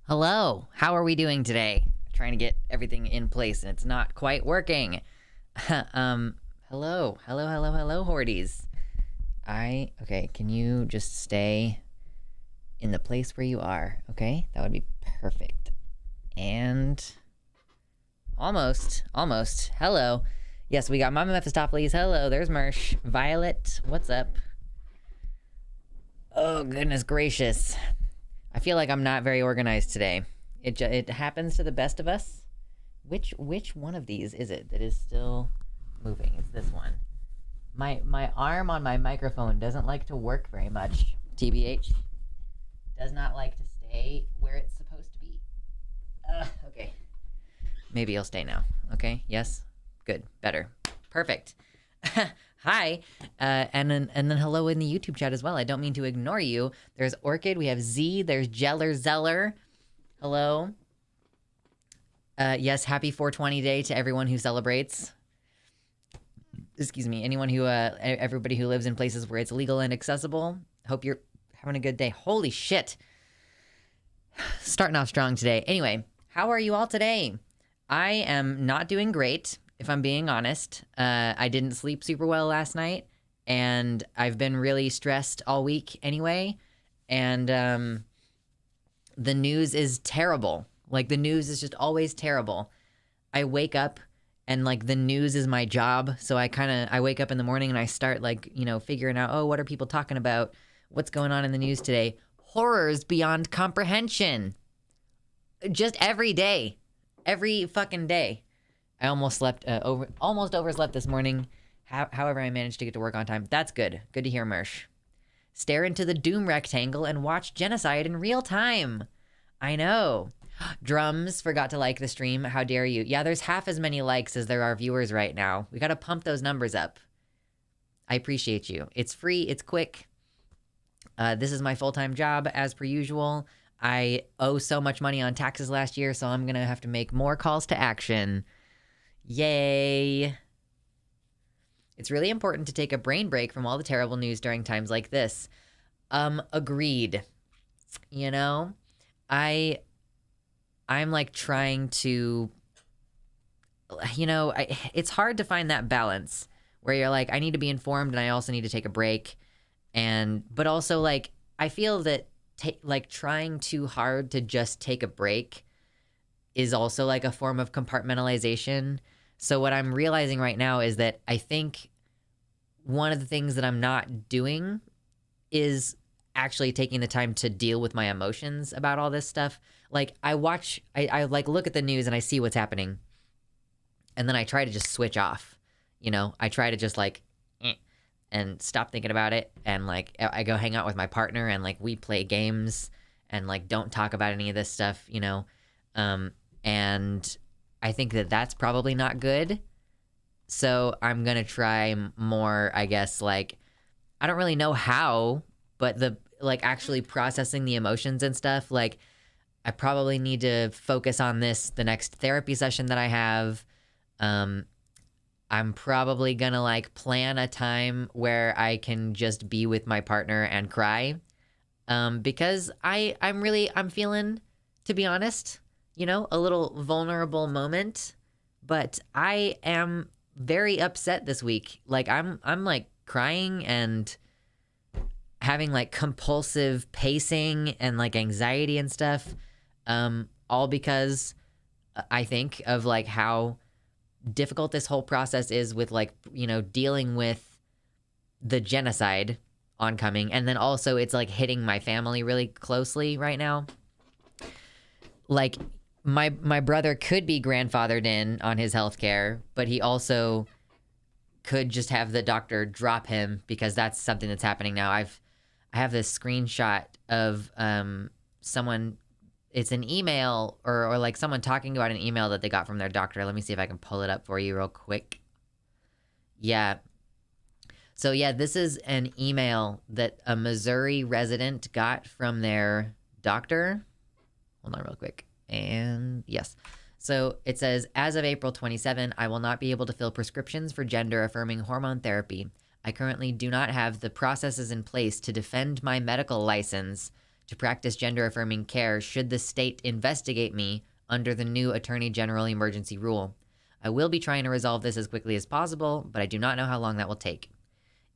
Hello, how are we doing today? Trying to get everything in place and it's not quite working. Hello, Horties. Okay, can you just stay in the place where you are? Okay, that would be perfect. And almost. Hello. Yes, we got Mama Mephistopheles. Hello, there's Mersh. Violet, what's up? Oh, goodness gracious. I feel like I'm not very organized today. It happens to the best of us. Which one of these is it that is still moving? It's this one. My arm on my microphone doesn't like to work very much. TBH. Does not like to stay where it's supposed to be. Okay. Maybe it'll stay now. Okay. Yes. Good. Better. Perfect. Hi, and then hello in the YouTube chat as well. I don't mean to ignore you. There's Orchid, we have Z, there's Jeller Zeller. Hello. Yes, happy 420 day to everyone who celebrates. Excuse me, everybody who lives in places where it's legal and accessible. Hope you're having a good day. Holy shit. Starting off strong today. Anyway, how are you all today? I am not doing great. If I'm being honest, I didn't sleep super well last night, and I've been really stressed all week anyway, and the news is terrible. Like, the news is just always terrible. I wake up, and, like, the news is my job, so I wake up in the morning and I start, like, figuring out, oh, what are people talking about? What's going on in the news today? Horrors beyond comprehension. Just every day. Every fucking day. I almost overslept this morning. However, I managed to get to work on time. That's good. Good to hear, Mersh. Stare into the doom rectangle and watch genocide in real time. I know. Drums forgot to like the stream. How dare you? Yeah, there's half as many likes as there are viewers right now. We gotta pump those numbers up. I appreciate you. It's free. It's quick. This is my full-time job, as per usual. I owe so much money on taxes last year, so I'm gonna have to make more calls to action. Yay. It's really important to take a brain break from all the terrible news during times like this. Agreed. I'm like trying to, it's hard to find that balance where you're like, I need to be informed and I also need to take a break. But also, like, I feel that trying too hard to just take a break is also like a form of compartmentalization. So what I'm realizing right now is that I think one of the things that I'm not doing is actually taking the time to deal with my emotions about all this stuff. Like, I like look at the news and I see what's happening, and then I try to just switch off. I try to just and stop thinking about it, and like I go hang out with my partner and like we play games and like don't talk about any of this stuff, and I think that that's probably not good. So I'm going to try more, I guess, like, I don't really know how, but actually processing the emotions and stuff, like, I probably need to focus on this the next therapy session that I have. I'm probably going to, like, plan a time where I can just be with my partner and cry. Because I'm feeling, to be honest, a little vulnerable moment, but I am very upset this week. Like, I'm like crying and having like compulsive pacing and like anxiety and stuff. All because I think of like how difficult this whole process is with like, dealing with the genocide oncoming. And then also it's like hitting my family really closely right now. Like, my brother could be grandfathered in on his healthcare, but he also could just have the doctor drop him because that's something that's happening now. I have this screenshot of someone. It's an email or like someone talking about an email that they got from their doctor. Let me see if I can pull it up for you real quick. Yeah. So yeah, this is an email that a Missouri resident got from their doctor. Hold on real quick. And yes. So it says, as of April 27, I will not be able to fill prescriptions for gender-affirming hormone therapy. I currently do not have the processes in place to defend my medical license to practice gender-affirming care should the state investigate me under the new Attorney General emergency rule. I will be trying to resolve this as quickly as possible, but I do not know how long that will take.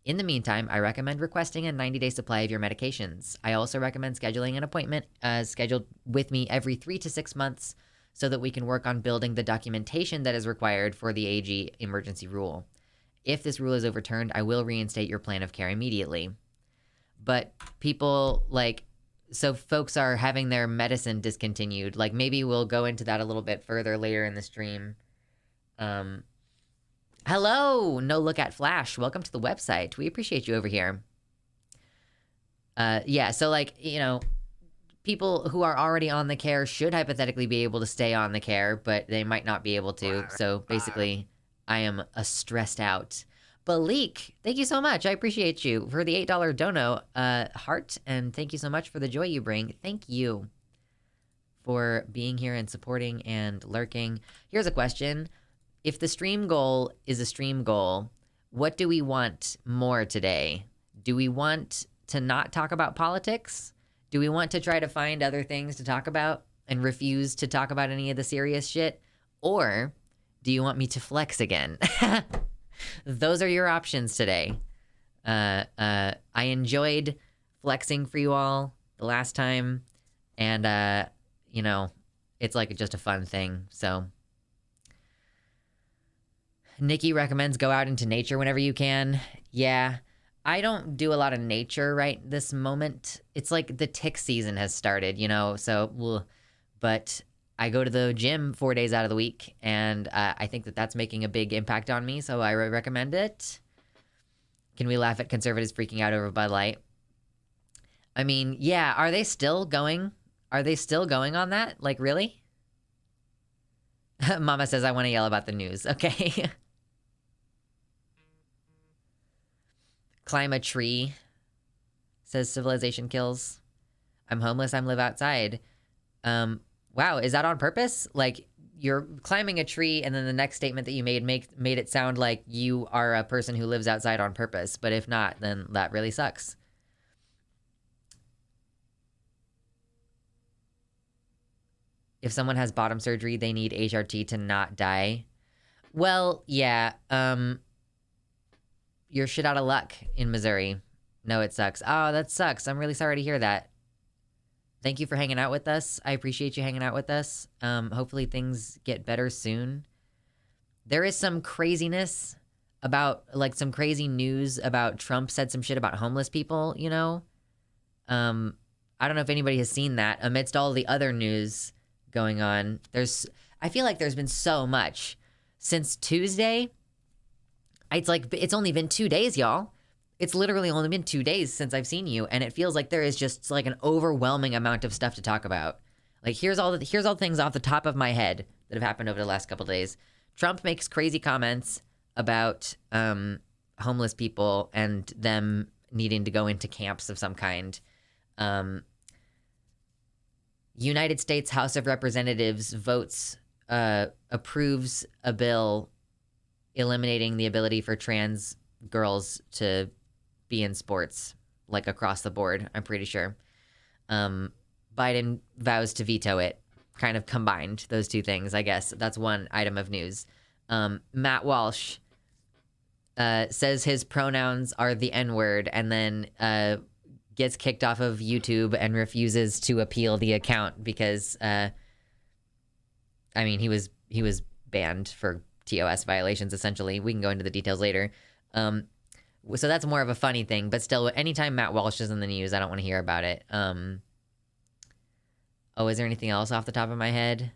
In the meantime, I recommend requesting a 90-day supply of your medications. I also recommend scheduling an appointment scheduled with me every 3 to 6 months so that we can work on building the documentation that is required for the AG emergency rule. If this rule is overturned, I will reinstate your plan of care immediately. But people, like, so folks are having their medicine discontinued. Like, maybe we'll go into that a little bit further later in the stream. Hello, No Look at Flash. Welcome to the website. We appreciate you over here. Yeah, so, like, you know, people who are already on the care should hypothetically be able to stay on the care, but they might not be able to. So basically, I am stressed out. Balik, thank you so much. I appreciate you for the $8 dono heart, and thank you so much for the joy you bring. Thank you for being here and supporting and lurking. Here's a question. If the stream goal is a stream goal, what do we want more today? Do we want to not talk about politics? Do we want to try to find other things to talk about and refuse to talk about any of the serious shit? Or do you want me to flex again? Those are your options today. I enjoyed flexing for you all the last time. And, you know, it's like just a fun thing. So Nikki recommends go out into nature whenever you can. Yeah, I don't do a lot of nature right this moment. It's like the tick season has started, you know, so, but I go to the gym 4 days out of the week, and I think that that's making a big impact on me, so I recommend it. Can we laugh at conservatives freaking out over Bud Light? I mean, yeah, are they still going? Are they still going on that? Like, really? Mama says I want to yell about the news. Okay. Climb a tree, says civilization kills. I'm homeless, I'm live outside. Wow, is that on purpose? Like, you're climbing a tree, and then the next statement that you made it sound like you are a person who lives outside on purpose. But if not, then that really sucks. If someone has bottom surgery, they need HRT to not die. Well, yeah, you're shit out of luck in Missouri. No, it sucks. Oh, that sucks. I'm really sorry to hear that. Thank you for hanging out with us. I appreciate you hanging out with us. Hopefully things get better soon. There is some craziness about, like, some crazy news about Trump said some shit about homeless people, you know? I don't know if anybody has seen that. Amidst all the other news going on, I feel like there's been so much. Since Tuesday, it's only been 2 days, y'all. It's literally only been 2 days since I've seen you, and it feels like there is just like an overwhelming amount of stuff to talk about. Like, here's all the things off the top of my head that have happened over the last couple of days. Trump makes crazy comments about homeless people and them needing to go into camps of some kind. United States House of Representatives approves a bill eliminating the ability for trans girls to be in sports, like, across the board, I'm pretty sure. Biden vows to veto it. Kind of combined, those two things, I guess. That's one item of news. Matt Walsh says his pronouns are the N-word, and then gets kicked off of YouTube and refuses to appeal the account because, I mean, he was banned for TOS violations, essentially. We can go into the details later. So that's more of a funny thing, but still, anytime Matt Walsh is in the news, I don't want to hear about it. Oh, is there anything else off the top of my head?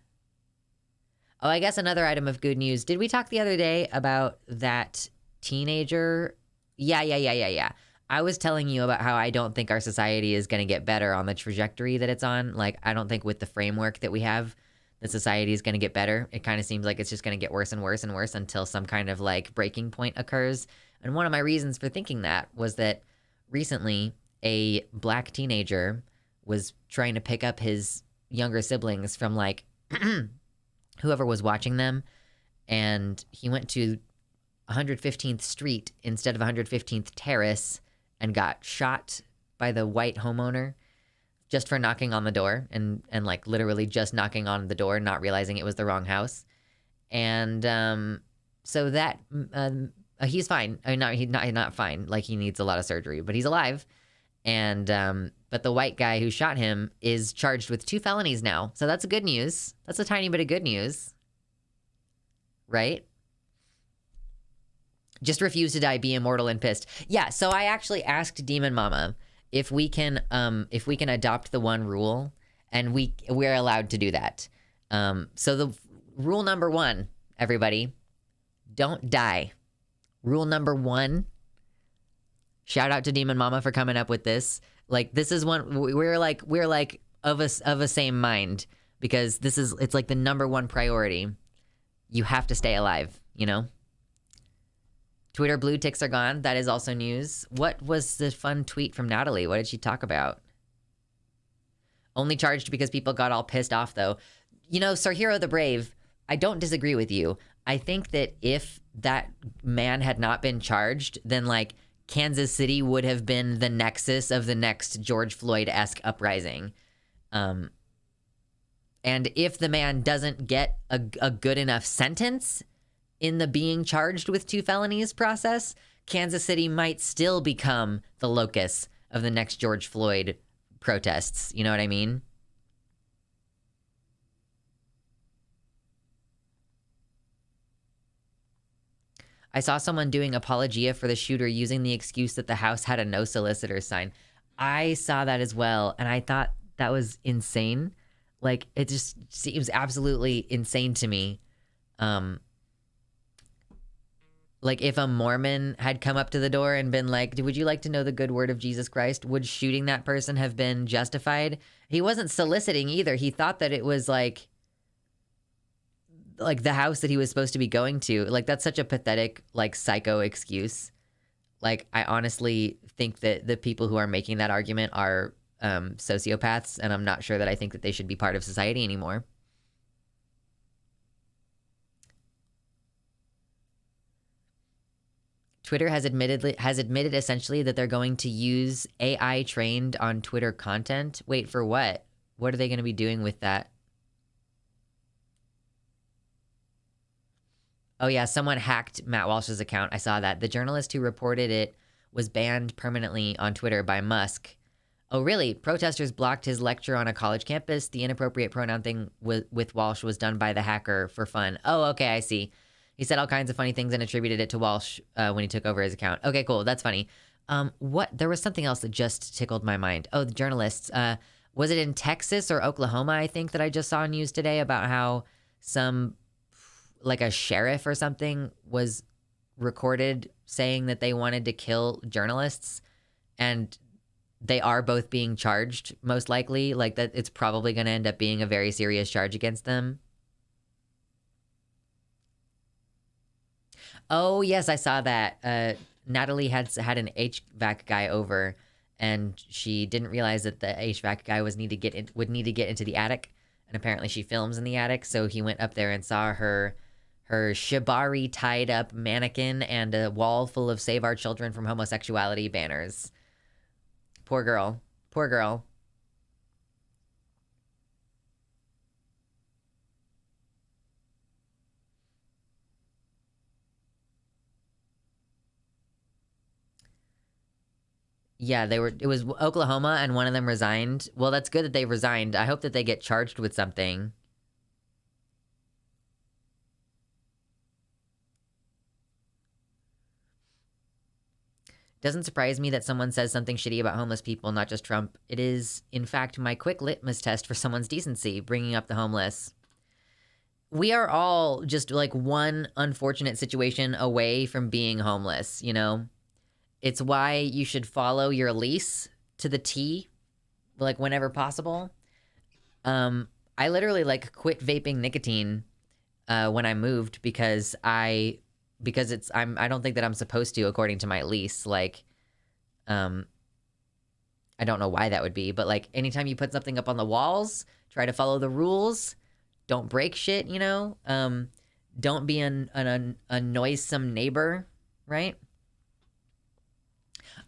Oh, I guess another item of good news. Did we talk the other day about that teenager? Yeah. I was telling you about how I don't think our society is going to get better on the trajectory that it's on. Like, I don't think with the framework that we have, the society is going to get better. It kind of seems like it's just going to get worse and worse and worse until some kind of, like, breaking point occurs. And one of my reasons for thinking that was that recently a black teenager was trying to pick up his younger siblings from, like, whoever was watching them, and he went to 115th Street instead of 115th Terrace and got shot by the white homeowner. just for knocking on the door and like literally just knocking on the door, not realizing it was the wrong house. And so that he's fine. I mean, he's not fine. Like, he needs a lot of surgery, but he's alive. And but the white guy who shot him is charged with 2 felonies now. So that's good news. That's a tiny bit of good news, right? Just refuse to die, be immortal and pissed. Yeah. So I actually asked Demon Mama if we can adopt the one rule, and we're allowed to do that. So the rule number 1, everybody, don't die. Rule number 1. Shout out to Demon Mama for coming up with this. Like, this is one we're like of a same mind, because it's like the number 1 priority. You have to stay alive, you know? Twitter blue ticks are gone. That is also news. What was the fun tweet from Natalie? What did she talk about? Only charged because people got all pissed off, though. You know, Sir Hero the Brave, I don't disagree with you. I think that if that man had not been charged, then, like, Kansas City would have been the nexus of the next George Floyd-esque uprising. And if the man doesn't get a good enough sentence in the being charged with 2 felonies process, Kansas City might still become the locus of the next George Floyd protests. You know what I mean? I saw someone doing apologia for the shooter using the excuse that the house had a no solicitor sign. I saw that as well, and I thought that was insane. Like, it just seems absolutely insane to me. Like, if a Mormon had come up to the door and been like, would you like to know the good word of Jesus Christ? Would shooting that person have been justified? He wasn't soliciting either. He thought that it was like the house that he was supposed to be going to. Like, that's such a pathetic, like, psycho excuse. Like, I honestly think that the people who are making that argument are sociopaths, and I'm not sure that I think that they should be part of society anymore. Twitter has admitted essentially that they're going to use AI trained on Twitter content. Wait, for what? What are they going to be doing with that? Oh yeah, someone hacked Matt Walsh's account. I saw that. The journalist who reported it was banned permanently on Twitter by Musk. Oh really? Protesters blocked his lecture on a college campus. The inappropriate pronoun thing with Walsh was done by the hacker for fun. Oh, okay, I see. He said all kinds of funny things and attributed it to Walsh when he took over his account. Okay, cool. That's funny. There was something else that just tickled my mind. Oh, the journalists. Was it in Texas or Oklahoma, I think, that I just saw news today about how like a sheriff or something was recorded saying that they wanted to kill journalists, and they are both being charged, most likely. Like, that it's probably going to end up being a very serious charge against them. Oh, yes, I saw that. Natalie had an HVAC guy over, and she didn't realize that the HVAC guy would need to get into the attic, and apparently she films in the attic, so he went up there and saw her shibari tied up mannequin and a wall full of Save Our Children from Homosexuality banners. Poor girl. Poor girl. Yeah, it was Oklahoma, and one of them resigned. Well, that's good that they resigned. I hope that they get charged with something. Doesn't surprise me that someone says something shitty about homeless people, not just Trump. It is, in fact, my quick litmus test for someone's decency, bringing up the homeless. We are all just like one unfortunate situation away from being homeless, you know? It's why you should follow your lease to the T, like, whenever possible. I literally, like, quit vaping nicotine when I moved because I don't think that I'm supposed to, according to my lease. Like, I don't know why that would be, but, like, anytime you put something up on the walls, try to follow the rules. Don't break shit, you know? Don't be a noisome neighbor, right?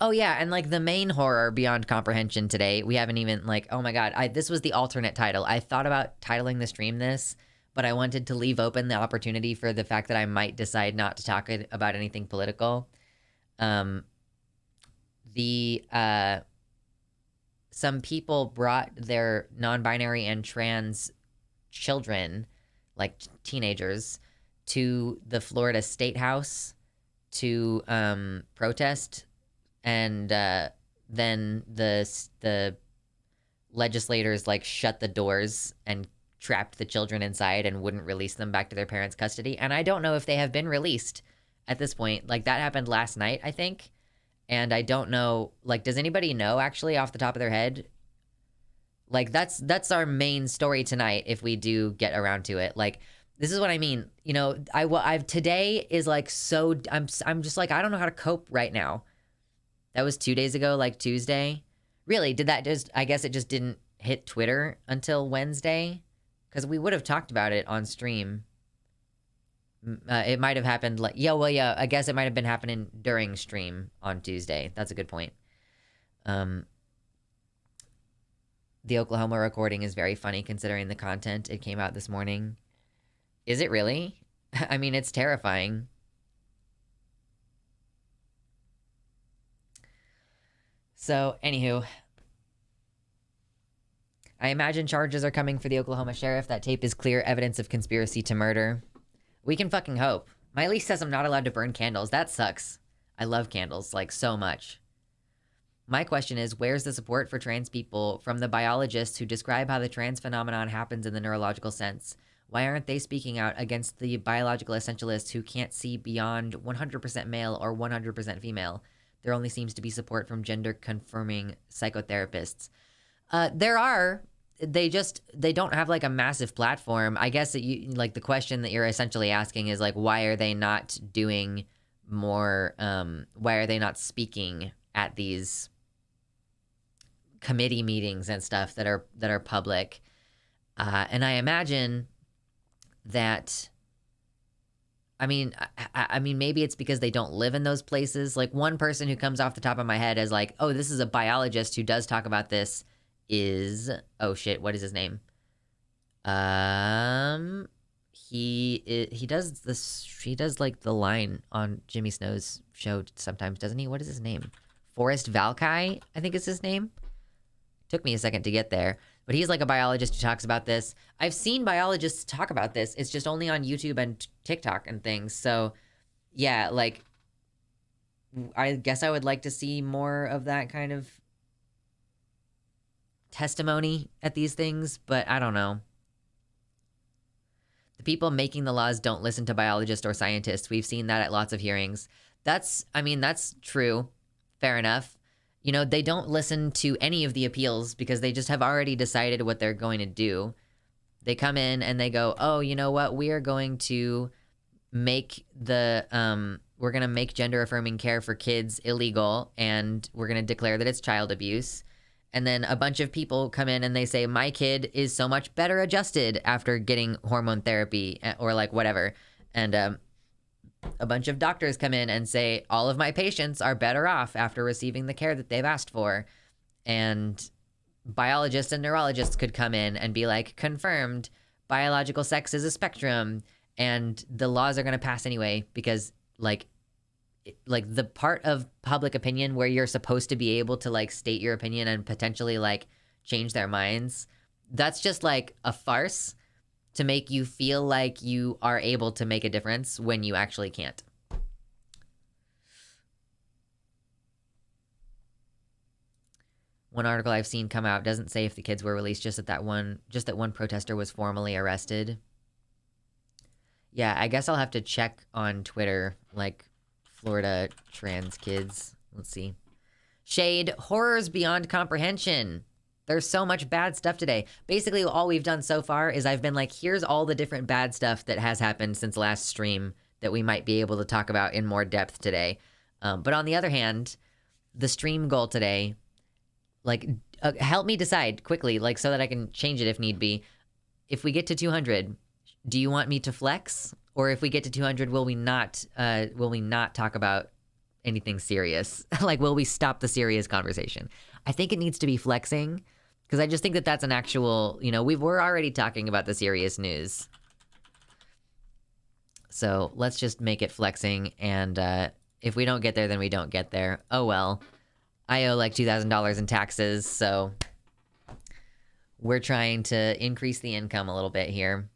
Oh yeah, and like the main horror beyond comprehension today, we haven't even like, oh my god, this was the alternate title. I thought about titling the stream this, but I wanted to leave open the opportunity for the fact that I might decide not to talk about anything political. Some people brought their non-binary and trans children, like teenagers, to the Florida State House to protest, and then the legislators like shut the doors and trapped the children inside and wouldn't release them back to their parents' custody. And I don't know if they have been released at this point. Like, that happened last night, I think. And I don't know, like, does anybody know actually off the top of their head? Like, that's our main story tonight if we do get around to it. Like, this is what I mean. You know, I've today is like so, I'm just like, I don't know how to cope right now. That was 2 days ago, like Tuesday. Really, did that just, I guess it just didn't hit Twitter until Wednesday? Because we would have talked about it on stream. It might have happened like, yeah, I guess it might have been happening during stream on Tuesday. That's a good point. The Oklahoma recording is very funny considering the content. It came out this morning. Is it really? I mean, it's terrifying. So, anywho, I imagine charges are coming for the Oklahoma sheriff. That tape is clear evidence of conspiracy to murder. We can fucking hope. My lease says I'm not allowed to burn candles. That sucks. I love candles, like, so much. My question is, where's the support for trans people from the biologists who describe how the trans phenomenon happens in the neurological sense? Why aren't they speaking out against the biological essentialists who can't see beyond 100% male or 100% female? There only seems to be support from gender-confirming psychotherapists. There are. They don't have like a massive platform. I guess that you, like, the question that you're essentially asking is like, why are they not doing more? Why are they not speaking at these committee meetings and stuff that are public? And I imagine that. I mean, maybe it's because they don't live in those places. Like, one person who comes off the top of my head is like, oh, this is a biologist who does talk about this. Is, oh shit, what is his name? He does like the line on Jimmy Snow's show sometimes, doesn't he? What is his name? Forrest Valkai, I think is his name. Took me a second to get there, but he's like a biologist who talks about this. I've seen biologists talk about this. It's just only on YouTube and TikTok and things. So yeah, like, I guess I would like to see more of that kind of testimony at these things, but I don't know. The people making the laws don't listen to biologists or scientists. We've seen that at lots of hearings. That's true. Fair enough. You know, they don't listen to any of the appeals because they just have already decided what they're going to do. They come in and they go, oh, you know what? We are going to make we're going to make gender affirming care for kids illegal, and we're going to declare that it's child abuse. And then a bunch of people come in and they say, my kid is so much better adjusted after getting hormone therapy or like whatever. And a bunch of doctors come in and say, all of my patients are better off after receiving the care that they've asked for. And biologists and neurologists could come in and be like, confirmed, biological sex is a spectrum. And the laws are going to pass anyway because like the part of public opinion where you're supposed to be able to like state your opinion and potentially like change their minds, that's just like a farce to make you feel like you are able to make a difference when you actually can't. One article I've seen come out doesn't say if the kids were released, just that one protester was formally arrested. Yeah, I guess I'll have to check on Twitter, like, Florida trans kids. Let's see. Shade, horrors beyond comprehension. There's so much bad stuff today. Basically, all we've done so far is I've been like, here's all the different bad stuff that has happened since last stream that we might be able to talk about in more depth today. But on the other hand, the stream goal today, like, help me decide quickly, like, so that I can change it if need be. If we get to 200, do you want me to flex? Or if we get to 200, will we not talk about anything serious? Like, will we stop the serious conversation? I think it needs to be flexing, because I just think that that's an actual, we're already talking about the serious news. So let's just make it flexing, and if we don't get there, then we don't get there. Oh well. I owe like $2,000 in taxes, so we're trying to increase the income a little bit here.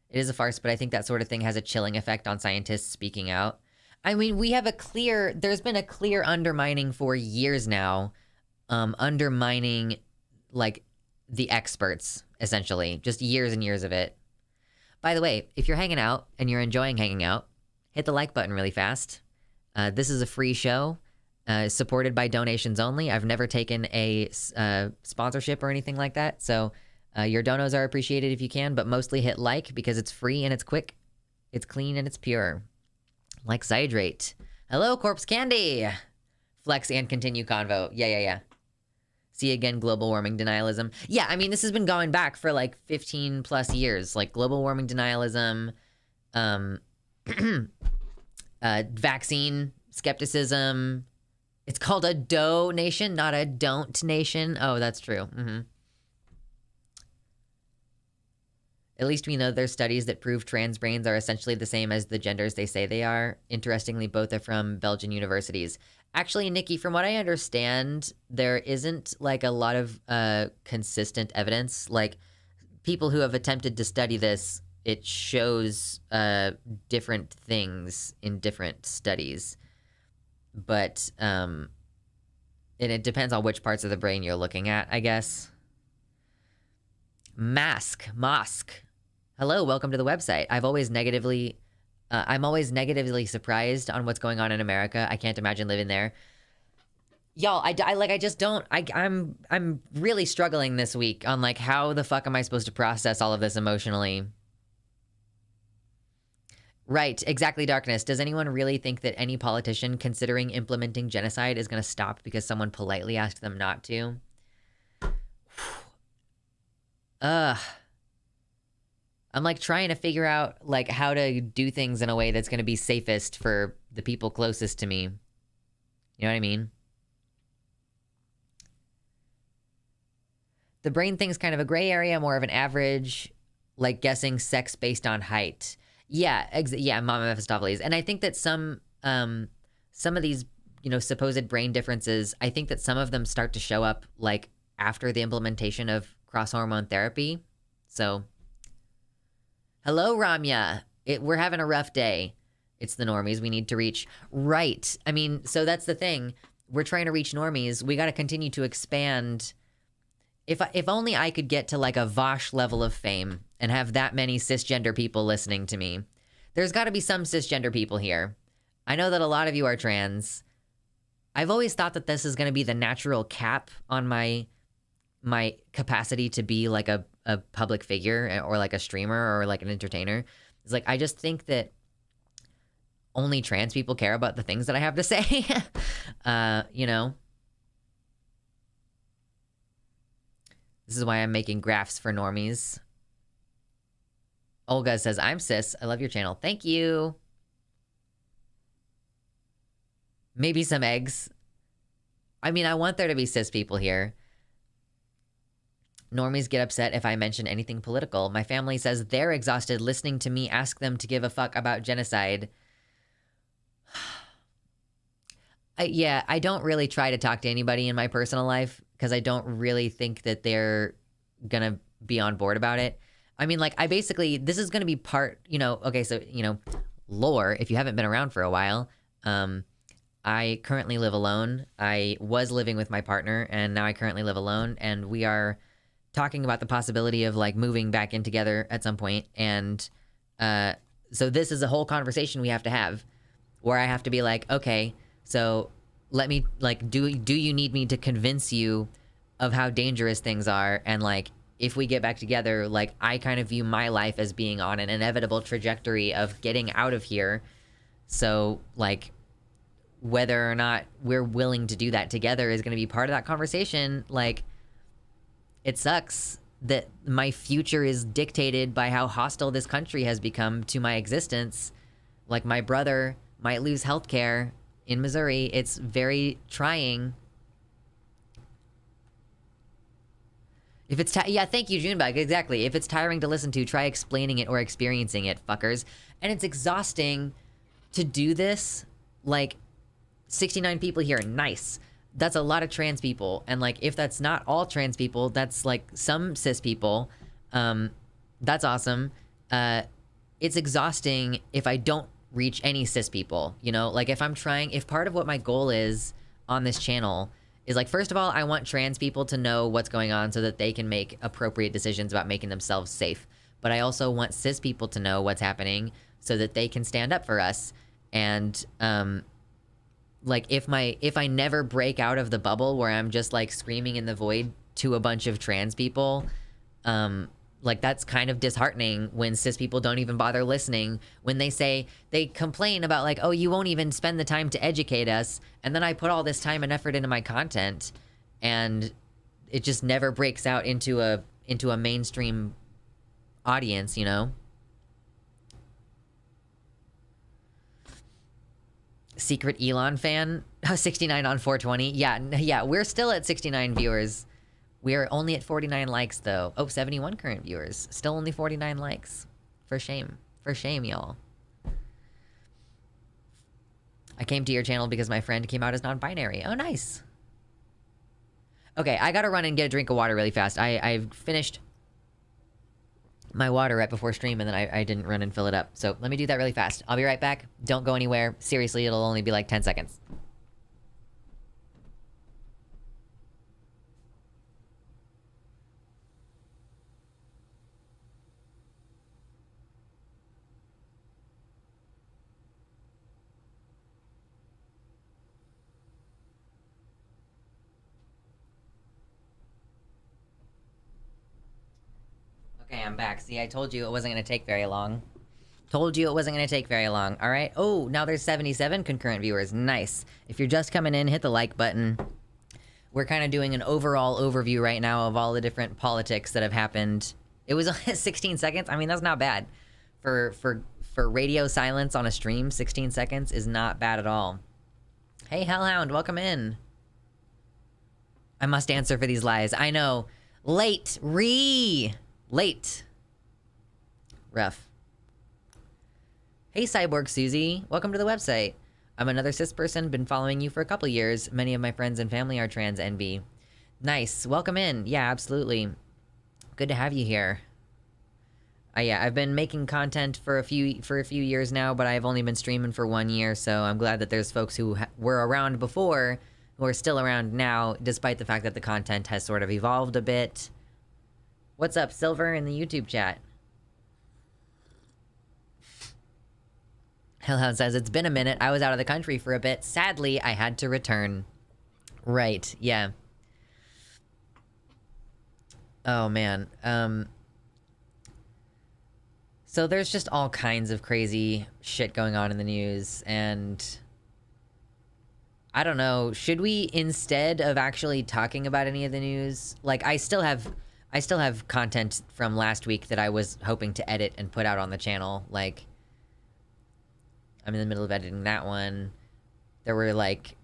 It is a farce, but I think that sort of thing has a chilling effect on scientists speaking out. I mean, there's been a clear undermining for years now, undermining, like, the experts, essentially. Just years and years of it. By the way, if you're hanging out and you're enjoying hanging out, hit the like button really fast. This is a free show, supported by donations only. I've never taken a sponsorship or anything like that, so your donos are appreciated if you can, but mostly hit like because it's free and it's quick, it's clean, and it's pure. Like Hydrate. Hello, Corpse Candy! Flex and continue convo. Yeah. See again, global warming denialism. Yeah, I mean, this has been going back for like 15 plus years. Like global warming denialism, vaccine skepticism. It's called a do-nation, not a don't-nation. Oh, that's true. At least we know there's studies that prove trans brains are essentially the same as the genders they say they are. Interestingly, both are from Belgian universities. Actually, Nikki, from what I understand, there isn't like a lot of consistent evidence. Like, people who have attempted to study this, it shows different things in different studies. But and it depends on which parts of the brain you're looking at, I guess. Mosque. Hello, welcome to the website. I'm always negatively surprised on what's going on in America. I can't imagine living there. Y'all, I'm really struggling this week on like how the fuck am I supposed to process all of this emotionally? Right, exactly, Darkness. Does anyone really think that any politician considering implementing genocide is going to stop because someone politely asked them not to? I'm like trying to figure out like how to do things in a way that's going to be safest for the people closest to me. You know what I mean? The brain thing's kind of a gray area, more of an average, like guessing sex based on height. Yeah, Mama Mephistopheles. And I think that some of these, supposed brain differences, I think that some of them start to show up like after the implementation of cross-hormone therapy. So, hello, Ramya. We're having a rough day. It's the normies we need to reach. Right. I mean, so that's the thing. We're trying to reach normies. We got to continue to expand. If only I could get to like a Vosh level of fame and have that many cisgender people listening to me. There's got to be some cisgender people here. I know that a lot of you are trans. I've always thought that this is going to be the natural cap on my capacity to be like a public figure or like a streamer or like an entertainer. It's like, I just think that only trans people care about the things that I have to say. This is why I'm making graphs for normies. Olga says, I'm cis. I love your channel. Thank you. Maybe some eggs. I mean, I want there to be cis people here. Normies get upset if I mention anything political. My family says they're exhausted listening to me ask them to give a fuck about genocide. I don't really try to talk to anybody in my personal life because I don't really think that they're gonna be on board about it. I mean, like, this is gonna be part, okay, so, lore, if you haven't been around for a while, I currently live alone. I was living with my partner, and now I currently live alone, and we are talking about the possibility of, like, moving back in together at some point, and so this is a whole conversation we have to have, where I have to be like, okay, so let me, like, do you need me to convince you of how dangerous things are? And, like, if we get back together, like, I kind of view my life as being on an inevitable trajectory of getting out of here. So, like, whether or not we're willing to do that together is going to be part of that conversation. Like, it sucks that my future is dictated by how hostile this country has become to my existence. Like, my brother might lose healthcare in Missouri. It's very trying. If it's yeah, thank you, Junebug. Exactly. If it's tiring to listen to, try explaining it or experiencing it, fuckers. And it's exhausting to do this. Like, 69 people here, nice. That's a lot of trans people. And like, if that's not all trans people, that's like some cis people. That's awesome. It's exhausting if I don't reach any cis people, you know? Like, if part of what my goal is on this channel is, like, first of all, I want trans people to know what's going on so that they can make appropriate decisions about making themselves safe. But I also want cis people to know what's happening so that they can stand up for us. And, like, if I never break out of the bubble where I'm just, like, screaming in the void to a bunch of trans people, like, that's kind of disheartening when cis people don't even bother listening, when they complain about, like, oh, you won't even spend the time to educate us, and then I put all this time and effort into my content, and it just never breaks out into a mainstream audience, you know? Secret Elon fan? 69 on 420. Yeah, we're still at 69 viewers. We're only at 49 likes, though. Oh, 71 current viewers. Still only 49 likes. For shame. For shame, y'all. I came to your channel because my friend came out as non-binary. Oh, nice. Okay, I gotta run and get a drink of water really fast. I've finished my water right before stream, and then I didn't run and fill it up. So let me do that really fast. I'll be right back. Don't go anywhere. Seriously, it'll only be like 10 seconds. Okay, I'm back. See, I told you it wasn't gonna take very long. Told you it wasn't gonna take very long, alright? Oh, now there's 77 concurrent viewers. Nice. If you're just coming in, hit the like button. We're kind of doing an overall overview right now of all the different politics that have happened. It was 16 seconds? I mean, that's not bad. For radio silence on a stream, 16 seconds is not bad at all. Hey, Hellhound, welcome in. I must answer for these lies. I know. Late. Late. Rough. Hey, Cyborg Susie. Welcome to the website. I'm another cis person, been following you for a couple years. Many of my friends and family are trans NB. Nice. Welcome in. Yeah, absolutely. Good to have you here. Yeah, I've been making content for a few years now, but I've only been streaming for 1 year, so I'm glad that there's folks who were around before who are still around now, despite the fact that the content has sort of evolved a bit. What's up, Silver, in the YouTube chat? Hellhound says, it's been a minute. I was out of the country for a bit. Sadly, I had to return. Right, yeah. Oh, man. So there's just all kinds of crazy shit going on in the news, and I don't know, should we, instead of actually talking about any of the news, like, I still have content from last week that I was hoping to edit and put out on the channel. Like, I'm in the middle of editing that one. There were, like,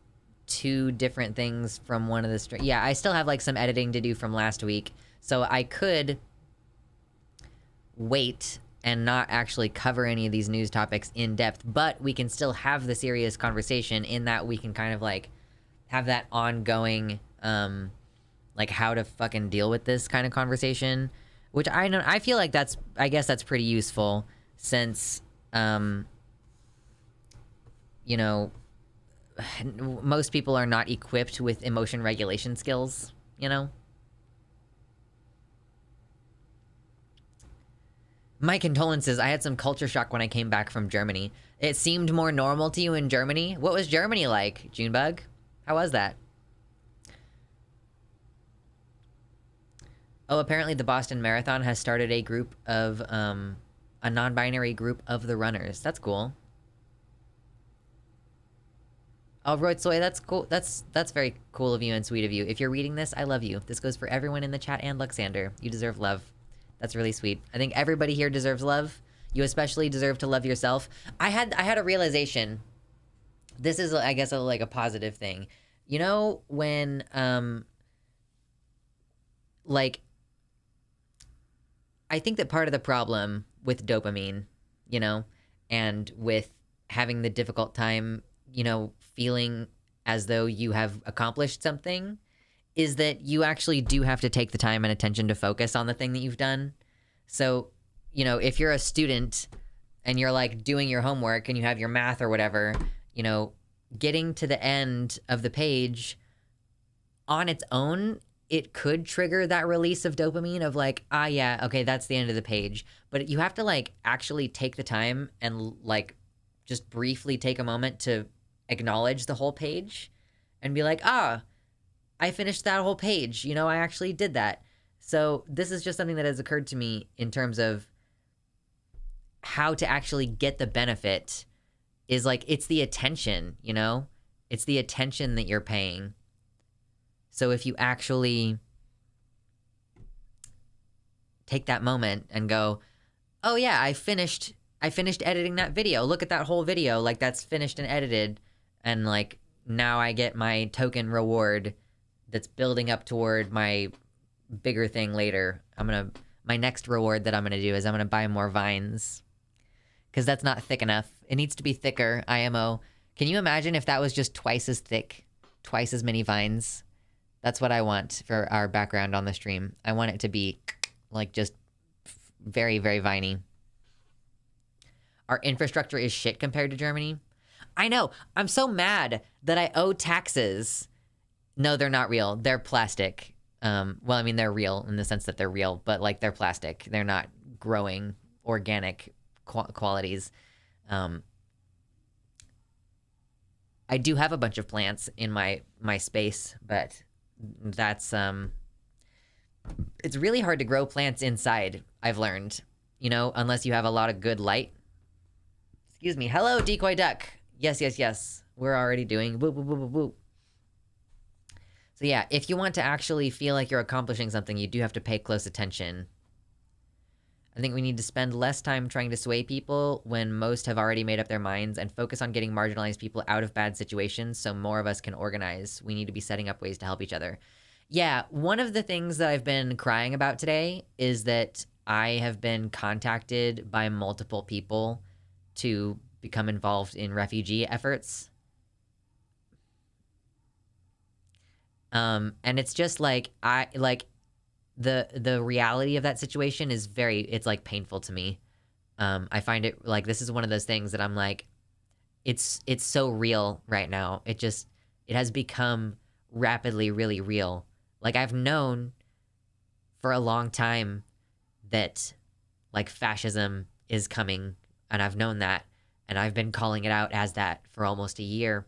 2 different things from one of the yeah, I still have, like, some editing to do from last week, so I could wait and not actually cover any of these news topics in depth, but we can still have the serious conversation in that we can kind of, like, have that ongoing, like, how to fucking deal with this kind of conversation, which I feel like I guess that's pretty useful, since, you know, most people are not equipped with emotion regulation skills, you know? My condolences. I had some culture shock when I came back from Germany. It seemed more normal to you in Germany? What was Germany like, Junebug? How was that? Oh, apparently the Boston Marathon has started a group of, a non-binary group of the runners. That's cool. Oh, Royd Soy, that's cool. That's very cool of you and sweet of you. If you're reading this, I love you. This goes for everyone in the chat and Luxander. You deserve love. That's really sweet. I think everybody here deserves love. You especially deserve to love yourself. I had a realization. This is, I guess, like a positive thing. You know, when like, I think that part of the problem with dopamine, you know, and with having the difficult time, you know, feeling as though you have accomplished something, is that you actually do have to take the time and attention to focus on the thing that you've done. So, you know, if you're a student and you're like doing your homework and you have your math or whatever, you know, getting to the end of the page on its own, it could trigger that release of dopamine of like, ah, yeah, okay, that's the end of the page. But you have to like actually take the time and like just briefly take a moment to acknowledge the whole page and be like, ah, I finished that whole page. You know, I actually did that. So this is just something that has occurred to me in terms of how to actually get the benefit is like, it's the attention, you know? It's the attention that you're paying. So if you actually take that moment and go, oh yeah, I finished editing that video. Look at that whole video. Like that's finished and edited. And like now I get my token reward that's building up toward my bigger thing later. My next reward that I'm going to do is I'm going to buy more vines. Because that's not thick enough. It needs to be thicker, IMO. Can you imagine if that was just twice as thick? Twice as many vines? That's what I want for our background on the stream. I want it to be like just very, very viney. Our infrastructure is shit compared to Germany. I know. I'm so mad that I owe taxes. No, they're not real. They're plastic. Well, I mean, they're real in the sense that they're real, but like they're plastic. They're not growing organic qualities. I do have a bunch of plants in my space, but that's it's really hard to grow plants inside, I've learned, you know, unless you have a lot of good light. Excuse me. Hello, decoy duck. Yes. We're already doing whoop, whoop, whoop, whoop, whoop. So yeah, if you want to actually feel like you're accomplishing something, you do have to pay close attention. I think we need to spend less time trying to sway people when most have already made up their minds and focus on getting marginalized people out of bad situations so more of us can organize. We need to be setting up ways to help each other. Yeah, one of the things that I've been crying about today is that I have been contacted by multiple people to become involved in refugee efforts. And it's just like, the reality of that situation is it's like painful to me. I find it like, this is one of those things that I'm like, it's so real right now. It has become rapidly really real. Like I've known for a long time that like fascism is coming, and I've known that, and I've been calling it out as that for almost a year.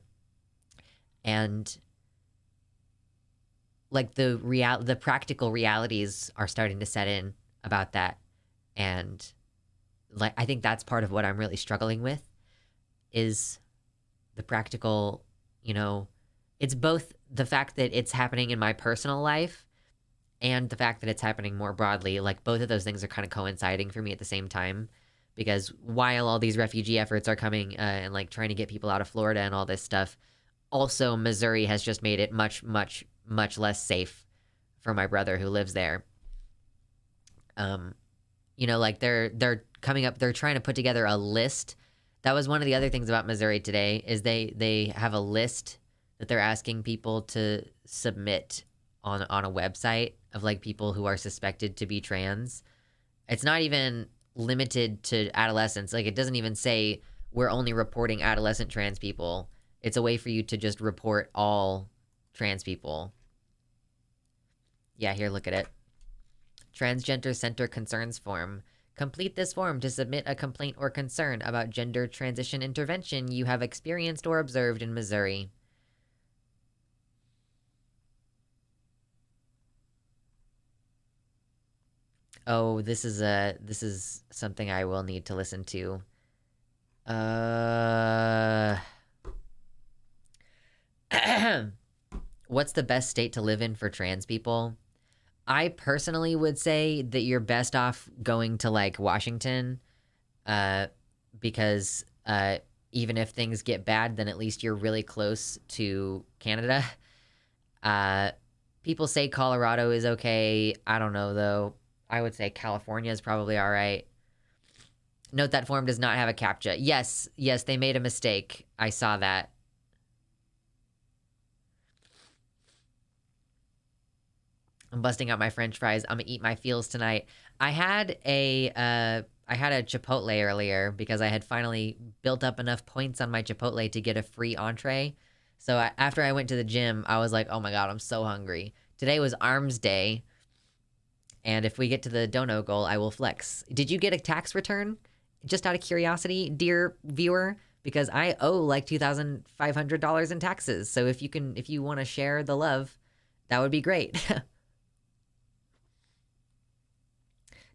And like the practical realities are starting to set in about that. And like, I think that's part of what I'm really struggling with is the practical, you know, it's both the fact that it's happening in my personal life and the fact that it's happening more broadly. Like both of those things are kind of coinciding for me at the same time, because while all these refugee efforts are coming and like trying to get people out of Florida and all this stuff, also Missouri has just made it much, much, much less safe for my brother who lives there. You know, like they're coming up, they're trying to put together a list. That was one of the other things about Missouri today is they have a list that they're asking people to submit on a website of like people who are suspected to be trans. It's not even limited to adolescents. Like it doesn't even say we're only reporting adolescent trans people. It's a way for you to just report all trans people. Yeah, here, look at it. Transgender Center Concerns Form. Complete this form to submit a complaint or concern about gender transition intervention you have experienced or observed in Missouri. Oh, this is something I will need to listen to. What's the best state to live in for trans people? I personally would say that you're best off going to like Washington, because even if things get bad, then at least you're really close to Canada. People say Colorado is okay. I don't know though. I would say California is probably all right. Note that form does not have a CAPTCHA. Yes, they made a mistake. I saw that. I'm busting out my French fries. I'm gonna eat my feels tonight. I had a Chipotle earlier because I had finally built up enough points on my Chipotle to get a free entree. So after I went to the gym, I was like, oh my God, I'm so hungry. Today was Arms Day. And if we get to the dono goal, I will flex. Did you get a tax return? Just out of curiosity, dear viewer, because I owe like $2,500 in taxes. So if you want to share the love, that would be great.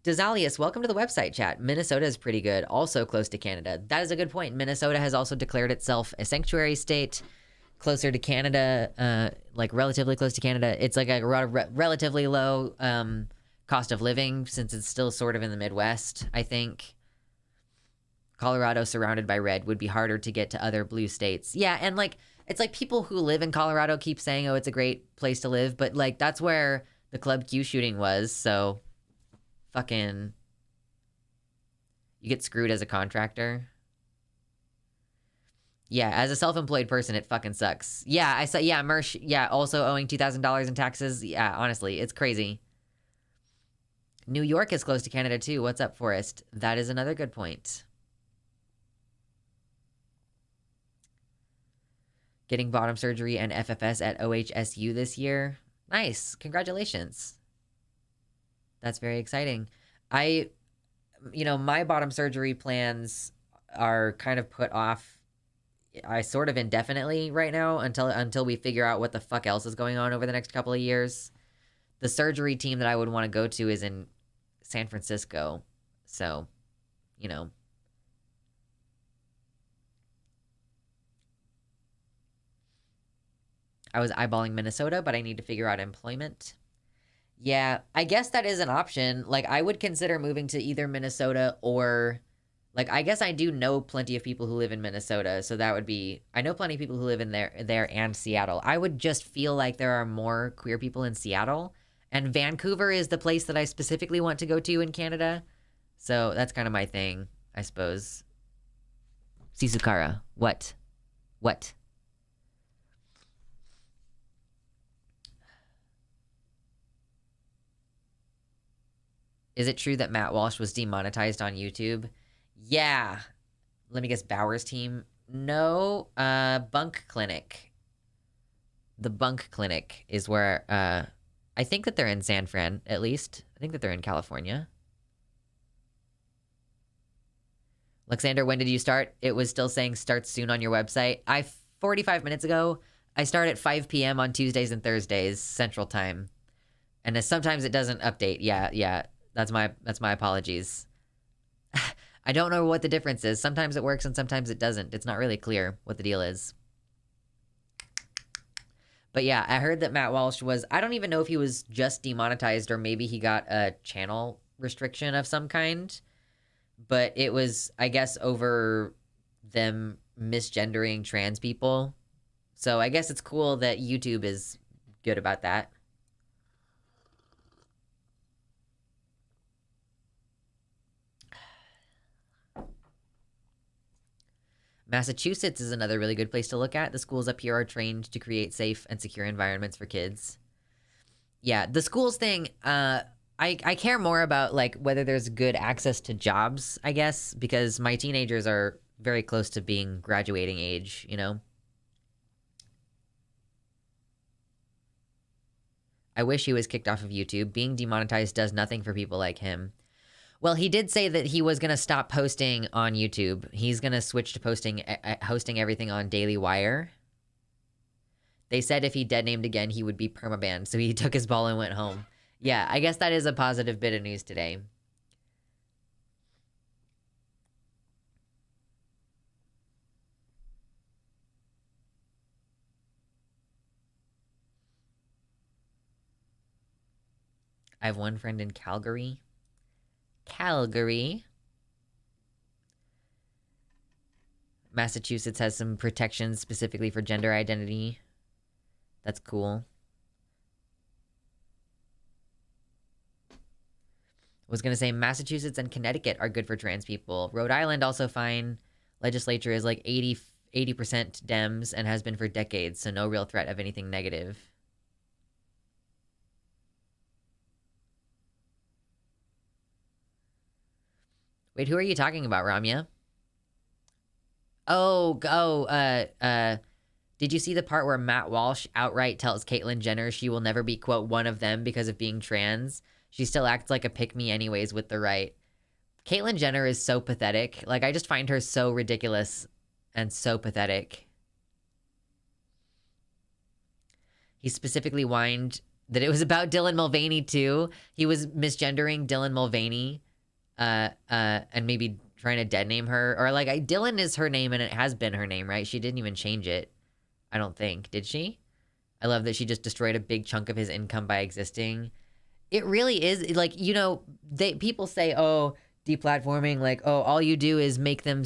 Desalius, welcome to the website chat. Minnesota is pretty good, also close to Canada. That is a good point. Minnesota has also declared itself a sanctuary state, closer to Canada, like relatively close to Canada. It's like a relatively low cost of living since it's still sort of in the Midwest, I think. Colorado surrounded by red would be harder to get to other blue states. Yeah, and like it's like people who live in Colorado keep saying, oh, it's a great place to live, but like that's where the Club Q shooting was, so fucking you get screwed as a contractor. Yeah, as a self-employed person, it fucking sucks. Yeah, I saw, yeah, Mersh, yeah, also owing $2,000 in taxes. Yeah, honestly, it's crazy. New York is close to Canada too. What's up, Forrest? That is another good point. Getting bottom surgery and FFS at OHSU this year. Nice. Congratulations. That's very exciting. My bottom surgery plans are kind of put off, sort of indefinitely right now until we figure out what the fuck else is going on over the next couple of years. The surgery team that I would want to go to is in San Francisco. So, I was eyeballing Minnesota, but I need to figure out employment. Yeah, I guess that is an option. Like, I would consider moving to either Minnesota or, like, I guess I do know plenty of people who live in Minnesota, so that would be, I know plenty of people who live in there and Seattle. I would just feel like there are more queer people in Seattle, and Vancouver is the place that I specifically want to go to in Canada, so that's kind of my thing, I suppose. Sisukara, what? Is it true that Matt Walsh was demonetized on YouTube? Yeah. Let me guess, Bauer's team? No. Bunk Clinic. The Bunk Clinic is where, I think that they're in San Fran, at least. I think that they're in California. Luxander, when did you start? It was still saying start soon on your website. 45 minutes ago. I start at 5 p.m. on Tuesdays and Thursdays, Central Time. And sometimes it doesn't update. Yeah. That's my apologies. I don't know what the difference is. Sometimes it works and sometimes it doesn't. It's not really clear what the deal is. But yeah, I heard that Matt Walsh was, I don't even know if he was just demonetized or maybe he got a channel restriction of some kind. But it was, I guess, over them misgendering trans people. So I guess it's cool that YouTube is good about that. Massachusetts is another really good place to look at. The schools up here are trained to create safe and secure environments for kids. Yeah, the schools thing, I care more about, like, whether there's good access to jobs, I guess, because my teenagers are very close to being graduating age, I wish he was kicked off of YouTube. Being demonetized does nothing for people like him. Well, he did say that he was going to stop posting on YouTube. He's going to switch to hosting everything on Daily Wire. They said if he dead named again, he would be permabanned. So he took his ball and went home. Yeah, I guess that is a positive bit of news today. I have one friend in Calgary. Calgary. Massachusetts has some protections specifically for gender identity. That's cool. I was going to say Massachusetts and Connecticut are good for trans people. Rhode Island also fine. Legislature is like 80% Dems and has been for decades, so no real threat of anything negative. Wait, who are you talking about, Ramya? Did you see the part where Matt Walsh outright tells Caitlyn Jenner she will never be, quote, one of them because of being trans? She still acts like a pick-me anyways with the right. Caitlyn Jenner is so pathetic. Like, I just find her so ridiculous and so pathetic. He specifically whined that it was about Dylan Mulvaney, too. He was misgendering Dylan Mulvaney, and maybe trying to dead name her. Or, like, Dylan is her name, and it has been her name, right? She didn't even change it. I don't think. Did she? I love that she just destroyed a big chunk of his income by existing. It really is, like, you know, people say, oh, deplatforming, like, oh, all you do is make them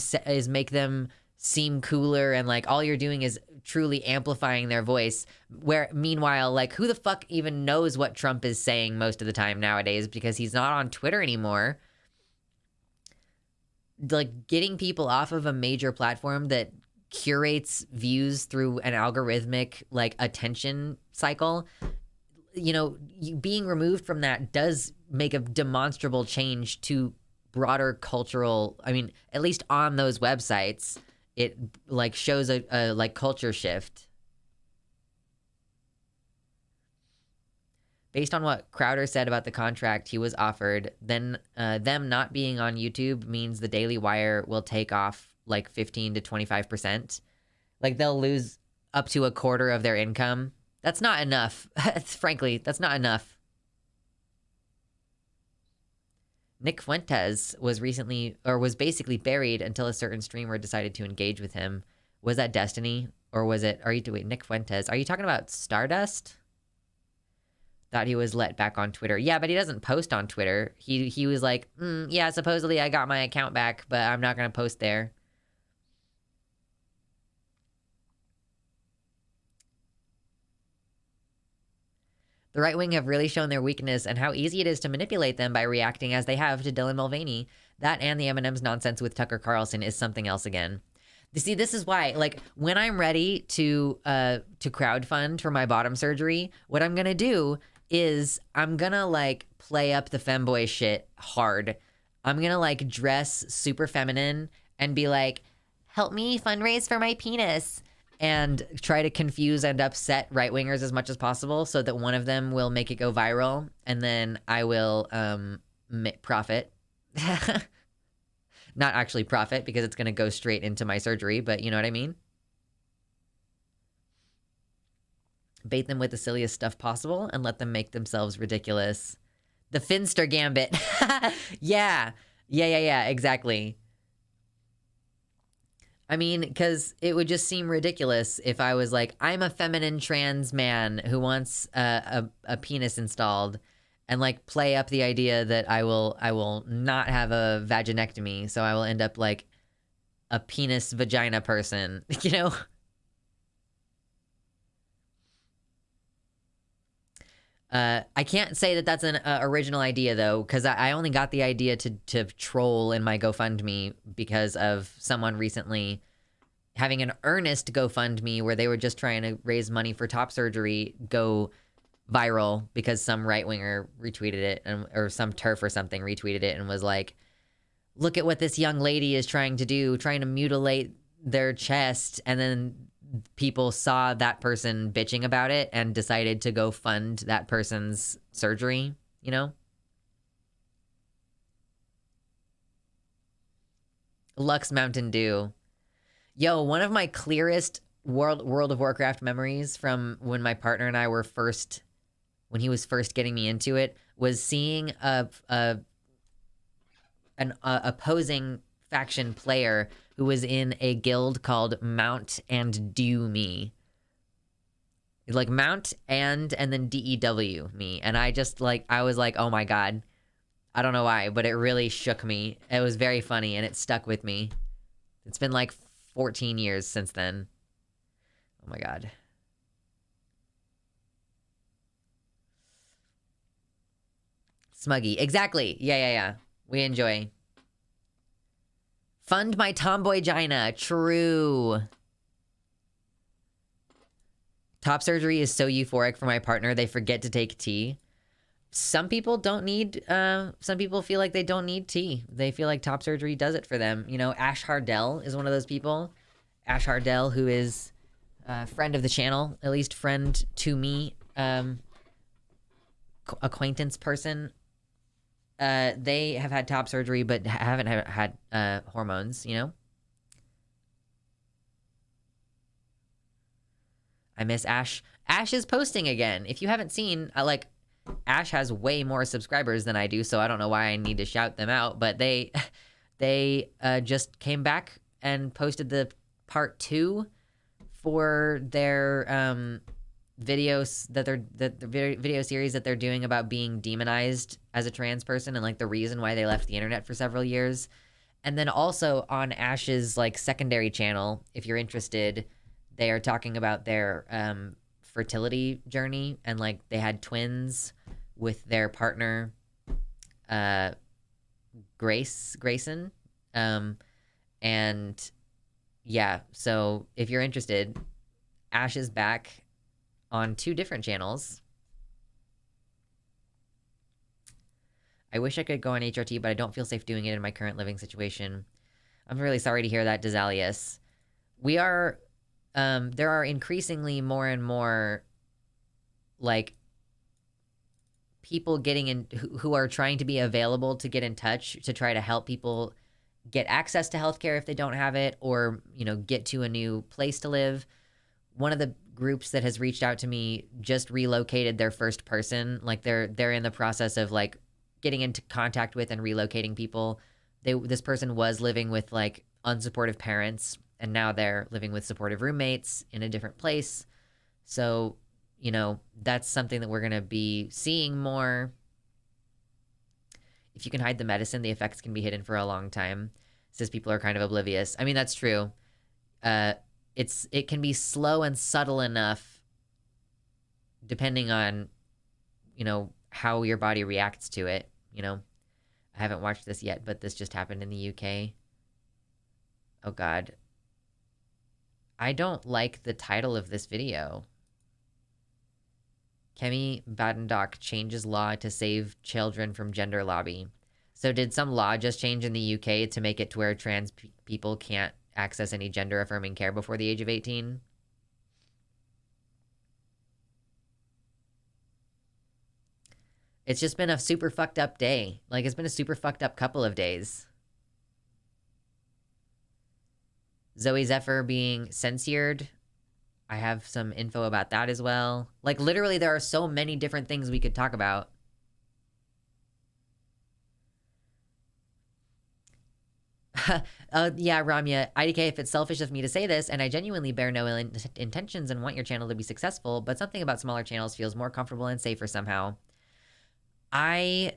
seem cooler, and, like, all you're doing is truly amplifying their voice. Where, meanwhile, like, who the fuck even knows what Trump is saying most of the time nowadays, because he's not on Twitter anymore. Like, getting people off of a major platform that curates views through an algorithmic, like, attention cycle, you know, being removed from that does make a demonstrable change to broader cultural, I mean, at least on those websites, it, like, shows a like, culture shift. Based on what Crowder said about the contract he was offered, then them not being on YouTube means the Daily Wire will take off like 15 to 25%. Like, they'll lose up to a quarter of their income. That's not enough. Frankly, that's not enough. Nick Fuentes was basically buried until a certain streamer decided to engage with him. Was that Destiny? Or was it, wait, Nick Fuentes, are you talking about Stardust? Thought he was let back on Twitter. Yeah, but he doesn't post on Twitter. He was like, yeah, supposedly I got my account back, but I'm not going to post there. The right wing have really shown their weakness and how easy it is to manipulate them by reacting as they have to Dylan Mulvaney. That and the M&M's nonsense with Tucker Carlson is something else again. You see, this is why, like, when I'm ready to crowdfund for my bottom surgery, what I'm gonna do is I'm gonna, like, play up the femboy shit hard. I'm gonna, like, dress super feminine and be like, help me fundraise for my penis, and try to confuse and upset right-wingers as much as possible so that one of them will make it go viral, and then I will profit. Not actually profit, because it's going to go straight into my surgery, but you know what I mean? Bait them with the silliest stuff possible and let them make themselves ridiculous. The Finster Gambit. Yeah, exactly. I mean, because it would just seem ridiculous if I was like, I'm a feminine trans man who wants a penis installed, and, like, play up the idea that I will not have a vaginectomy, so I will end up like a penis vagina person, you know? I can't say that that's an original idea, though, because I only got the idea to troll in my GoFundMe because of someone recently having an earnest GoFundMe where they were just trying to raise money for top surgery go viral because some right-winger retweeted it, or some TERF or something retweeted it and was like, look at what this young lady is trying to do, trying to mutilate their chest, and then people saw that person bitching about it and decided to go fund that person's surgery, you know? Lux Mountain Dew. Yo, one of my clearest World of Warcraft memories from when my partner and I were when he was first getting me into it, was seeing an opposing faction player who was in a guild called Mount and Dew Me. Like Mount and then DEW me. And I just like, I was like, oh my God. I don't know why, but it really shook me. It was very funny and it stuck with me. It's been like 14 years since then. Oh my God. Smuggy. Exactly. Yeah. We enjoy. Fund my tomboy-gina. True. Top surgery is so euphoric for my partner, they forget to take tea. Some people don't need, some people feel like they don't need tea. They feel like top surgery does it for them. You know, Ash Hardell is one of those people. Ash Hardell, who is a friend of the channel, at least friend to me, acquaintance person. They have had top surgery, but haven't had hormones, you know? I miss Ash. Ash is posting again. If you haven't seen, like, Ash has way more subscribers than I do, so I don't know why I need to shout them out, but they just came back and posted the part 2 for their videos the video series that they're doing about being demonized as a trans person and like the reason why they left the internet for several years. And then also on Ash's like secondary channel, if you're interested, they are talking about their fertility journey, and like they had twins with their partner Grayson, and yeah, so if you're interested, Ash is back on 2 different channels. I wish I could go on HRT, but I don't feel safe doing it in my current living situation. I'm really sorry to hear that, Desalius. We are, there are increasingly more and more, like, people getting in, who are trying to be available to get in touch to try to help people get access to healthcare if they don't have it, or, you know, get to a new place to live. One of the groups that has reached out to me just relocated their first person. Like they're in the process of like getting into contact with and relocating people. This person was living with like unsupportive parents, and now they're living with supportive roommates in a different place. So, you know, that's something that we're going to be seeing more. If you can hide the medicine, the effects can be hidden for a long time. Says people are kind of oblivious. I mean, that's true. It can be slow and subtle enough depending on, you know, how your body reacts to it, you know. I haven't watched this yet, but this just happened in the UK. Oh God. I don't like the title of this video. Kemi Badenoch changes law to save children from gender lobby. So did some law just change in the UK to make it to where trans people can't access any gender-affirming care before the age of 18? It's just been a super fucked up day. Like, it's been a super fucked up couple of days. Zoe Zephyr being censored. I have some info about that as well. Like, literally, there are so many different things we could talk about. Yeah, Ramya, IDK, if it's selfish of me to say this, and I genuinely bear no intentions and want your channel to be successful, but something about smaller channels feels more comfortable and safer somehow. I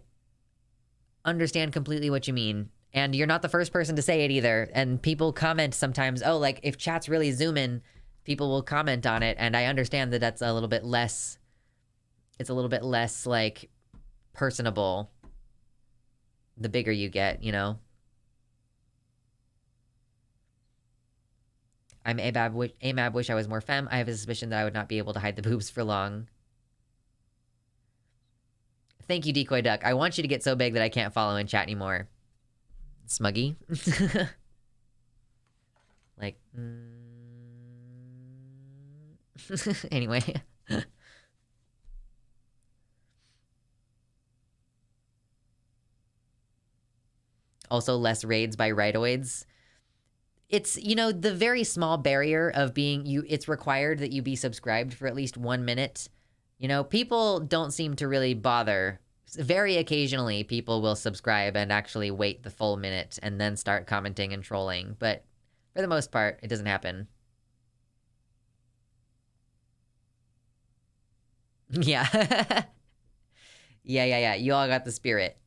understand completely what you mean, and you're not the first person to say it either. And people comment sometimes, oh, like, if chats really zoom in, people will comment on it, and I understand that that's a little bit less, it's a little bit less, like, personable the bigger you get, you know? I'm AMAB, wish I was more femme. I have a suspicion that I would not be able to hide the boobs for long. Thank you, Decoy Duck. I want you to get so big that I can't follow in chat anymore. Smuggy. Like, anyway. Also, less raids by rightoids. It's, you know, the very small barrier of being it's required that you be subscribed for at least 1 minute. You know, people don't seem to really bother. Very occasionally, people will subscribe and actually wait the full minute and then start commenting and trolling. But for the most part, it doesn't happen. Yeah. Yeah. You all got the spirit.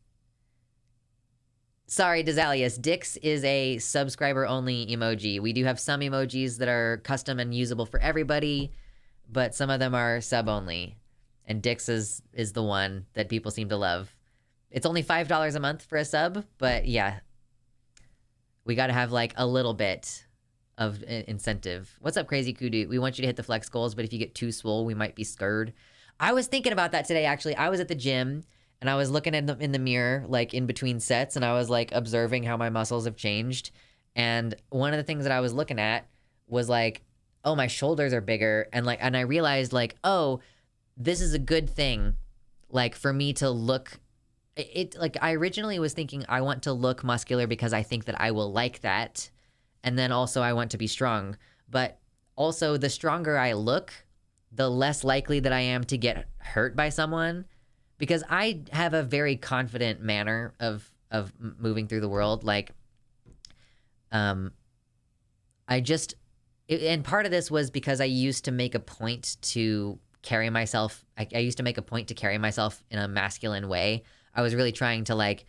Sorry, Desalius. Dix is a subscriber-only emoji. We do have some emojis that are custom and usable for everybody, but some of them are sub-only. And Dix is the one that people seem to love. It's only $5 a month for a sub, but yeah. We gotta have, like, a little bit of incentive. What's up, Crazy Kudu? We want you to hit the flex goals, but if you get too swole, we might be scared. I was thinking about that today, actually. I was at the gym, and I was looking in the mirror, like, in between sets, and I was, like, observing how my muscles have changed. And one of the things that I was looking at was, like, oh, my shoulders are bigger. And I realized, like, oh, this is a good thing, like, for me to look... Like, I originally was thinking I want to look muscular because I think that I will like that. And then also I want to be strong. But also, the stronger I look, the less likely that I am to get hurt by someone. Because I have a very confident manner of moving through the world. Like, and part of this was because I used to make a point to carry myself. I used to make a point to carry myself in a masculine way. I was really trying to, like,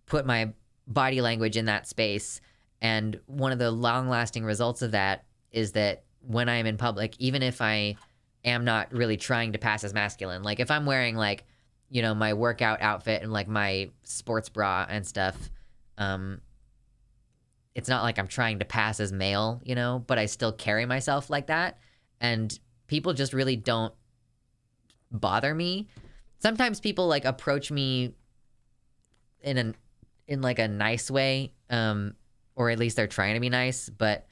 put my body language in that space. And one of the long-lasting results of that is that when I'm in public, even if I am not really trying to pass as masculine, like, if I'm wearing, like, you know, my workout outfit and, like, my sports bra and stuff, it's not like I'm trying to pass as male, you know, but I still carry myself like that. And people just really don't bother me. Sometimes people, like, approach me in like a nice way, or at least they're trying to be nice, but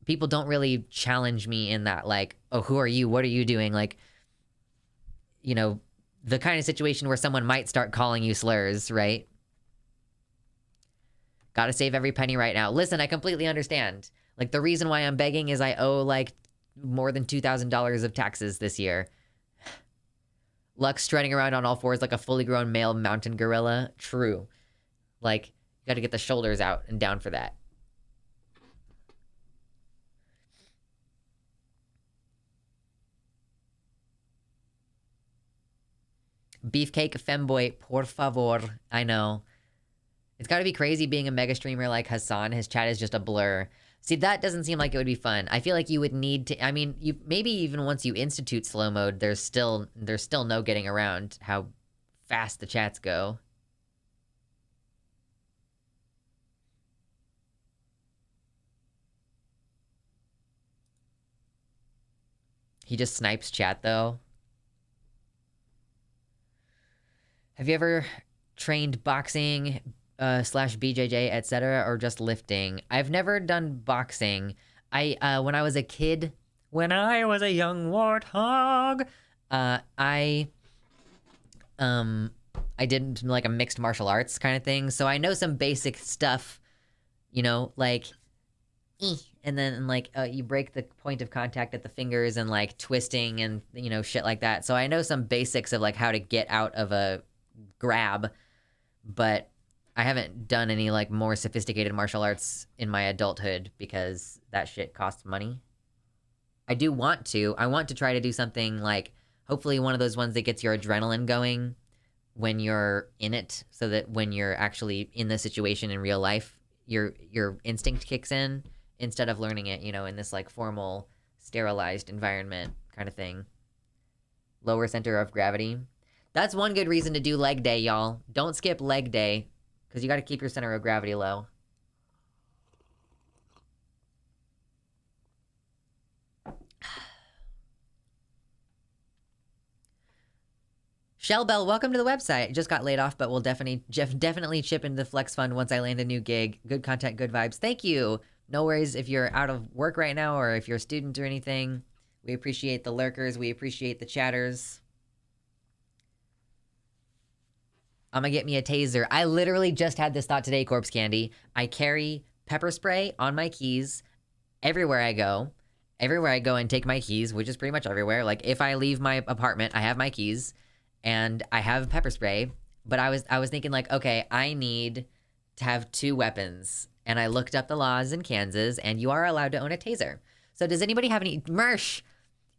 people don't really challenge me in that, like, oh, who are you? What are you doing? Like, you know, the kind of situation where someone might start calling you slurs, right? Gotta save every penny right now. Listen, I completely understand. Like, the reason why I'm begging is I owe, like, more than $2,000 of taxes this year. Lux strutting around on all fours like a fully grown male mountain gorilla. True. Like, you gotta get the shoulders out and down for that. Beefcake femboy, por favor. I know. It's gotta be crazy being a mega streamer like Hassan. His chat is just a blur. See, that doesn't seem like it would be fun. I feel like you would need to... I mean, you maybe even once you institute slow mode, there's still no getting around how fast the chats go. He just snipes chat, though. Have you ever trained boxing... slash BJJ, etc., or just lifting? I've never done boxing. When I was a kid, when I was a young warthog, I did, like, a mixed martial arts kind of thing, so I know some basic stuff, you know, like, and then, like, you break the point of contact at the fingers and, like, twisting and, you know, shit like that. So I know some basics of, like, how to get out of a grab, but I haven't done any, like, more sophisticated martial arts in my adulthood because that shit costs money. I do want to. I want to try to do something, like, hopefully one of those ones that gets your adrenaline going when you're in it, so that when you're actually in the situation in real life, your instinct kicks in instead of learning it, you know, in this, like, formal, sterilized environment kind of thing. Lower center of gravity. That's one good reason to do leg day, y'all. Don't skip leg day. Because you got to keep your center of gravity low. Shellbell, welcome to the website. Just got laid off, but we'll definitely chip into the flex fund once I land a new gig. Good content, good vibes. Thank you. No worries if you're out of work right now or if you're a student or anything. We appreciate the lurkers. We appreciate the chatters. I'm gonna get me a taser. I literally just had this thought today, Corpse Candy. I carry pepper spray on my keys everywhere I go. Everywhere I go and take my keys, which is pretty much everywhere. Like, if I leave my apartment, I have my keys and I have pepper spray. But I was thinking, like, okay, I need to have 2 weapons. And I looked up the laws in Kansas, and you are allowed to own a taser. So does anybody have any... Mersh!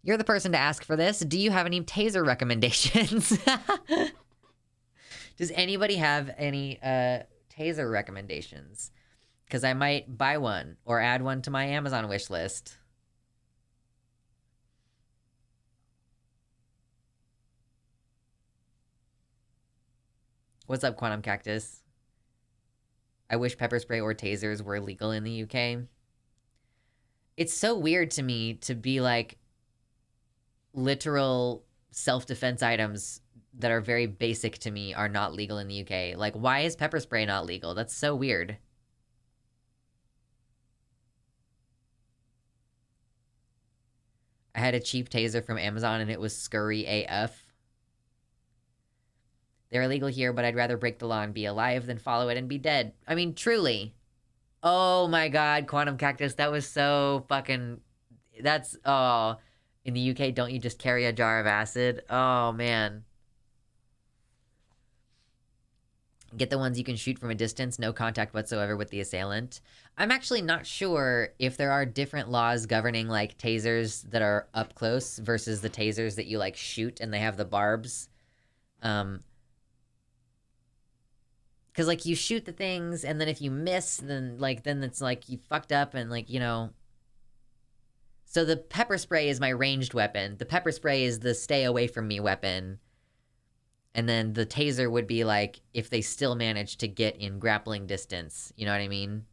You're the person to ask for this. Do you have any taser recommendations? Does anybody have any taser recommendations? Because I might buy one or add one to my Amazon wish list. What's up, Quantum Cactus? I wish pepper spray or tasers were legal in the UK. It's so weird to me to be like literal self-defense items that are very basic to me are not legal in the UK. Like, why is pepper spray not legal? That's so weird. I had a cheap taser from Amazon and it was scurry AF. They're illegal here, but I'd rather break the law and be alive than follow it and be dead. I mean, truly. Oh my god, Quantum Cactus, that was so fucking... That's... Oh... In the UK, don't you just carry a jar of acid? Oh, man. Get the ones you can shoot from a distance, no contact whatsoever with the assailant. I'm actually not sure if there are different laws governing, like, tasers that are up close versus the tasers that you, like, shoot and they have the barbs. Because, like, you shoot the things, and then if you miss, then it's, like, you fucked up and, like, you know... So the pepper spray is my ranged weapon. The pepper spray is the stay away from me weapon. And then the taser would be like, if they still manage to get in grappling distance. You know what I mean?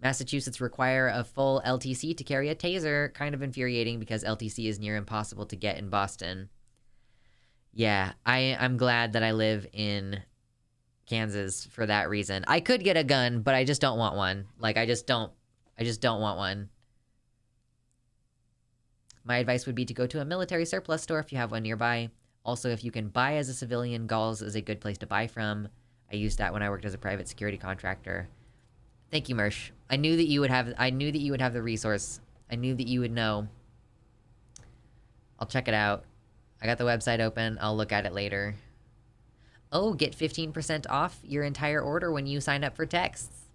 Massachusetts require a full LTC to carry a taser. Kind of infuriating because LTC is near impossible to get in Boston. Yeah, I'm glad that I live in Kansas for that reason. I could get a gun, but I just don't want one. Like, I just don't want one. My advice would be to go to a military surplus store if you have one nearby. Also, if you can buy as a civilian, Gauls is a good place to buy from. I used that when I worked as a private security contractor. Thank you, Mersh. I knew that you would have the resource. I knew that you would know. I'll check it out. I got the website open. I'll look at it later. Oh, get 15% off your entire order when you sign up for texts.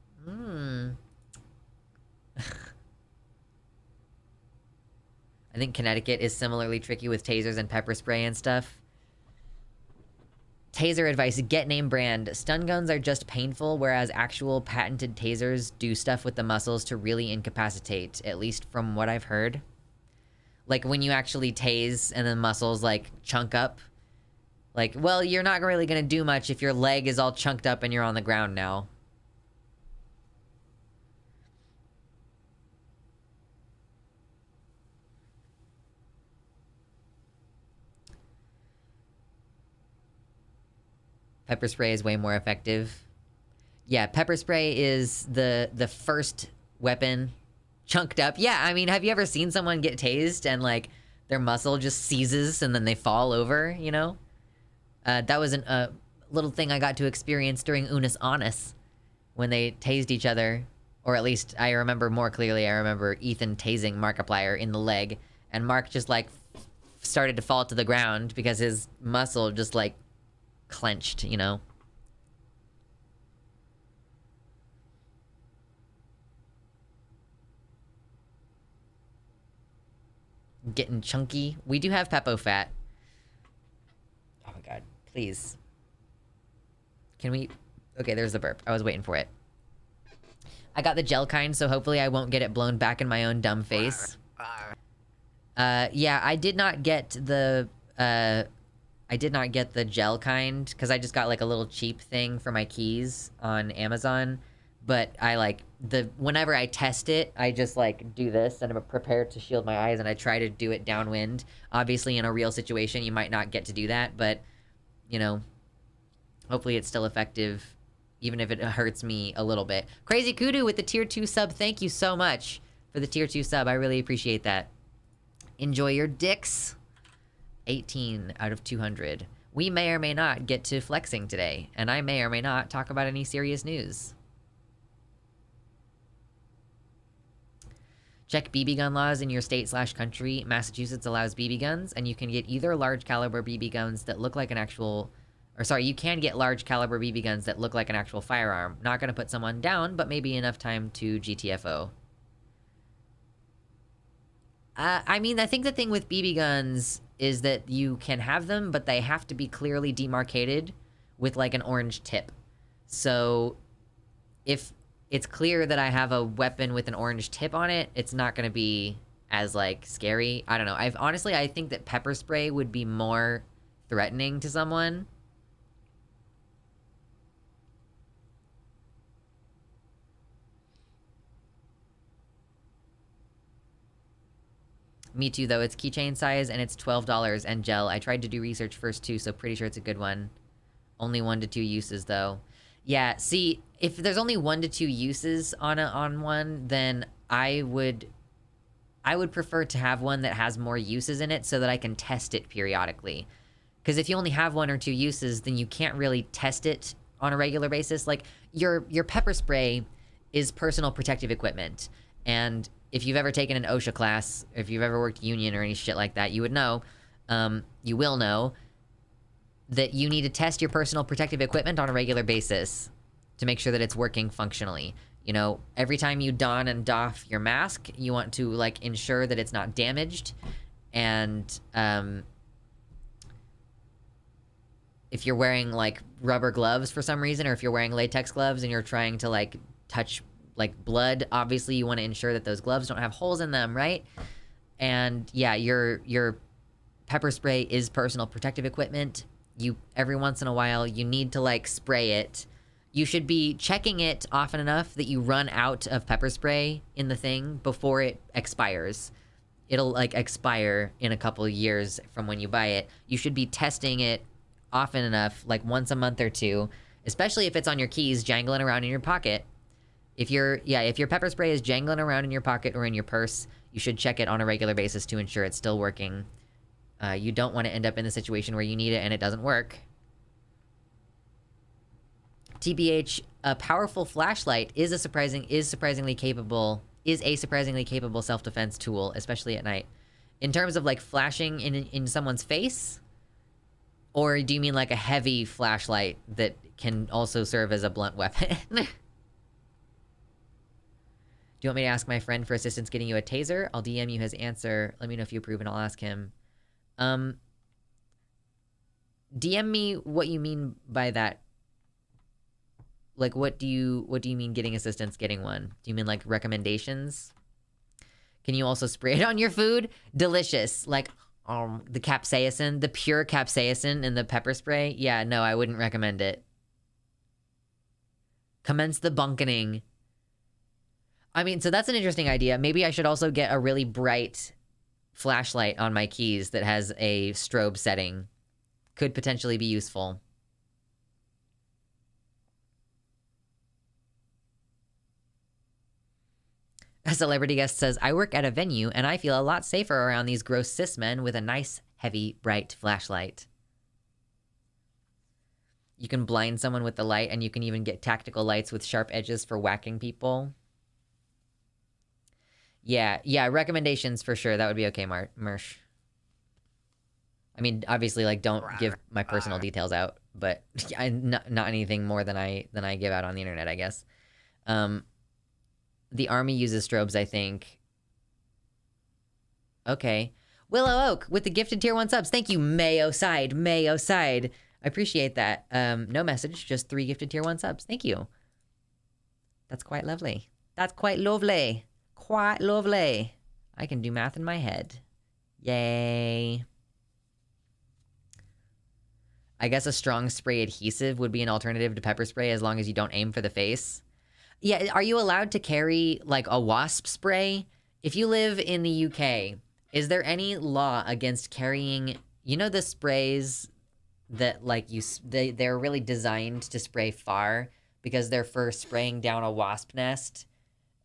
I think Connecticut is similarly tricky with tasers and pepper spray and stuff. Taser advice, get name brand. Stun guns are just painful, whereas actual patented tasers do stuff with the muscles to really incapacitate, at least from what I've heard. Like, when you actually tase and the muscles, like, chunk up. Like, well, you're not really gonna do much if your leg is all chunked up and you're on the ground now. Pepper spray is way more effective. Yeah, pepper spray is the first weapon chunked up. Yeah, I mean, have you ever seen someone get tased and, like, their muscle just seizes and then they fall over, you know? That was a little thing I got to experience during Unus Annus when they tased each other. Or at least I remember more clearly, I remember Ethan tasing Markiplier in the leg. And Mark just, like, started to fall to the ground because his muscle just, like, clenched, you know? Getting chunky. We do have Peppo Fat. Oh my god. Please. Can we... Okay, there's the burp. I was waiting for it. I got the gel kind, so hopefully I won't get it blown back in my own dumb face. Yeah, I did not get the... I did not get the gel kind, because I just got, like, a little cheap thing for my keys on Amazon. But I, like, whenever I test it, I just, like, do this, and I'm prepared to shield my eyes, and I try to do it downwind. Obviously, in a real situation, you might not get to do that, but, you know, hopefully it's still effective, even if it hurts me a little bit. Crazy Kudu with the tier 2 sub, thank you so much for the tier 2 sub. I really appreciate that. Enjoy your dicks. 18 out of 200. We may or may not get to flexing today, and I may or may not talk about any serious news. Check BB gun laws in your state/country. Massachusetts allows BB guns, and you can get either large caliber BB guns that look like an actual... Or sorry, you can get large caliber BB guns that look like an actual firearm. Not gonna put someone down, but maybe enough time to GTFO. I mean, I think the thing with BB guns is that you can have them, but they have to be clearly demarcated with like an orange tip. So if it's clear that I have a weapon with an orange tip on it, it's not going to be as like scary. I don't know. I think that pepper spray would be more threatening to someone. Me too, though. It's keychain size and it's $12 and gel. I tried to do research first too, so pretty sure it's a good one. Only 1 to 2 uses though. Yeah, see, if there's only 1 to 2 uses on one, then I would prefer to have one that has more uses in it so that I can test it periodically. Because if you only have 1 or 2 uses, then you can't really test it on a regular basis. Like, your pepper spray is personal protective equipment. And if you've ever taken an OSHA class, if you've ever worked union or any shit like that, you would know, you will know, that you need to test your personal protective equipment on a regular basis to make sure that it's working functionally. You know, every time you don and doff your mask, you want to, like, ensure that it's not damaged. And, if you're wearing, like, rubber gloves for some reason, or if you're wearing latex gloves and you're trying to, like, touch, like, blood, obviously you want to ensure that those gloves don't have holes in them, right? And, yeah, your pepper spray is personal protective equipment. Every once in a while, you need to, like, spray it. You should be checking it often enough that you run out of pepper spray in the thing before it expires. It'll, like, expire in a couple of years from when you buy it. You should be testing it often enough, like once a month or two, especially if it's on your keys jangling around in your pocket. If your pepper spray is jangling around in your pocket or in your purse, you should check it on a regular basis to ensure it's still working. You don't want to end up in the situation where you need it and it doesn't work. TBH, a powerful flashlight is a surprisingly capable self-defense tool, especially at night. In terms of like flashing in someone's face, or do you mean like a heavy flashlight that can also serve as a blunt weapon? Do you want me to ask my friend for assistance getting you a taser? I'll DM you his answer. Let me know if you approve and I'll ask him. DM me what you mean by that. Like, what do you mean getting assistance getting one? Do you mean like recommendations? Can you also spray it on your food? Delicious. Like, the capsaicin, the pure capsaicin in the pepper spray. Yeah, no, I wouldn't recommend it. Commence the bunkening. I mean, so that's an interesting idea. Maybe I should also get a really bright flashlight on my keys that has a strobe setting. Could potentially be useful. A celebrity guest says, I work at a venue and I feel a lot safer around these gross cis men with a nice, heavy, bright flashlight. You can blind someone with the light, and you can even get tactical lights with sharp edges for whacking people. Yeah, recommendations for sure. That would be okay, Mersh. I mean, obviously, like, don't give my personal details out, but not anything more than I give out on the internet, I guess. The army uses strobes, I think. Okay. Willow Oak with the gifted tier 1 subs. Thank you, Mayo Side. I appreciate that. No message, just 3 gifted tier 1 subs. Thank you. That's quite lovely. Quite lovely. I can do math in my head. Yay. I guess a strong spray adhesive would be an alternative to pepper spray as long as you don't aim for the face. Yeah, are you allowed to carry, like, a wasp spray? If you live in the UK, is there any law against carrying, you know, the sprays that, like, they're really designed to spray far because they're for spraying down a wasp nest,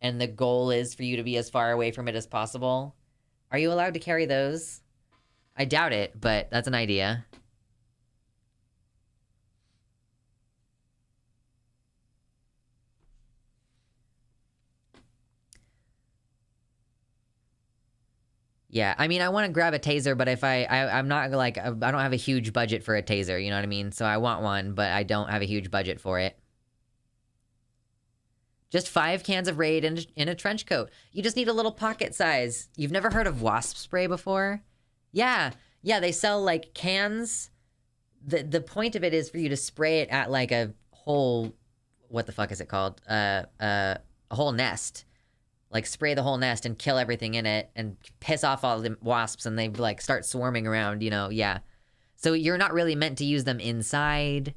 and the goal is for you to be as far away from it as possible? Are you allowed to carry those? I doubt it, but that's an idea. Yeah, I mean, I want to grab a taser, but if I'm not, like, I don't have a huge budget for a taser, you know what I mean? So I want one, but I don't have a huge budget for it. Just 5 cans of Raid in a trench coat. You just need a little pocket size. You've never heard of wasp spray before? Yeah, they sell like cans. The point of it is for you to spray it at like a whole, what the fuck is it called? A whole nest. Like spray the whole nest and kill everything in it and piss off all the wasps and they like start swarming around, you know, yeah. So you're not really meant to use them inside.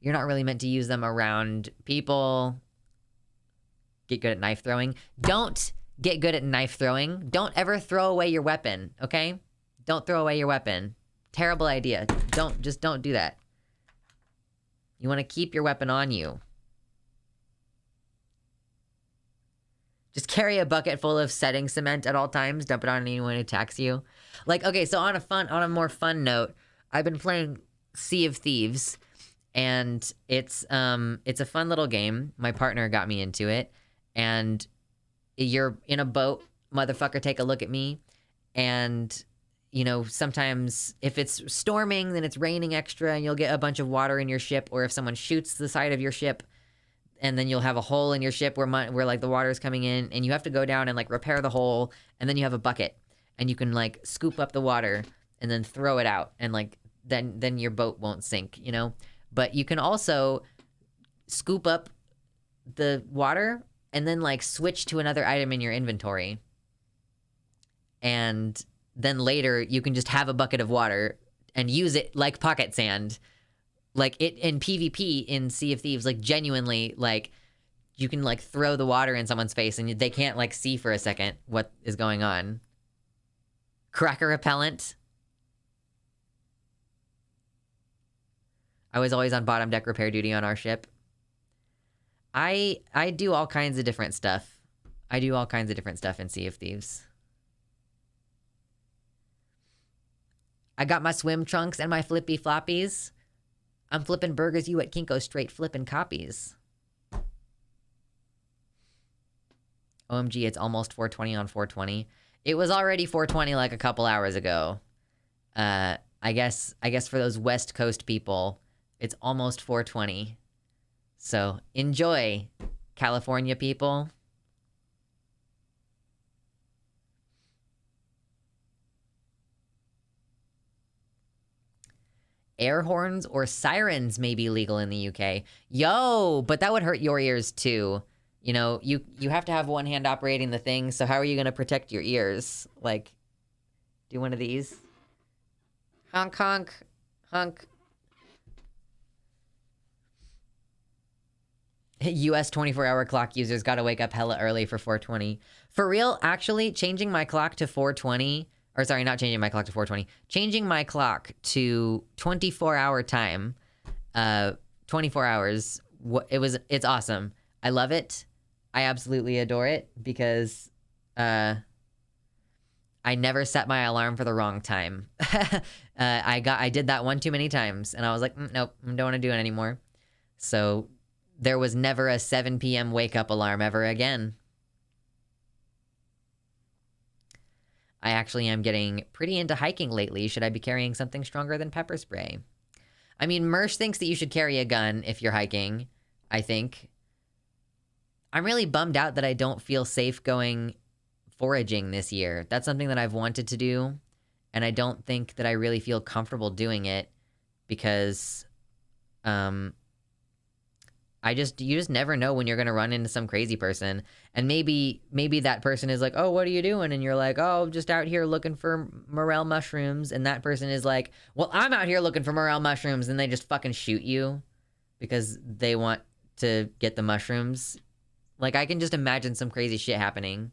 You're not really meant to use them around people. Get good at knife throwing. Don't get good at knife throwing. Don't ever throw away your weapon, okay? Don't throw away your weapon. Terrible idea. Just don't do that. You want to keep your weapon on you. Just carry a bucket full of setting cement at all times. Dump it on anyone who attacks you. Like, okay, so on a more fun note, I've been playing Sea of Thieves, and it's a fun little game. My partner got me into it, and you're in a boat. Motherfucker, take a look at me. And, you know, sometimes if it's storming, then it's raining extra, and you'll get a bunch of water in your ship. Or if someone shoots the side of your ship, and then you'll have a hole in your ship where like the water's coming in, and you have to go down and like repair the hole, and then you have a bucket, and you can like scoop up the water and then throw it out, and like then your boat won't sink, you know? But you can also scoop up the water and then like switch to another item in your inventory. And then later you can just have a bucket of water and use it like pocket sand. Like it in PvP in Sea of Thieves, like genuinely, like you can like throw the water in someone's face and they can't like see for a second what is going on. Cracker repellent. I was always on bottom deck repair duty on our ship. I do all kinds of different stuff. I do all kinds of different stuff in Sea of Thieves. I got my swim trunks and my flippy floppies. I'm flipping burgers, you at Kinko straight flipping copies. OMG, it's almost 420 on 420. It was already 420 like a couple hours ago. I guess for those West Coast people, it's almost 420. So enjoy, California people. Air horns or sirens may be legal in the UK. Yo, but that would hurt your ears too. You know, you have to have one hand operating the thing, so how are you going to protect your ears? Like, do one of these. Honk, honk, honk. US 24-hour clock users gotta wake up hella early for 420. For real, actually, changing my clock to 420... Or sorry, not changing my clock to 420. Changing my clock to 24-hour time. 24 hours. It's awesome. I love it. I absolutely adore it because I never set my alarm for the wrong time. I did that one too many times, and I was like, nope, I don't want to do it anymore. So there was never a 7 p.m. wake-up alarm ever again. I actually am getting pretty into hiking lately. Should I be carrying something stronger than pepper spray? I mean, Mersh thinks that you should carry a gun if you're hiking, I think. I'm really bummed out that I don't feel safe going foraging this year. That's something that I've wanted to do, and I don't think that I really feel comfortable doing it because you just never know when you're going to run into some crazy person. And maybe that person is like, oh, what are you doing? And you're like, oh, just out here looking for morel mushrooms. And that person is like, well, I'm out here looking for morel mushrooms. And they just fucking shoot you because they want to get the mushrooms. Like, I can just imagine some crazy shit happening.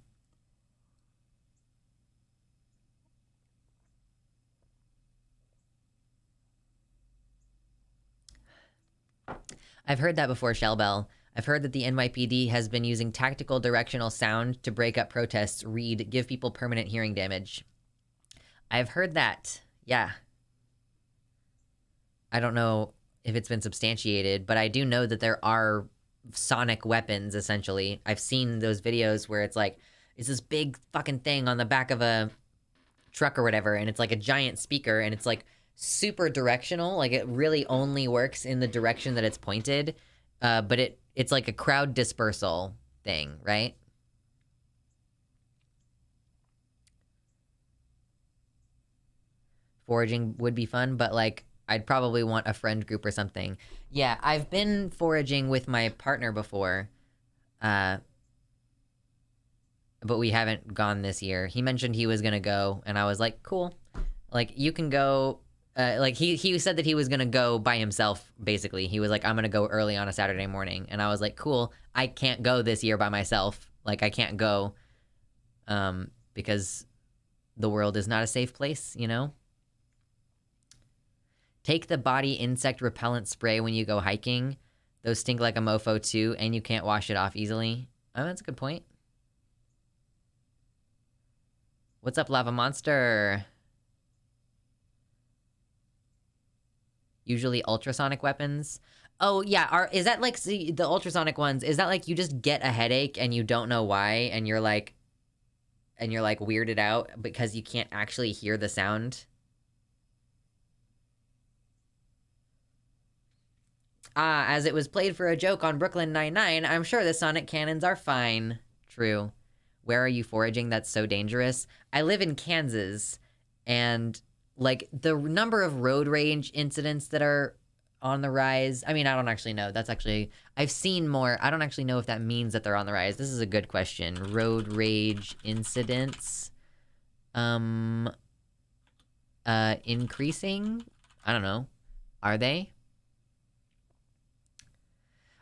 I've heard that before, Shellbell. I've heard that the NYPD has been using tactical directional sound to break up protests. Read, give people permanent hearing damage. I've heard that. Yeah. I don't know if it's been substantiated, but I do know that there are sonic weapons, essentially. I've seen those videos where it's like, it's this big fucking thing on the back of a truck or whatever, and it's like a giant speaker, and it's like super directional. Like, it really only works in the direction that it's pointed, but it's like a crowd dispersal. thing, right? Foraging would be fun, but like I'd probably want a friend group or something. Yeah, I've been foraging with my partner before, but we haven't gone this year. He mentioned he was gonna go, and I was like, cool. Like, you can go. Like, he said that he was gonna go by himself, basically. He was like, I'm gonna go early on a Saturday morning. And I was like, cool. I can't go this year by myself. Like, I can't go, because the world is not a safe place, you know? Take the body insect repellent spray when you go hiking. Those stink like a mofo too, and you can't wash it off easily. Oh, that's a good point. What's up, Lava Monster? Usually ultrasonic weapons. Oh, yeah, is that like, see, the ultrasonic ones, is that like you just get a headache and you don't know why, and you're like weirded out because you can't actually hear the sound? Ah, as it was played for a joke on Brooklyn Nine-Nine, I'm sure the sonic cannons are fine. True. Where are you foraging? That's so dangerous. I live in Kansas, and like the number of road rage incidents that are on the rise. I mean, I don't actually know. That's actually, I've seen more. I don't actually know if that means that they're on the rise. This is a good question. Road rage incidents. Increasing? I don't know. Are they?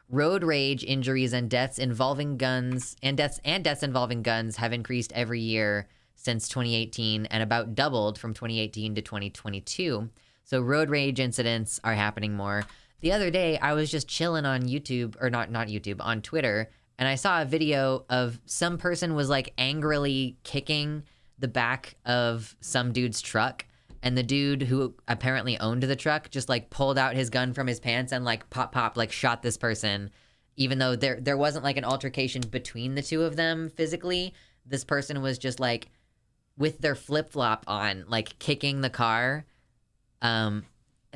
Road rage injuries and deaths involving guns deaths involving guns have increased every year since 2018 and about doubled from 2018 to 2022. So road rage incidents are happening more. The other day, I was just chilling on YouTube, or not YouTube, on Twitter, and I saw a video of some person was like angrily kicking the back of some dude's truck. And the dude who apparently owned the truck just like pulled out his gun from his pants and like pop, like shot this person. Even though there wasn't like an altercation between the two of them physically, this person was just like with their flip-flop on, like kicking the car. And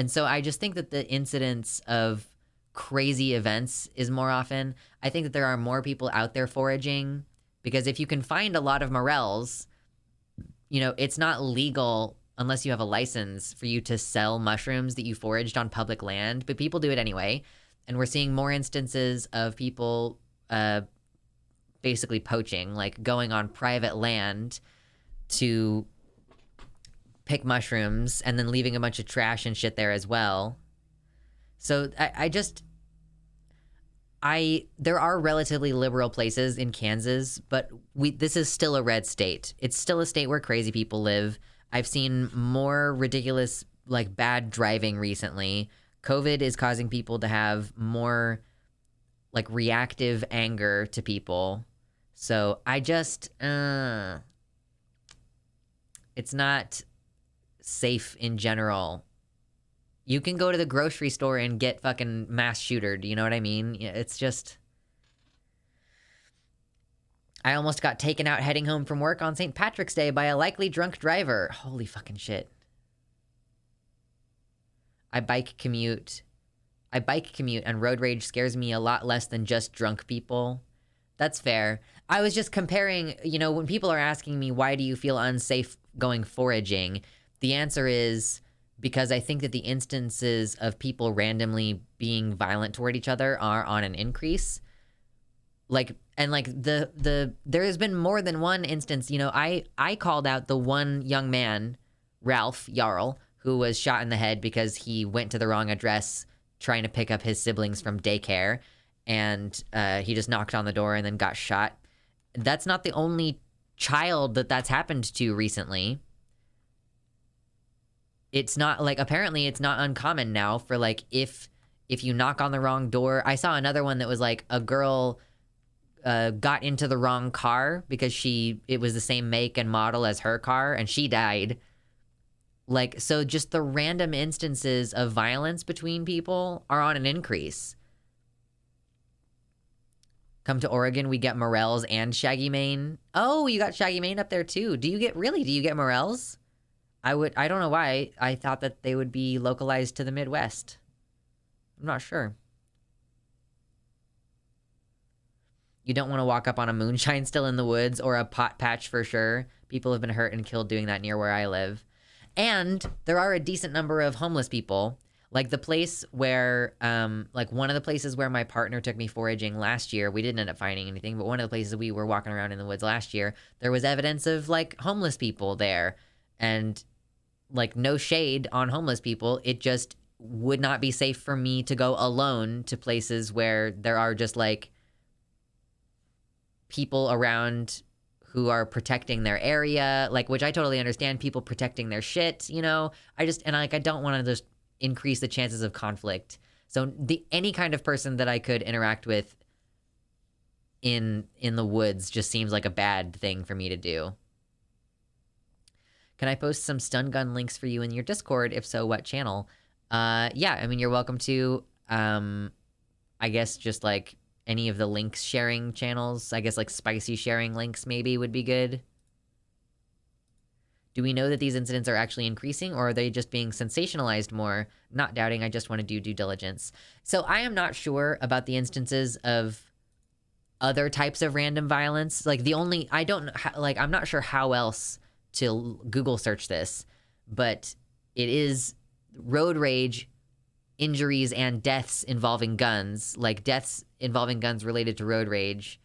so I just think that the incidence of crazy events is more often. I think that there are more people out there foraging, because if you can find a lot of morels, you know, it's not legal unless you have a license for you to sell mushrooms that you foraged on public land, but people do it anyway. And we're seeing more instances of people basically poaching, like going on private land to pick mushrooms and then leaving a bunch of trash and shit there as well. So there are relatively liberal places in Kansas, but this is still a red state. It's still a state where crazy people live. I've seen more ridiculous, like, bad driving recently. COVID is causing people to have more, like, reactive anger to people. So I just, it's not safe in general. You can go to the grocery store and get fucking mass shootered, you know what I mean? It's just... I almost got taken out heading home from work on St. Patrick's Day by a likely drunk driver. Holy fucking shit. I bike commute and road rage scares me a lot less than just drunk people. That's fair. I was just comparing, you know, when people are asking me, why do you feel unsafe going foraging? The answer is because I think that the instances of people randomly being violent toward each other are on an increase. Like, and like there has been more than one instance, you know, I called out the one young man, Ralph Jarl, who was shot in the head because he went to the wrong address trying to pick up his siblings from daycare, and he just knocked on the door and then got shot. That's not the only child that's happened to recently. It's not, like, apparently it's not uncommon now for, like, if you knock on the wrong door. I saw another one that was like a girl got into the wrong car because it was the same make and model as her car, and she died. Like, so just the random instances of violence between people are on an increase. Come to Oregon, we get morels and shaggy mane. Oh, you got shaggy mane up there too. Do you get morels? I don't know why I thought that they would be localized to the Midwest. I'm not sure. You don't want to walk up on a moonshine still in the woods or a pot patch for sure. People have been hurt and killed doing that near where I live. And there are a decent number of homeless people. Like the place where, like one of the places where my partner took me foraging last year, we didn't end up finding anything, but one of the places we were walking around in the woods last year, there was evidence of like homeless people there. And like no shade on homeless people, it just would not be safe for me to go alone to places where there are just like people around who are protecting their area, like, which I totally understand, people protecting their shit, you know? I don't want to just increase the chances of conflict. So any kind of person that I could interact with in the woods just seems like a bad thing for me to do. Can I post some stun gun links for you in your Discord? If so, what channel? Yeah, I mean, you're welcome to, I guess just like any of the links sharing channels. I guess like spicy sharing links maybe would be good. Do we know that these incidents are actually increasing, or are they just being sensationalized more? Not doubting, I just want to do due diligence. So I am not sure about the instances of other types of random violence. Like I'm not sure how else to Google search this, but it is road rage, injuries, and deaths involving guns. Like deaths involving guns related to road rage.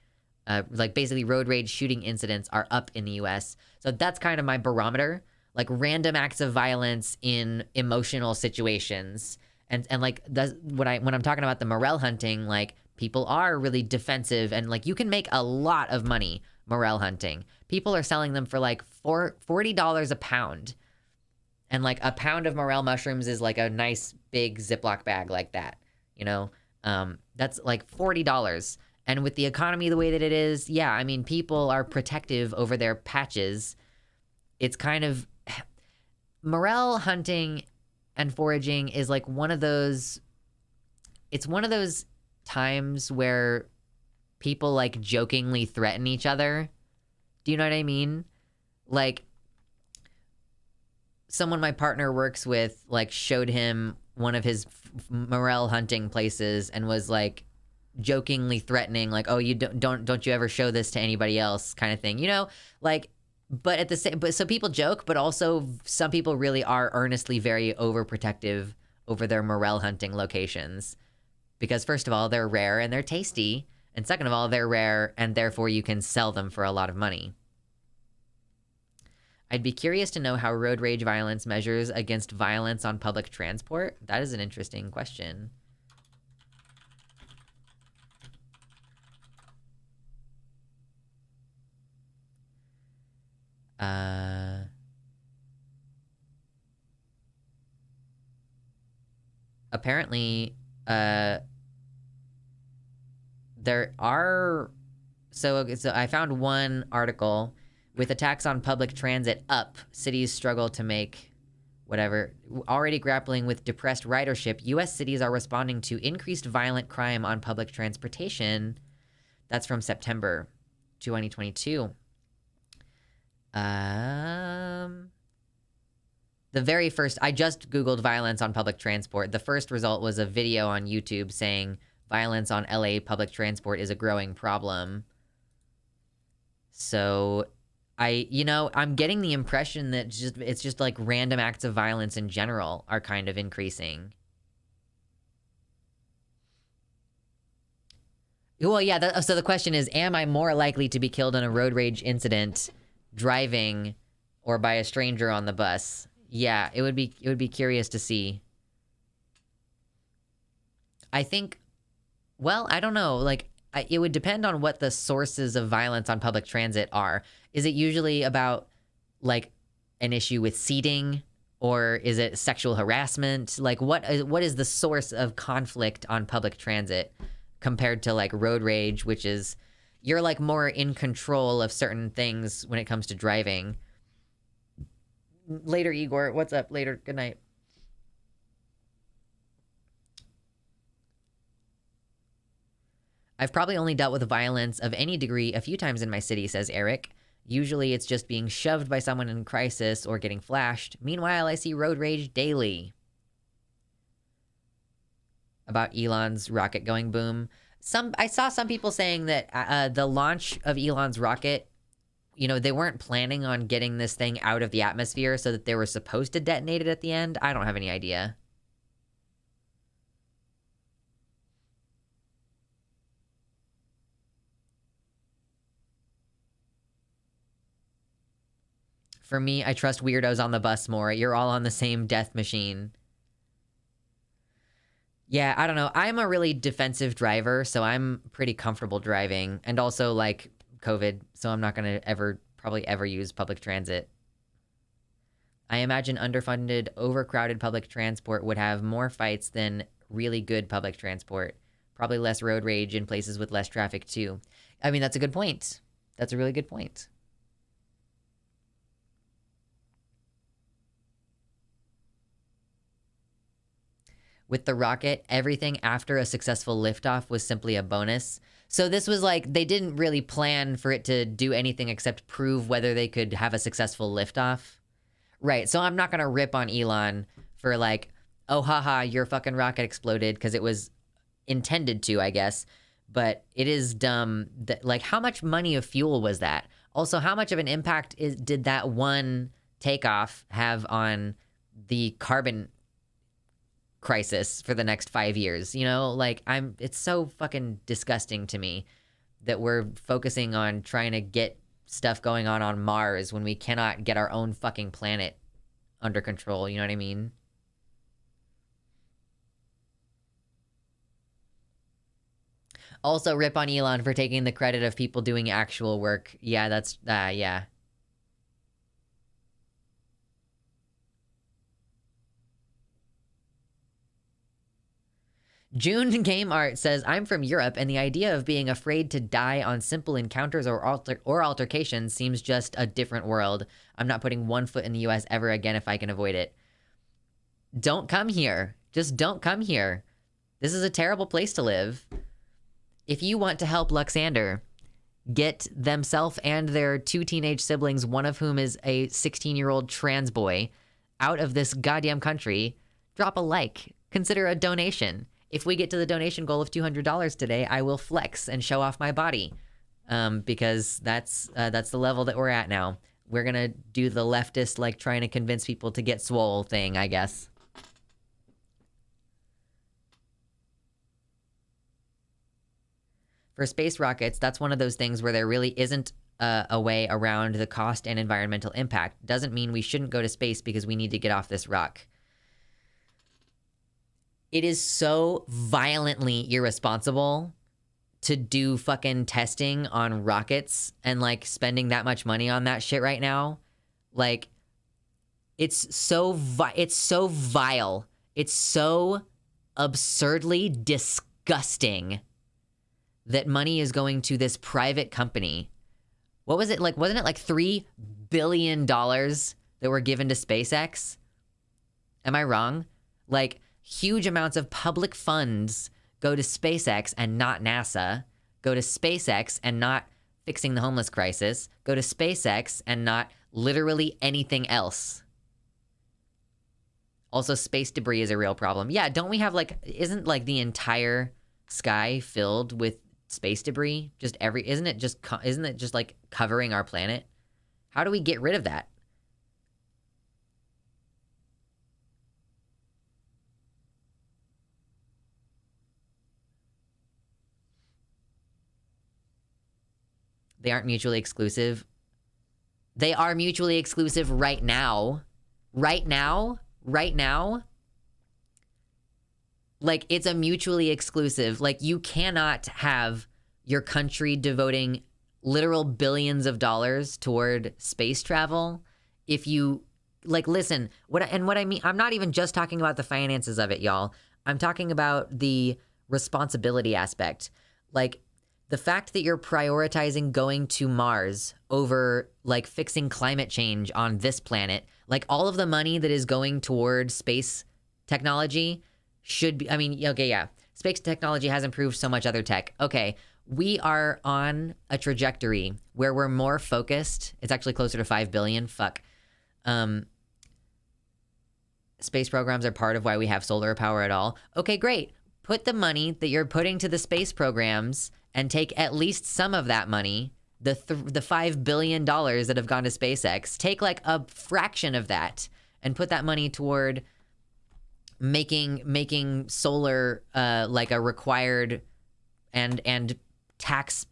Like basically road rage shooting incidents are up in the US. So that's kind of my barometer, like random acts of violence in emotional situations. And like that's when I'm talking about the morel hunting, like people are really defensive and like you can make a lot of money morel hunting. People are selling them for like $40 a pound. And like a pound of morel mushrooms is like a nice big Ziploc bag like that, you know? That's like $40. And with the economy the way that it is, yeah, I mean, people are protective over their patches. It's kind of... Morel hunting and foraging is like one of those... It's one of those times where people like jokingly threaten each other. Do you know what I mean? Like, someone my partner works with, like, showed him one of his morel hunting places and was like, jokingly threatening, like, oh, you don't you ever show this to anybody else, kind of thing, you know? Like, but at the same, but so people joke, but also some people really are earnestly very overprotective over their morel hunting locations, because first of all, they're rare and they're tasty, and second of all, they're rare and therefore you can sell them for a lot of money. I'd be curious to know how road rage violence measures against violence on public transport. That is an interesting question. Apparently, there are... So I found one article, with attacks on public transit up, cities struggle to make whatever. Already grappling with depressed ridership, U.S. cities are responding to increased violent crime on public transportation. That's from September 2022. The very first, I just Googled violence on public transport. The first result was a video on YouTube saying violence on LA public transport is a growing problem. So I'm getting the impression that it's just like random acts of violence in general are kind of increasing. Well, yeah, so the question is, am I more likely to be killed in a road rage incident driving or by a stranger on the bus? Yeah, it would be curious to see. I think, well, I don't know, like, it would depend on what the sources of violence on public transit are. Is it usually about, like, an issue with seating, or is it sexual harassment? Like, what is the source of conflict on public transit compared to, like, road rage, which is, you're, like, more in control of certain things when it comes to driving. Later, Igor. What's up? Later. Good night. I've probably only dealt with violence of any degree a few times in my city, says Eric. Usually it's just being shoved by someone in crisis or getting flashed. Meanwhile, I see road rage daily. About Elon's rocket going boom. I saw some people saying that the launch of Elon's rocket, you know, they weren't planning on getting this thing out of the atmosphere, so that they were supposed to detonate it at the end. I don't have any idea. For me, I trust weirdos on the bus more. You're all on the same death machine. Yeah, I don't know. I'm a really defensive driver, so I'm pretty comfortable driving. And also, like, COVID, so I'm not going to probably ever use public transit. I imagine underfunded, overcrowded public transport would have more fights than really good public transport. Probably less road rage in places with less traffic, too. I mean, that's a good point. That's a really good point. With the rocket, everything after a successful liftoff was simply a bonus. So this was like, they didn't really plan for it to do anything except prove whether they could have a successful liftoff. Right, so I'm not gonna rip on Elon for like, oh haha, your fucking rocket exploded, because it was intended to, I guess. But it is dumb that, like, how much money of fuel was that? Also, how much of an impact did that one takeoff have on the carbon crisis for the next 5 years? You know, like, it's so fucking disgusting to me that we're focusing on trying to get stuff going on Mars when we cannot get our own fucking planet under control. You know what I mean? Also, rip on Elon for taking the credit of people doing actual work. Yeah, that's yeah. June Game Art says, I'm from Europe, and the idea of being afraid to die on simple encounters or altercations seems just a different world. I'm not putting one foot in the US ever again if I can avoid it. Don't come here. Just don't come here. This is a terrible place to live. If you want to help Luxander get themselves and their 2 teenage siblings, one of whom is a 16-year-old trans boy, out of this goddamn country, drop a like. Consider a donation. If we get to the donation goal of $200 today, I will flex and show off my body, because that's the level that we're at now. We're gonna do the leftist, like, trying to convince people to get swole thing, I guess. For space rockets, that's one of those things where there really isn't a way around the cost and environmental impact. Doesn't mean we shouldn't go to space because we need to get off this rock. It is so violently irresponsible to do fucking testing on rockets and, like, spending that much money on that shit right now. Like, it's so vile. It's so absurdly disgusting that money is going to this private company. What was it like? Wasn't it like $3 billion that were given to SpaceX? Am I wrong? Like, huge amounts of public funds go to SpaceX and not NASA, go to SpaceX and not fixing the homeless crisis, go to SpaceX and not literally anything else. Also, space debris is a real problem. Yeah, don't we have, like, isn't, like, the entire sky filled with space debris? Isn't it just like covering our planet? How do we get rid of that? They aren't mutually exclusive. They are mutually exclusive right now. Right now. Like, it's a mutually exclusive. Like, you cannot have your country devoting literal billions of dollars toward space travel if you, like, listen, what I mean, I'm not even just talking about the finances of it, y'all. I'm talking about the responsibility aspect. Like, the fact that you're prioritizing going to Mars over, like, fixing climate change on this planet, like, all of the money that is going toward space technology should be, I mean, okay, yeah, space technology has improved so much other tech. Okay, we are on a trajectory where we're more focused. It's actually closer to 5 billion. Fuck. Space programs are part of why we have solar power at all. Okay, great. put the money that you're putting to the space programs and take at least some of that money, the $5 billion that have gone to SpaceX, take like a fraction of that and put that money toward making solar like a required and tax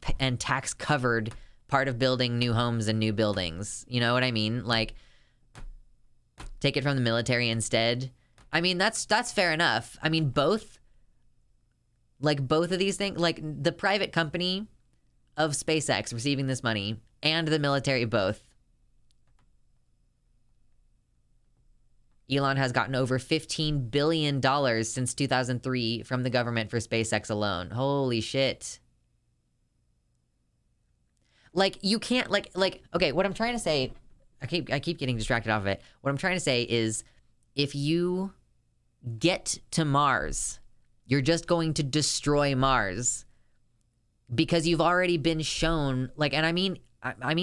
covered part of building new homes and new buildings. You know what I mean? Like, take it from the military instead. I mean, that's fair enough. I mean, both of these things, like the private company of SpaceX receiving this money and the military, both. Elon has gotten over $15 billion since 2003 from the government for SpaceX alone. Holy shit. Like, you can't, like, okay, what I'm trying to say, I keep getting distracted off of it. What I'm trying to say is, if you get to Mars, you're just going to destroy Mars. Because you've already been shown, like, and I mean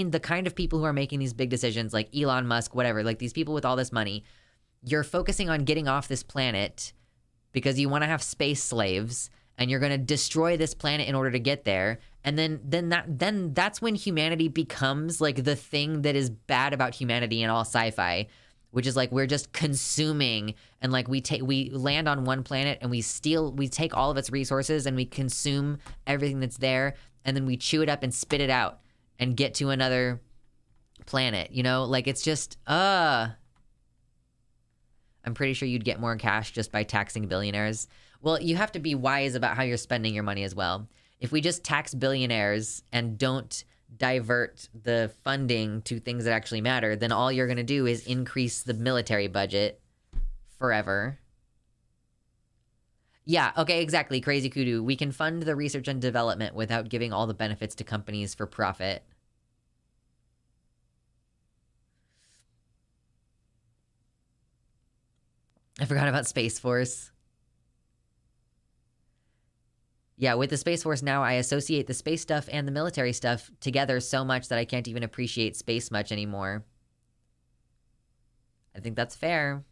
the kind of people who are making these big decisions, like Elon Musk, whatever, like these people with all this money, you're focusing on getting off this planet because you want to have space slaves, and you're going to destroy this planet in order to get there. And then that's when humanity becomes like the thing that is bad about humanity in all sci-fi, which is like we're just consuming, and like we land on one planet and we take all of its resources and we consume everything that's there, and then we chew it up and spit it out and get to another planet, you know? Like, it's just I'm pretty sure you'd get more cash just by taxing billionaires. Well, you have to be wise about how you're spending your money as well. If we just tax billionaires and don't divert the funding to things that actually matter, then all you're going to do is increase the military budget forever. Yeah, okay, exactly, Crazy Kudu. We can fund the research and development without giving all the benefits to companies for profit. I forgot about Space Force. Yeah, with the Space Force now, I associate the space stuff and the military stuff together so much that I can't even appreciate space much anymore. I think that's fair.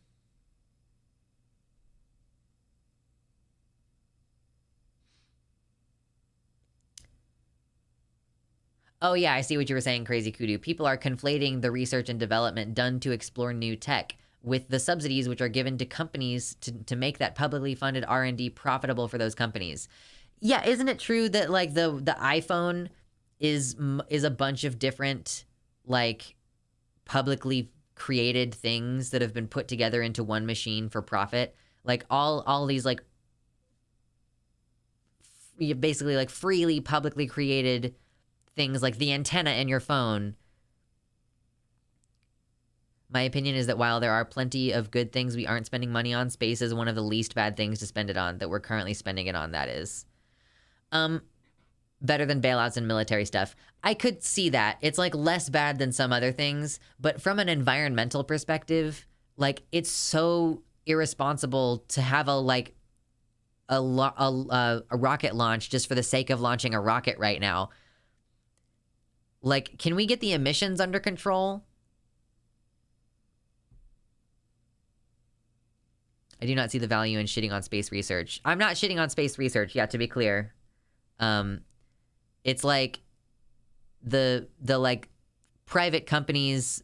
Oh yeah, I see what you were saying, Crazy Kudu. People are conflating the research and development done to explore new tech with the subsidies which are given to companies to make that publicly funded R&D profitable for those companies. Yeah, isn't it true that like the iPhone is a bunch of different like publicly created things that have been put together into one machine for profit? Like all these like basically like freely publicly created things, like the antenna in your phone. My opinion is that while there are plenty of good things we aren't spending money on, space is one of the least bad things to spend it on, that we're currently spending it on, that is. Better than bailouts and military stuff. I could see that. It's like less bad than some other things, but from an environmental perspective, like it's so irresponsible to have a rocket launch just for the sake of launching a rocket right now. Like, can we get the emissions under control? I do not see the value in shitting on space research. I'm not shitting on space research, yeah, to be clear. It's like the like private companies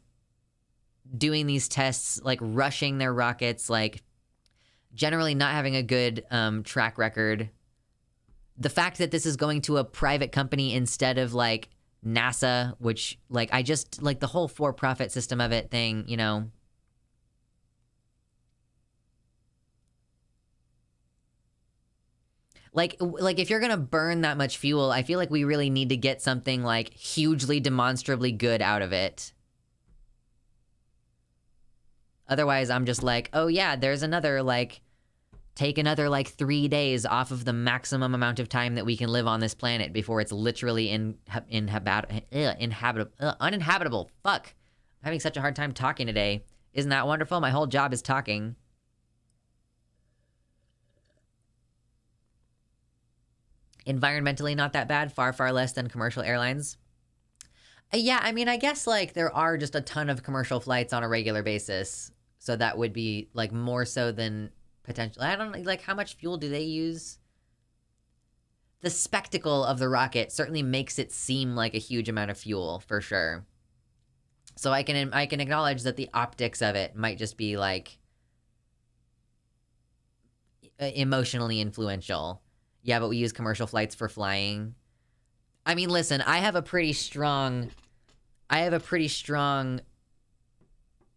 doing these tests, like rushing their rockets, like generally not having a good track record. The fact that this is going to a private company instead of like NASA, which like I just like the whole for-profit system of it thing, you know. Like if you're gonna burn that much fuel, I feel like we really need to get something like hugely demonstrably good out of it. Otherwise, I'm just like, oh yeah, there's another like, take another like 3 days off of the maximum amount of time that we can live on this planet before it's literally uninhabitable. Fuck. I'm having such a hard time talking today. Isn't that wonderful? My whole job is talking. Environmentally not that bad, far, far less than commercial airlines. Yeah, I mean, I guess like there are just a ton of commercial flights on a regular basis. So that would be like more so than potential. I don't know, like how much fuel do they use? the spectacle of the rocket certainly makes it seem like a huge amount of fuel, for sure. So I can acknowledge that the optics of it might just be like emotionally influential. Yeah, but we use commercial flights for flying. I mean, listen, I have a pretty strong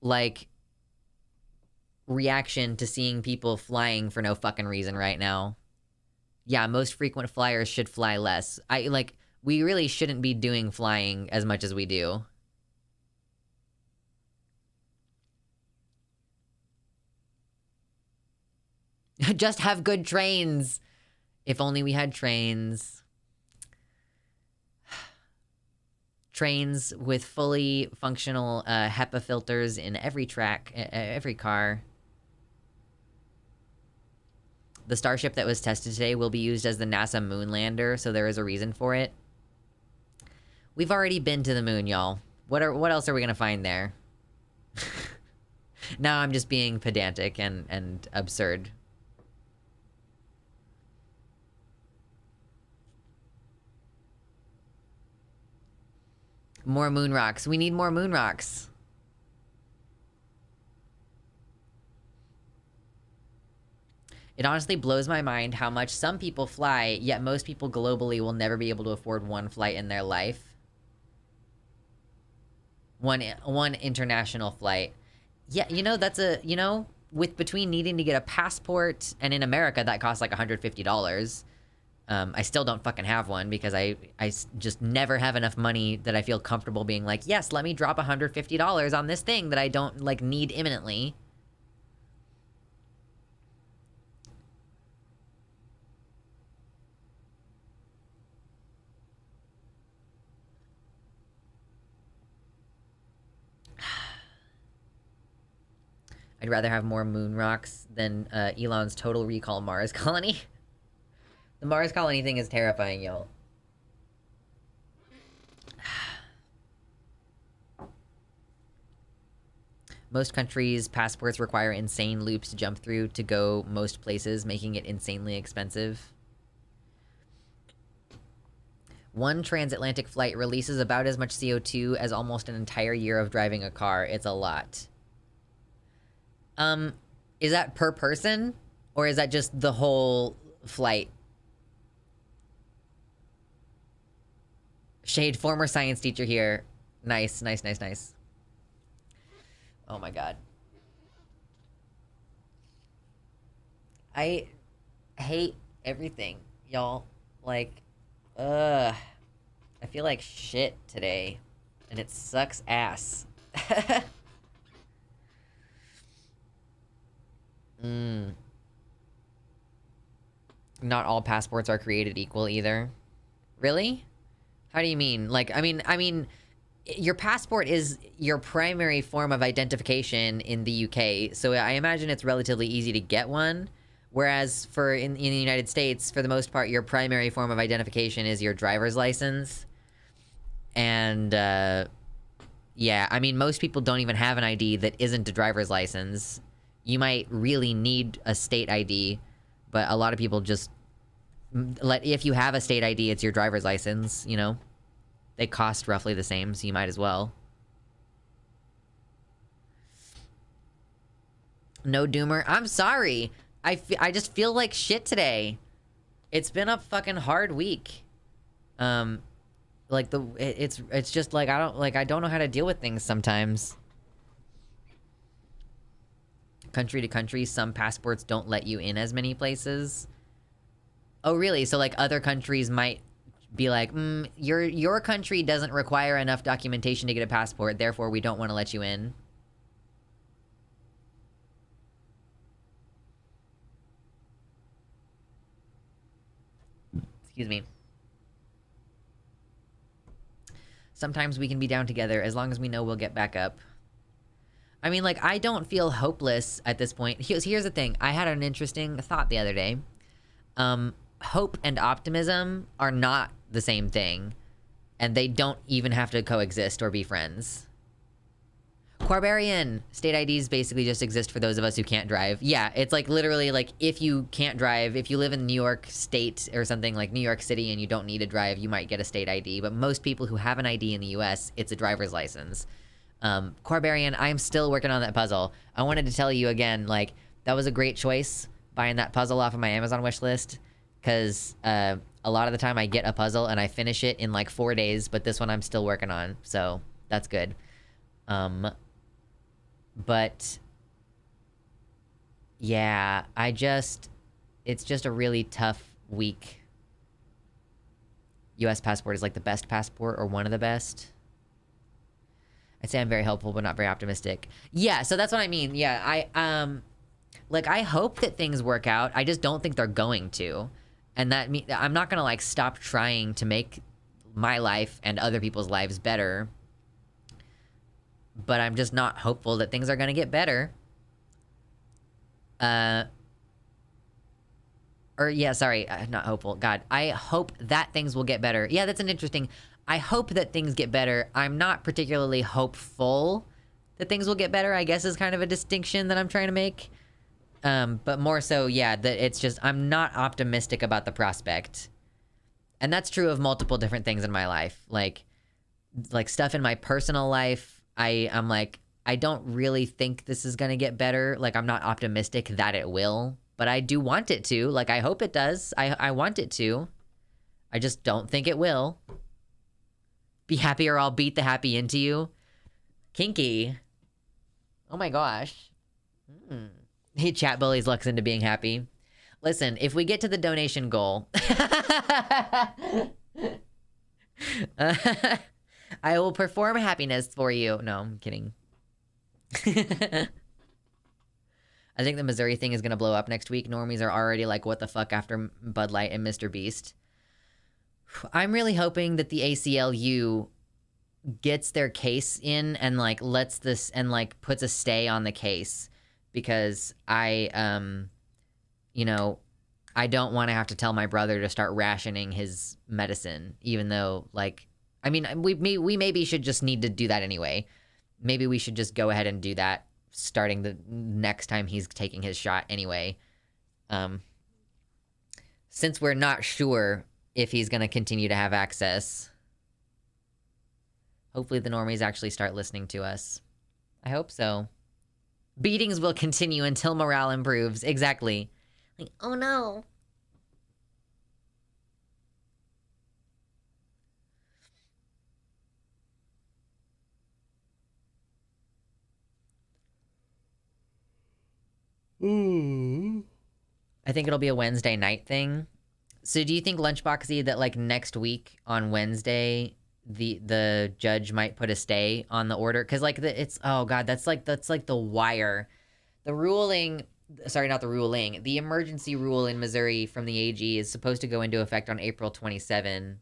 like reaction to seeing people flying for no fucking reason right now. Yeah, most frequent flyers should fly less. We really shouldn't be doing flying as much as we do. Just have good trains. If only we had trains. Trains with fully functional HEPA filters in every every car. The Starship that was tested today will be used as the NASA moon lander, so there is a reason for it. We've already been to the moon, y'all. What else are we gonna find there? Now I'm just being pedantic and absurd. More moon rocks. We need more moon rocks. It honestly blows my mind how much some people fly, yet most people globally will never be able to afford one flight in their life. One international flight. Yeah, you know, that's with between needing to get a passport, and in America that costs like $150. I still don't fucking have one because I just never have enough money that I feel comfortable being like, yes, let me drop $150 on this thing that I don't like need imminently. I'd rather have more moon rocks than Elon's Total Recall Mars colony. The Mars colony thing is terrifying, y'all. Most countries' passports require insane loops to jump through to go most places, making it insanely expensive. One transatlantic flight releases about as much CO2 as almost an entire year of driving a car. It's a lot. Is that per person? Or is that just the whole flight? Shade, former science teacher here. Nice, nice, nice, nice. Oh my god. I hate everything, y'all. Like, I feel like shit today. And it sucks ass. Not all passports are created equal either. Really? How do you mean? Like, I mean, your passport is your primary form of identification in the UK, so I imagine it's relatively easy to get one. Whereas in the United States, for the most part, your primary form of identification is your driver's license. And, yeah, I mean, most people don't even have an ID that isn't a driver's license. You might really need a state ID, but a lot of people just... if you have a state ID, it's your driver's license, you know? They cost roughly the same, so you might as well. No doomer. I'm sorry. I just feel like shit today. It's been a fucking hard week. Like it's just like I don't know how to deal with things sometimes. Country to country, some passports don't let you in as many places. Oh, really? So like other countries might be like, your country doesn't require enough documentation to get a passport, therefore we don't want to let you in. Excuse me. Sometimes we can be down together as long as we know we'll get back up. I mean, like, I don't feel hopeless at this point. Here's the thing. I had an interesting thought the other day. Hope and optimism are not the same thing. And they don't even have to coexist or be friends. Quarbarian, state IDs basically just exist for those of us who can't drive. Yeah, it's like literally like if you can't drive, if you live in New York State or something like New York City and you don't need to drive, you might get a state ID. But most people who have an ID in the US, it's a driver's license. Quarbarian, I'm still working on that puzzle. I wanted to tell you again, like, that was a great choice, buying that puzzle off of my Amazon wish list, because a lot of the time I get a puzzle and I finish it in like 4 days, but this one I'm still working on, so that's good. But yeah, it's just a really tough week. US passport is like the best passport or one of the best. I'd say I'm very hopeful, but not very optimistic. Yeah, so that's what I mean. Yeah, I hope that things work out. I just don't think they're going to. And that I'm not gonna like stop trying to make my life and other people's lives better. But I'm just not hopeful that things are gonna get better. Not hopeful. God, I hope that things will get better. Yeah, that's an interesting... I hope that things get better. I'm not particularly hopeful that things will get better, I guess is kind of a distinction that I'm trying to make. But more so, yeah, that it's just... I'm not optimistic about the prospect. And that's true of multiple different things in my life. Like stuff in my personal life... I'm like, I don't really think this is gonna get better. Like, I'm not optimistic that it will, but I do want it to. Like, I hope it does. I want it to. I just don't think it will. Be happy or I'll beat the happy into you. Kinky. Oh my gosh. He chat bullies Lux into being happy. Listen, if we get to the donation goal... I will perform happiness for you. No, I'm kidding. I think the Missouri thing is going to blow up next week. Normies are already like, what the fuck after Bud Light and Mr. Beast. I'm really hoping that the ACLU gets their case in and like lets this and like puts a stay on the case, because I don't want to have to tell my brother to start rationing his medicine, even though like... I mean, we maybe should just need to do that anyway. Maybe we should just go ahead and do that starting the next time he's taking his shot anyway. Since we're not sure if he's going to continue to have access. Hopefully the normies actually start listening to us. I hope so. Beatings will continue until morale improves. Exactly. Like, oh no. I think it'll be a Wednesday night thing. So do you think, Lunchboxy, that like next week on Wednesday the judge might put a stay on the order? Because like oh god, that's like the wire. The ruling, sorry, not the ruling. The emergency rule in Missouri from the AG is supposed to go into effect on April 27.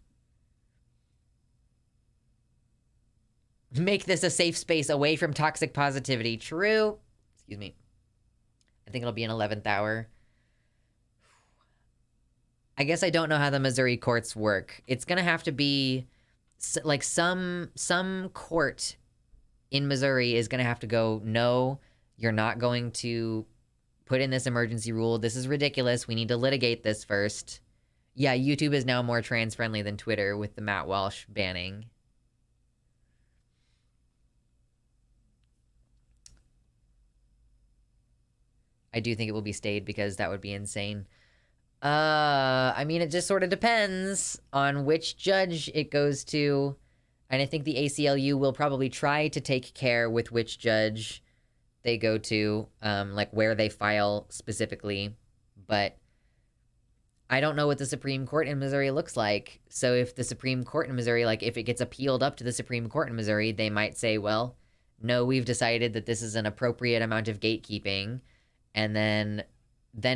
Make this a safe space away from toxic positivity. True. Excuse me. I think it'll be an 11th hour. I guess I don't know how the Missouri courts work. It's going to have to be like some court in Missouri is going to have to go, no, you're not going to put in this emergency rule. This is ridiculous. We need to litigate this first. Yeah, YouTube is now more trans friendly than Twitter with the Matt Walsh banning. I do think it will be stayed because that would be insane. I mean, it just sort of depends on which judge it goes to. And I think the ACLU will probably try to take care with which judge they go to, like where they file specifically. But I don't know what the Supreme Court in Missouri looks like. So if the Supreme Court in Missouri, like if it gets appealed up to the Supreme Court in Missouri, they might say, well, no, we've decided that this is an appropriate amount of gatekeeping. And then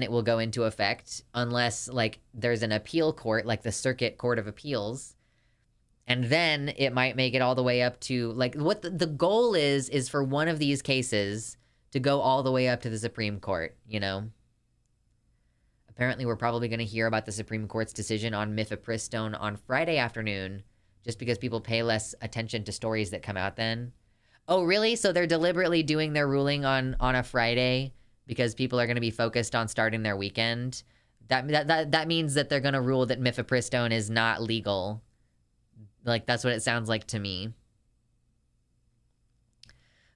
it will go into effect unless, like, there's an appeal court, like the Circuit Court of Appeals. And then it might make it all the way up to, like, what the goal is for one of these cases to go all the way up to the Supreme Court, you know? Apparently, we're probably going to hear about the Supreme Court's decision on mifepristone on Friday afternoon, just because people pay less attention to stories that come out then. Oh, really? So they're deliberately doing their ruling on a Friday because people are going to be focused on starting their weekend. That means that they're going to rule that mifepristone is not legal. Like, that's what it sounds like to me.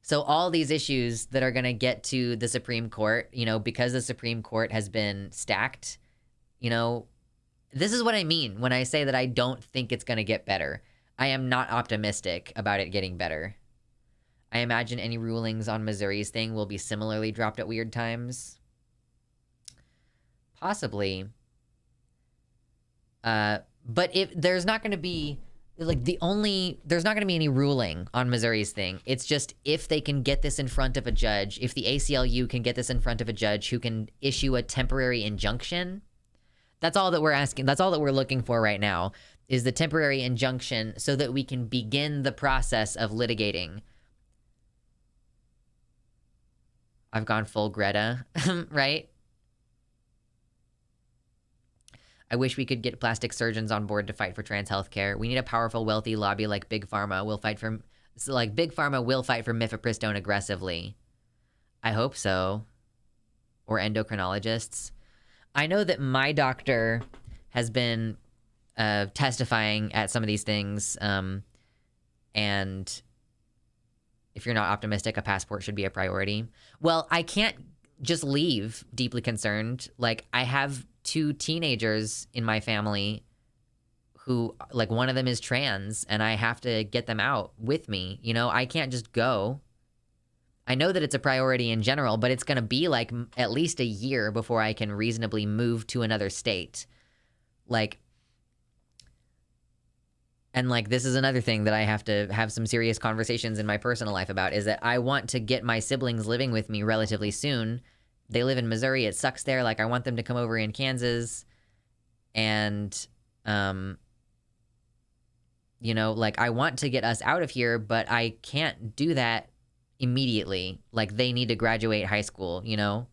So all these issues that are going to get to the Supreme Court, you know, because the Supreme Court has been stacked, you know, this is what I mean when I say that I don't think it's going to get better. I am not optimistic about it getting better. I imagine any rulings on Missouri's thing will be similarly dropped at weird times. Possibly. But if there's not going to be, like, there's not going to be any ruling on Missouri's thing. It's just if they can get this in front of a judge, if the ACLU can get this in front of a judge who can issue a temporary injunction, that's all that we're asking. That's all that we're looking for right now is the temporary injunction so that we can begin the process of litigating. I've gone full Greta, right? I wish we could get plastic surgeons on board to fight for trans healthcare. We need a powerful, wealthy lobby like Big Pharma. Big Pharma will fight for mifepristone aggressively. I hope so. Or endocrinologists. I know that my doctor has been testifying at some of these things, and if you're not optimistic, a passport should be a priority. Well, I can't just leave deeply concerned. Like, I have 2 teenagers in my family who, like, one of them is trans, and I have to get them out with me. You know, I can't just go. I know that it's a priority in general, but it's going to be, like, at least a year before I can reasonably move to another state. Like, and, like, this is another thing that I have to have some serious conversations in my personal life about, is that I want to get my siblings living with me relatively soon. They live in Missouri. It sucks there. Like, I want them to come over in Kansas. And, you know, like, I want to get us out of here, but I can't do that immediately. Like, they need to graduate high school, you know?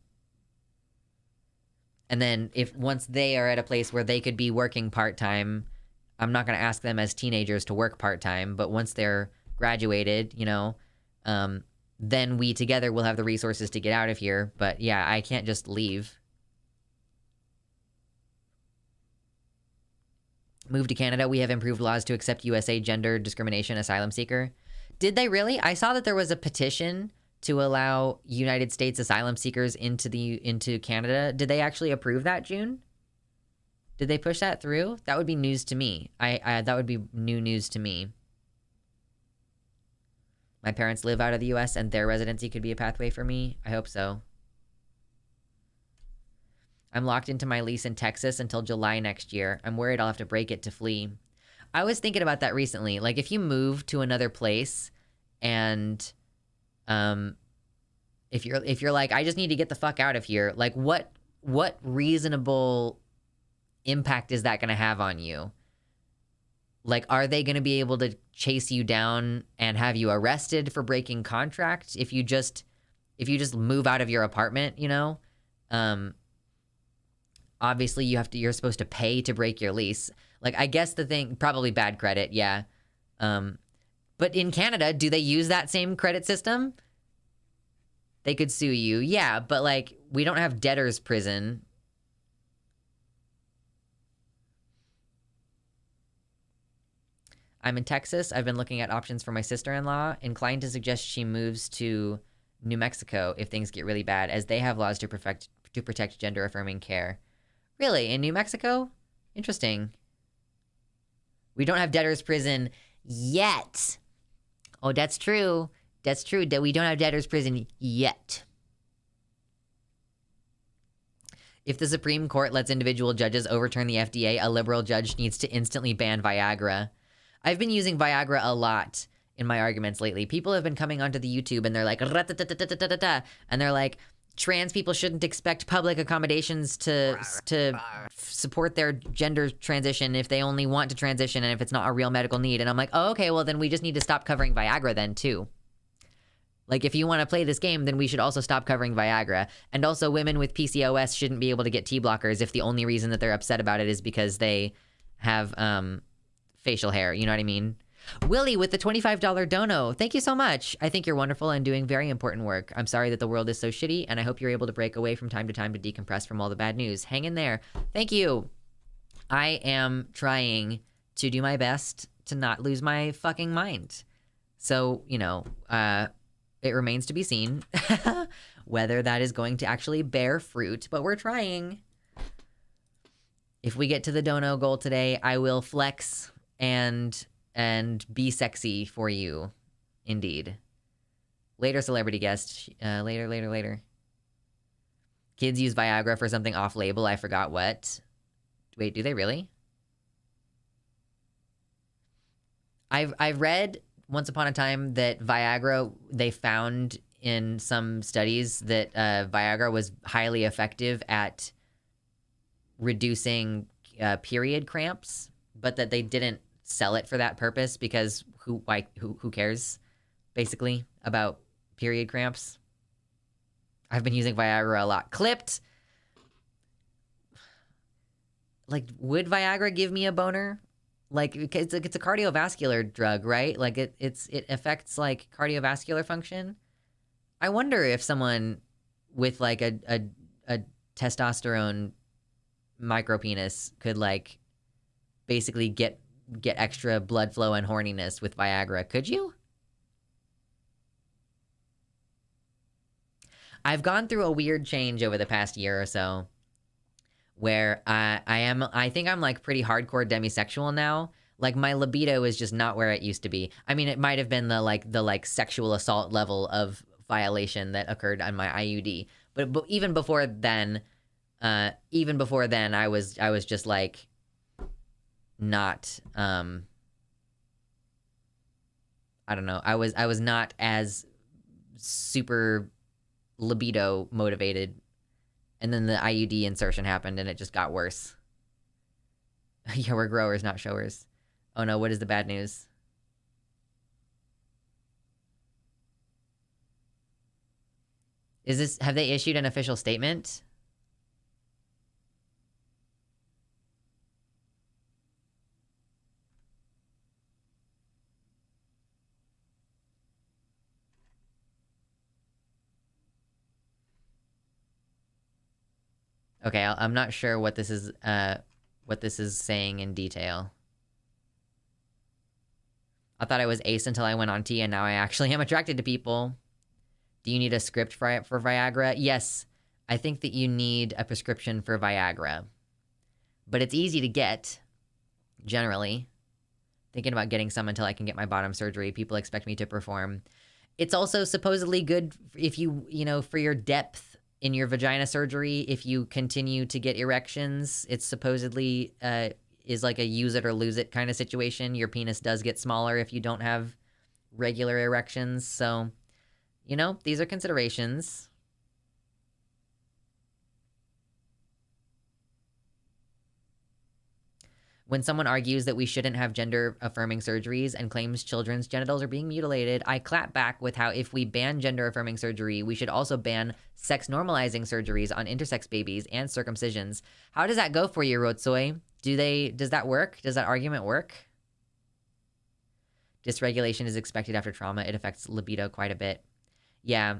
And then once they are at a place where they could be working part-time, I'm not going to ask them as teenagers to work part-time, but once they're graduated, you know, then we together will have the resources to get out of here. But yeah, I can't just leave. Move to Canada. We have improved laws to accept USA gender discrimination asylum seeker. Did they really? I saw that there was a petition to allow United States asylum seekers into Canada. Did they actually approve that, June? Did they push that through? That would be news to me. That would be new news to me. My parents live out of the U.S. and their residency could be a pathway for me. I hope so. I'm locked into my lease in Texas until July next year. I'm worried I'll have to break it to flee. I was thinking about that recently. Like, if you move to another place and if you're like, I just need to get the fuck out of here, like, what reasonable impact is that going to have on you? Like, are they going to be able to chase you down and have you arrested for breaking contract if you just move out of your apartment, you know? Obviously you're supposed to pay to break your lease. Like, I guess the thing, probably bad credit, yeah. But in Canada, do they use that same credit system? They could sue you. Yeah, but, like, we don't have debtor's prison. I'm in Texas. I've been looking at options for my sister-in-law, inclined to suggest she moves to New Mexico if things get really bad, as they have laws to protect gender-affirming care. Really? In New Mexico? Interesting. We don't have debtor's prison yet. Oh, that's true. That's true. That we don't have debtor's prison yet. If the Supreme Court lets individual judges overturn the FDA, a liberal judge needs to instantly ban Viagra. I've been using Viagra a lot in my arguments lately. People have been coming onto the YouTube and they're like, and they're like, trans people shouldn't expect public accommodations to support their gender transition if they only want to transition and if it's not a real medical need. And I'm like, oh, okay, well, then we just need to stop covering Viagra then, too. Like, if you want to play this game, then we should also stop covering Viagra. And also, women with PCOS shouldn't be able to get T-blockers if the only reason that they're upset about it is because they have facial hair. You know what I mean? Willie with the $25 dono. Thank you so much. I think you're wonderful and doing very important work. I'm sorry that the world is so shitty, and I hope you're able to break away from time to time to decompress from all the bad news. Hang in there. Thank you. I am trying to do my best to not lose my fucking mind. So, you know, it remains to be seen whether that is going to actually bear fruit, but we're trying. If we get to the dono goal today, I will flex and be sexy for you. Indeed. Later, celebrity guest. Later. Kids use Viagra for something off-label. I forgot what. Wait, do they really? I've read once upon a time that Viagra, they found in some studies that Viagra was highly effective at reducing period cramps, but that they didn't sell it for that purpose because who cares, basically, about period cramps? I've been using Viagra a lot. Clipped. Like, would Viagra give me a boner? Like, it's a cardiovascular drug, right? Like, it affects, like, cardiovascular function. I wonder if someone with, like, a testosterone micropenis could, like, basically get extra blood flow and horniness with Viagra. Could you? I've gone through a weird change over the past year or so where I think I'm like pretty hardcore demisexual now. Like my libido is just not where it used to be. I mean, it might have been the sexual assault level of violation that occurred on my IUD. But even before then, I was just like not I don't know. I was not as super libido motivated, and then the IUD insertion happened and it just got worse. Yeah, we're growers, not showers. Oh no, what is the bad news? Have they issued an official statement? Okay, I'm not sure what this is saying in detail. I thought I was ace until I went on T, and now I actually am attracted to people. Do you need a script for Viagra? Yes, I think that you need a prescription for Viagra. But it's easy to get, generally. Thinking about getting some until I can get my bottom surgery. People expect me to perform. It's also supposedly good if you know, for your depth in your vagina surgery, if you continue to get erections. It's supposedly is like a use it or lose it kind of situation. Your penis does get smaller if you don't have regular erections. So, you know, these are considerations. When someone argues that we shouldn't have gender-affirming surgeries and claims children's genitals are being mutilated, I clap back with how if we ban gender-affirming surgery, we should also ban sex-normalizing surgeries on intersex babies and circumcisions. How does that go for you, Rotsoy? Does that work? Does that argument work? Dysregulation is expected after trauma. It affects libido quite a bit. Yeah.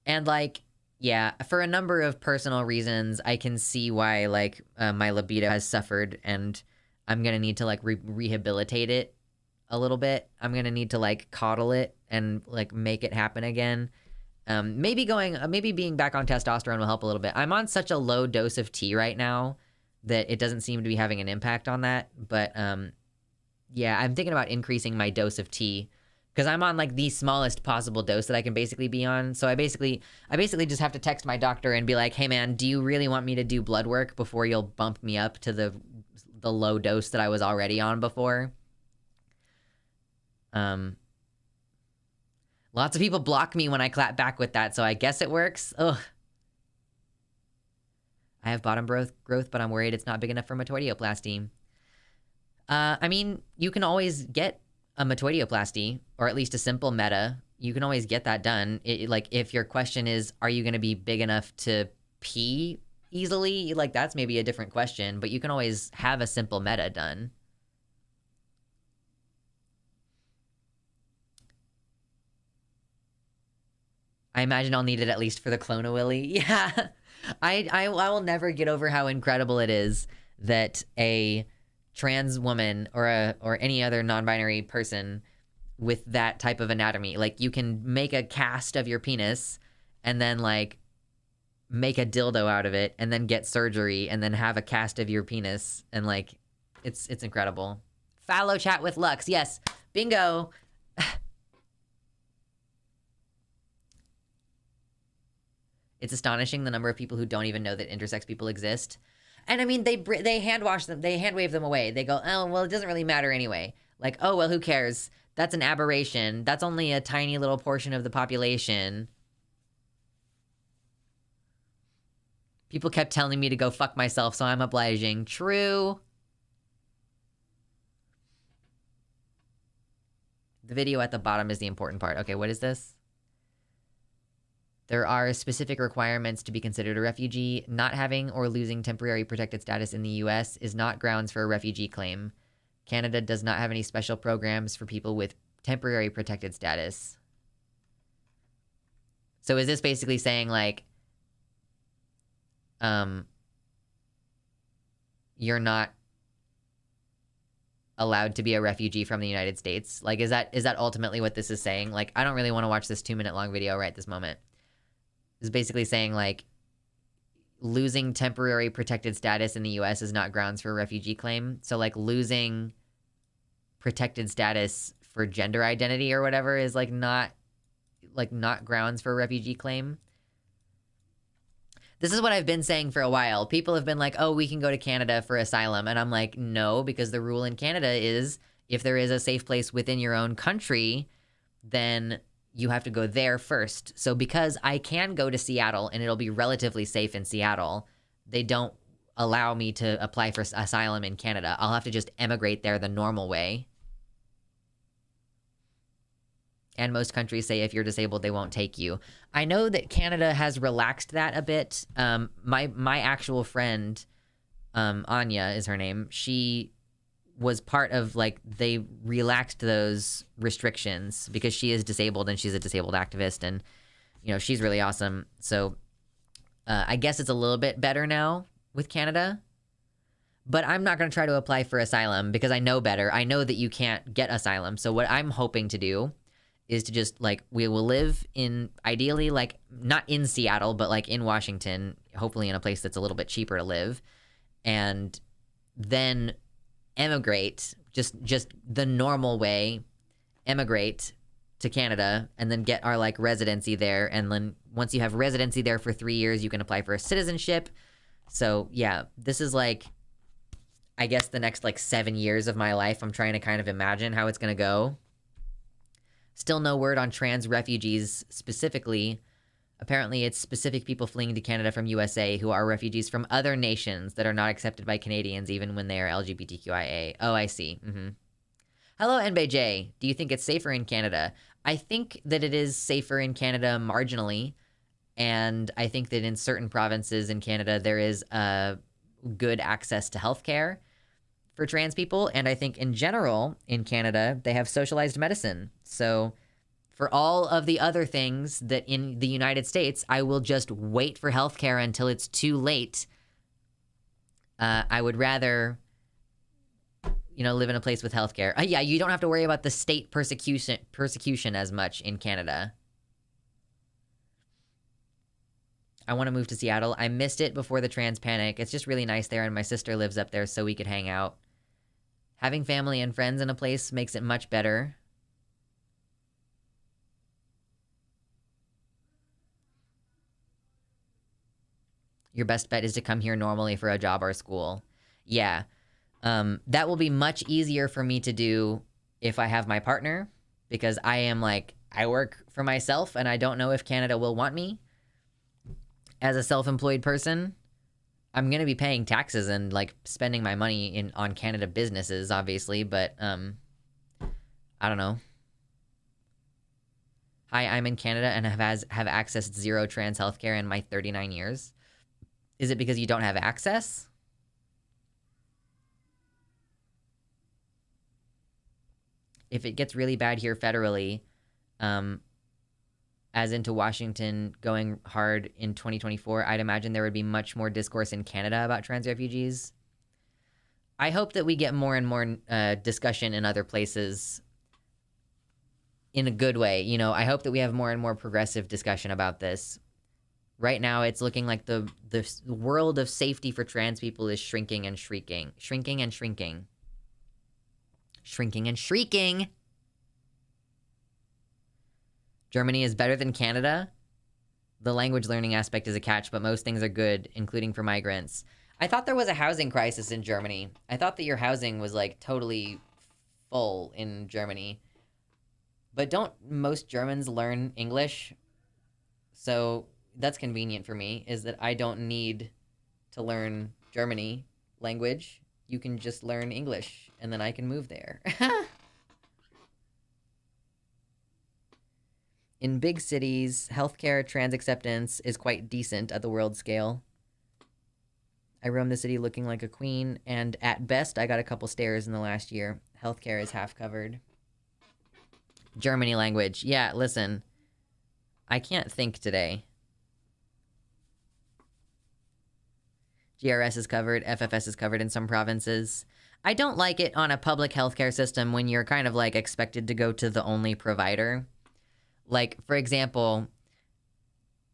And, like, yeah, for a number of personal reasons, I can see why, like, my libido has suffered, and I'm gonna need to, like, rehabilitate it a little bit. I'm gonna need to, like, coddle it and, like, make it happen again. Maybe being back on testosterone will help a little bit. I'm on such a low dose of tea right now that it doesn't seem to be having an impact on that. But, yeah, I'm thinking about increasing my dose of tea, because I'm on, like, the smallest possible dose that I can basically be on. So I basically just have to text my doctor and be like, hey, man, do you really want me to do blood work before you'll bump me up to the low dose that I was already on before? Lots of people block me when I clap back with that, so I guess it works. Ugh. I have bottom growth, but I'm worried it's not big enough for metoidioplasty. I mean, you can always get a metoidioplasty, or at least a simple meta. You can always get that done. Like, if your question is, are you going to be big enough to pee easily? Like, that's maybe a different question, but you can always have a simple meta done. I imagine I'll need it at least for the Clone Willy. Yeah. I will never get over how incredible it is that a trans woman or any other non-binary person with that type of anatomy, like, you can make a cast of your penis and then like make a dildo out of it and then get surgery and then have a cast of your penis, and like it's incredible. Fallow chat with Lux. Yes. Bingo. It's astonishing the number of people who don't even know that intersex people exist. And I mean, they hand wash them, they hand wave them away. They go, oh, well, it doesn't really matter anyway. Like, oh, well, who cares? That's an aberration. That's only a tiny little portion of the population. People kept telling me to go fuck myself, so I'm obliging. True. The video at the bottom is the important part. Okay, what is this? There are specific requirements to be considered a refugee. Not having or losing temporary protected status in the U.S. is not grounds for a refugee claim. Canada does not have any special programs for people with temporary protected status. So is this basically saying, like, you're not allowed to be a refugee from the United States? Like, is that ultimately what this is saying? Like, I don't really want to watch this 2-minute long video right this moment. Is basically saying, like, losing temporary protected status in the U.S. is not grounds for a refugee claim. So, like, losing protected status for gender identity or whatever is, like, not grounds for a refugee claim. This is what I've been saying for a while. People have been like, oh, we can go to Canada for asylum. And I'm like, no, because the rule in Canada is if there is a safe place within your own country, then you have to go there first. So because I can go to Seattle and it'll be relatively safe in Seattle, they don't allow me to apply for asylum in Canada. I'll have to just emigrate there the normal way. And most countries say if you're disabled, they won't take you. I know that Canada has relaxed that a bit. My actual friend, Anya is her name, she was part of, like, they relaxed those restrictions because she is disabled and she's a disabled activist, and, you know, she's really awesome. So I guess it's a little bit better now with Canada, but I'm not going to try to apply for asylum because I know better. I know that you can't get asylum. So what I'm hoping to do is to just, like, we will live in, ideally, like, not in Seattle, but like in Washington, hopefully in a place that's a little bit cheaper to live, and then emigrate, just the normal way, emigrate to Canada, and then get our, like, residency there. And then once you have residency there for 3 years, you can apply for a citizenship. So yeah, this is, like, I guess the next, like, 7 years of my life. I'm trying to kind of imagine how it's gonna go. Still no word on trans refugees specifically. Apparently, it's specific people fleeing to Canada from USA who are refugees from other nations that are not accepted by Canadians, even when they are LGBTQIA. Oh, I see. Hello, NBJ. Do you think it's safer in Canada? I think that it is safer in Canada marginally, and I think that in certain provinces in Canada, there is good access to healthcare for trans people, and I think in general, in Canada, they have socialized medicine. So for all of the other things that in the United States, I will just wait for healthcare until it's too late. I would rather, you know, live in a place with healthcare. Yeah, you don't have to worry about the state persecution as much in Canada. I want to move to Seattle. I missed it before the trans panic. It's just really nice there, and my sister lives up there, so we could hang out. Having family and friends in a place makes it much better. Your best bet is to come here normally for a job or school. Yeah. That will be much easier for me to do if I have my partner, because I am, like, I work for myself and I don't know if Canada will want me as a self-employed person. I'm going to be paying taxes and, like, spending my money on Canada businesses, obviously, but I don't know. Hi, I'm in Canada and have accessed zero trans healthcare in my 39 years. Is it because you don't have access? If it gets really bad here federally, I as into Washington going hard in 2024, I'd imagine there would be much more discourse in Canada about trans refugees. I hope that we get more and more discussion in other places in a good way. You know, I hope that we have more and more progressive discussion about this. Right now, it's looking like the world of safety for trans people is shrinking and shrieking. Shrinking and shrinking. Shrinking and shrieking. Germany is better than Canada. The language learning aspect is a catch, but most things are good, including for migrants. I thought there was a housing crisis in Germany. I thought that your housing was, like, totally full in Germany. But don't most Germans learn English? So that's convenient for me, is that I don't need to learn Germany language. You can just learn English, and then I can move there. In big cities, healthcare trans acceptance is quite decent at the world scale. I roam the city looking like a queen, and at best, I got a couple stares in the last year. Healthcare is half covered. Germany language. Yeah, listen. I can't think today. GRS is covered. FFS is covered in some provinces. I don't like it on a public healthcare system when you're kind of, like, expected to go to the only provider. Like, for example,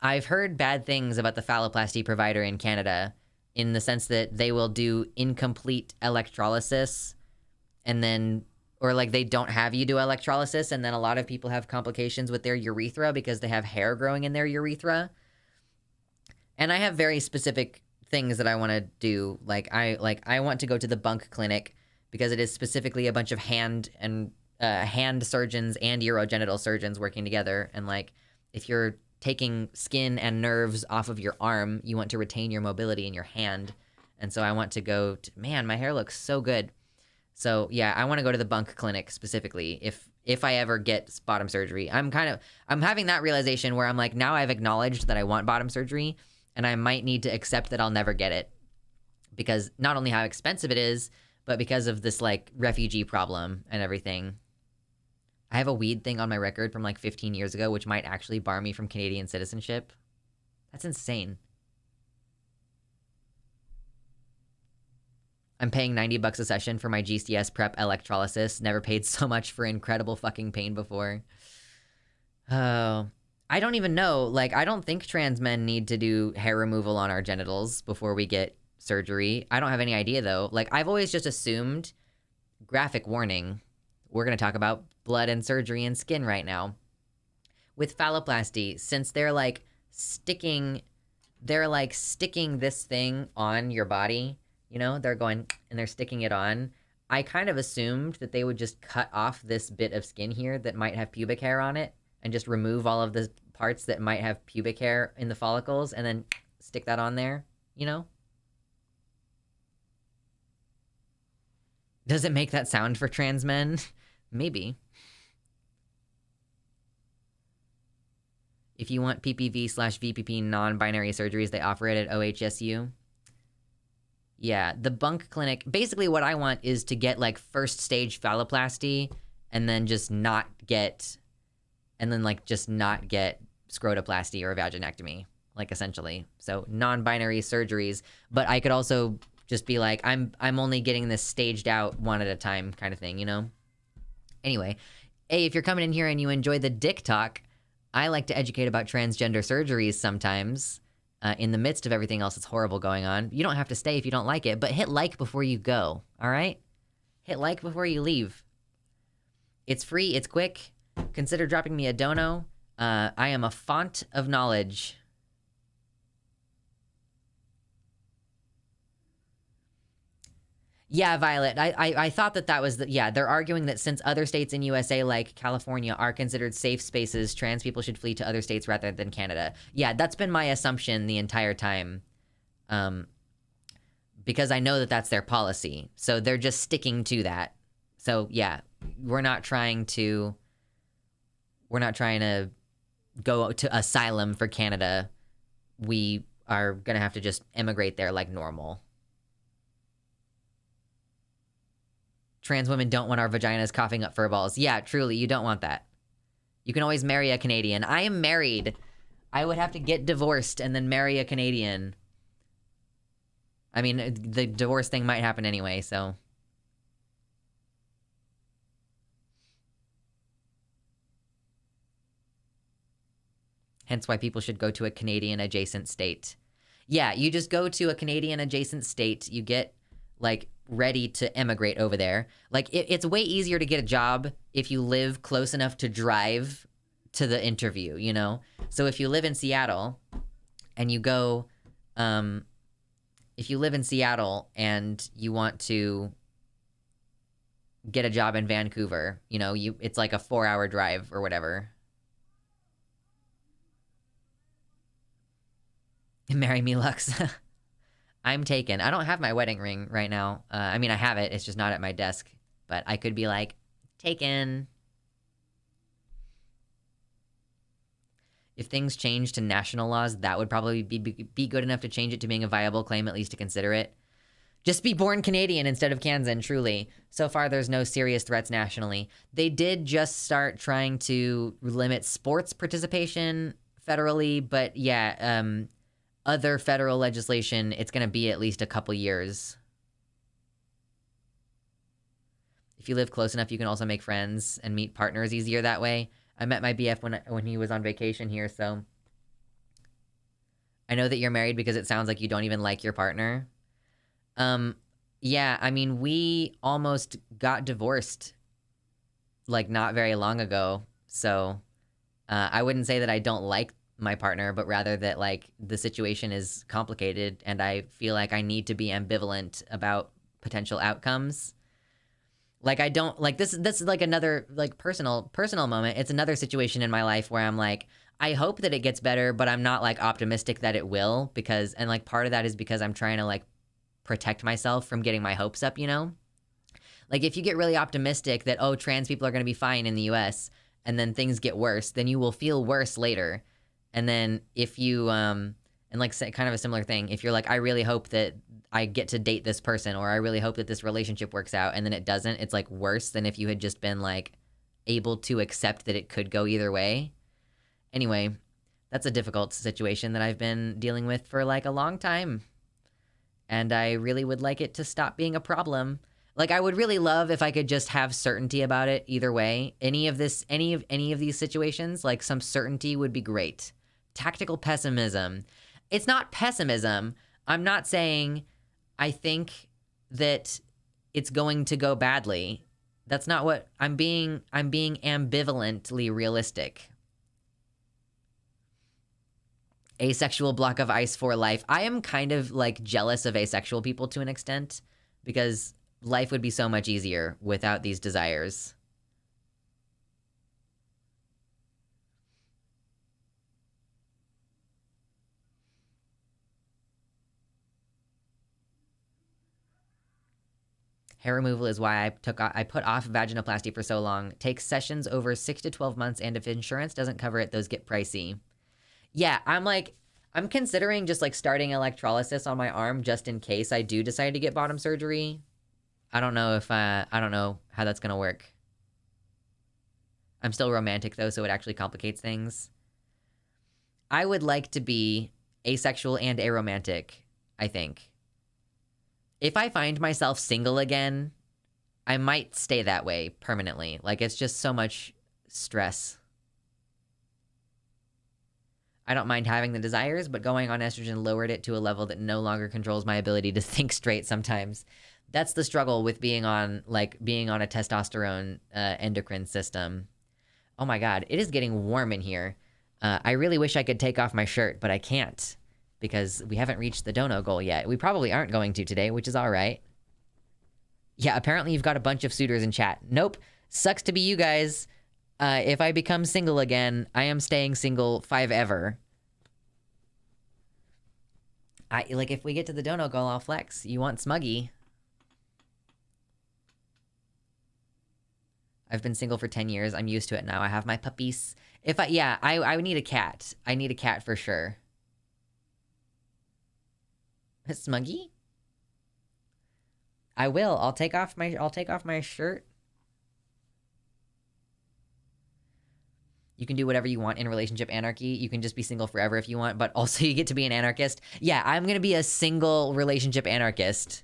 I've heard bad things about the phalloplasty provider in Canada in the sense that they will do incomplete electrolysis and then, or like they don't have you do electrolysis, and then a lot of people have complications with their urethra because they have hair growing in their urethra. And I have very specific things that I want to do. I want to go to the Bunk Clinic because it is specifically a bunch of hand surgeons and urogenital surgeons working together. And like, if you're taking skin and nerves off of your arm, you want to retain your mobility in your hand. And so I want to go to, man, my hair looks so good. So yeah, I want to go to the Bunk Clinic specifically if I ever get bottom surgery. I'm having that realization where I'm like, now I've acknowledged that I want bottom surgery, and I might need to accept that I'll never get it, because not only how expensive it is, but because of this like refugee problem and everything. I have a weed thing on my record from like 15 years ago, which might actually bar me from Canadian citizenship. That's insane. I'm paying $90 a session for my GCS prep electrolysis. Never paid so much for incredible fucking pain before. Oh, I don't even know. Like, I don't think trans men need to do hair removal on our genitals before we get surgery. I don't have any idea though. Like, I've always just assumed, graphic warning, we're going to talk about blood and surgery and skin right now. With phalloplasty, since they're sticking this thing on your body, you know, they're going and they're sticking it on. I kind of assumed that they would just cut off this bit of skin here that might have pubic hair on it and just remove all of the parts that might have pubic hair in the follicles and then stick that on there, you know? Does it make that sound for trans men? Maybe. If you want PPV/VPP non-binary surgeries, they offer it at OHSU. Yeah, the Bunk Clinic. Basically what I want is to get like first stage phalloplasty and then just not get scrotoplasty or vaginectomy, like essentially. So non-binary surgeries, but I could also just be like, I'm only getting this staged out one at a time kind of thing, you know? Anyway, hey, if you're coming in here and you enjoy the dick talk, I like to educate about transgender surgeries sometimes. In the midst of everything else that's horrible going on. You don't have to stay if you don't like it, but hit like before you go, all right? Hit like before you leave. It's free, it's quick. Consider dropping me a dono. I am a font of knowledge. Yeah, Violet, I thought that was they're arguing that since other states in USA like California are considered safe spaces, trans people should flee to other states rather than Canada. Yeah, that's been my assumption the entire time. Because I know that that's their policy. So they're just sticking to that. So yeah, we're not trying to go to asylum for Canada. We are gonna have to just immigrate there like normal. Trans women don't want our vaginas coughing up fur balls. Yeah, truly, you don't want that. You can always marry a Canadian. I am married. I would have to get divorced and then marry a Canadian. I mean, the divorce thing might happen anyway, so. Hence why people should go to a Canadian adjacent state. Yeah, you just go to a Canadian adjacent state. You get, like, ready to emigrate over there. Like, it's way easier to get a job if you live close enough to drive to the interview, you know? So if you live in Seattle and you go, if you live in Seattle and you want to get a job in Vancouver, you know, it's like a 4-hour drive or whatever. Marry me, Lux. I'm taken. I don't have my wedding ring right now. I mean, I have it. It's just not at my desk. But I could be like, taken. If things change to national laws, that would probably be good enough to change it to being a viable claim, at least to consider it. Just be born Canadian instead of Kansan, truly. So far, there's no serious threats nationally. They did just start trying to limit sports participation federally, but yeah, other federal legislation, it's going to be at least a couple years. If you live close enough, you can also make friends and meet partners easier that way. I met my BF when he was on vacation here, so I know that you're married because it sounds like you don't even like your partner. Yeah, I mean, we almost got divorced, like, not very long ago, so I wouldn't say that I don't like my partner, but rather that, like, the situation is complicated and I feel like I need to be ambivalent about potential outcomes. Like, I don't, like, this is like another, like, personal moment. It's another situation in my life where I'm like, I hope that it gets better, but I'm not, like, optimistic that it will, because, and, like, part of that is because I'm trying to, like, protect myself from getting my hopes up, you know? Like, if you get really optimistic that, oh, trans people are going to be fine in the US, and then things get worse, then you will feel worse later. And then if you, and like, say, kind of a similar thing, if you're like, I really hope that I get to date this person, or I really hope that this relationship works out, and then it doesn't, it's, like, worse than if you had just been, like, able to accept that it could go either way. Anyway, that's a difficult situation that I've been dealing with for, like, a long time. And I really would like it to stop being a problem. Like, I would really love if I could just have certainty about it either way. Any of these situations, like, some certainty would be great. Tactical pessimism. It's not pessimism. I'm not saying I think that it's going to go badly. That's not what I'm being ambivalently realistic. Asexual block of ice for life. I am kind of, like, jealous of asexual people to an extent, because life would be so much easier without these desires. Hair removal is why I put off vaginoplasty for so long. Takes sessions over 6 to 12 months, and if insurance doesn't cover it, those get pricey. Yeah, I'm considering just, like, starting electrolysis on my arm just in case I do decide to get bottom surgery. I don't know how that's gonna work. I'm still romantic, though, so it actually complicates things. I would like to be asexual and aromantic, I think. If I find myself single again, I might stay that way permanently. Like, it's just so much stress. I don't mind having the desires, but going on estrogen lowered it to a level that no longer controls my ability to think straight sometimes. That's the struggle with being on a testosterone endocrine system. Oh my god, it is getting warm in here. I really wish I could take off my shirt, but I can't, because we haven't reached the dono goal yet. We probably aren't going to today, which is all right. Yeah, apparently you've got a bunch of suitors in chat. Nope, sucks to be you guys. If I become single again, I am staying single forever. If we get to the dono goal, I'll flex. You want Smuggy? I've been single for 10 years. I'm used to it now. I have my puppies. I need a cat. I need a cat for sure. Smuggy? I will. I'll take off my shirt. You can do whatever you want in relationship anarchy. You can just be single forever if you want, but also you get to be an anarchist. Yeah, I'm gonna be a single relationship anarchist.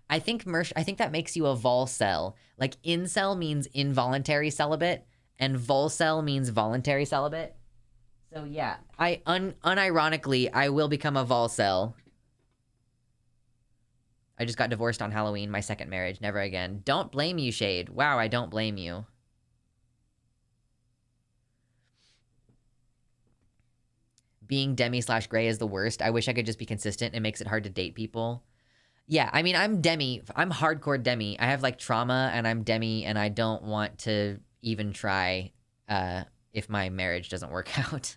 I think that makes you a volcel. Like incel means involuntary celibate, and volcel means voluntary celibate. So yeah, unironically, I will become a volcel. I just got divorced on Halloween, my second marriage, never again. Don't blame you, Shade. Wow, I don't blame you. Being demi/gray is the worst. I wish I could just be consistent. It makes it hard to date people. Yeah, I mean, I'm demi. I'm hardcore demi. I have, like, trauma, and I'm demi, and I don't want to even try if my marriage doesn't work out.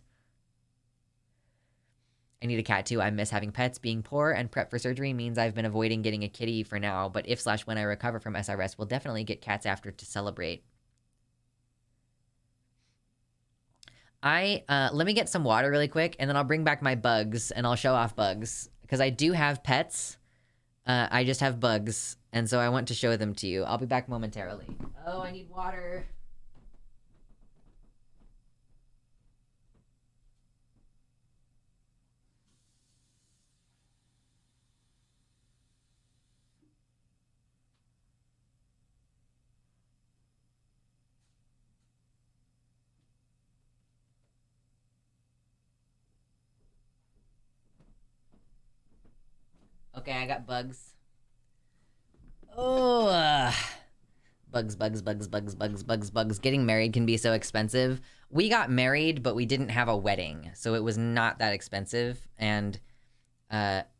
I need a cat, too. I miss having pets. Being poor and prep for surgery means I've been avoiding getting a kitty for now, but if/when I recover from SRS, we'll definitely get cats after to celebrate. Let me get some water really quick, and then I'll bring back my bugs, and I'll show off bugs. Because I do have pets. I just have bugs, and so I want to show them to you. I'll be back momentarily. Oh, I need water. Okay, I got bugs. Oh, bugs. Getting married can be so expensive. We got married, but we didn't have a wedding, so it was not that expensive. And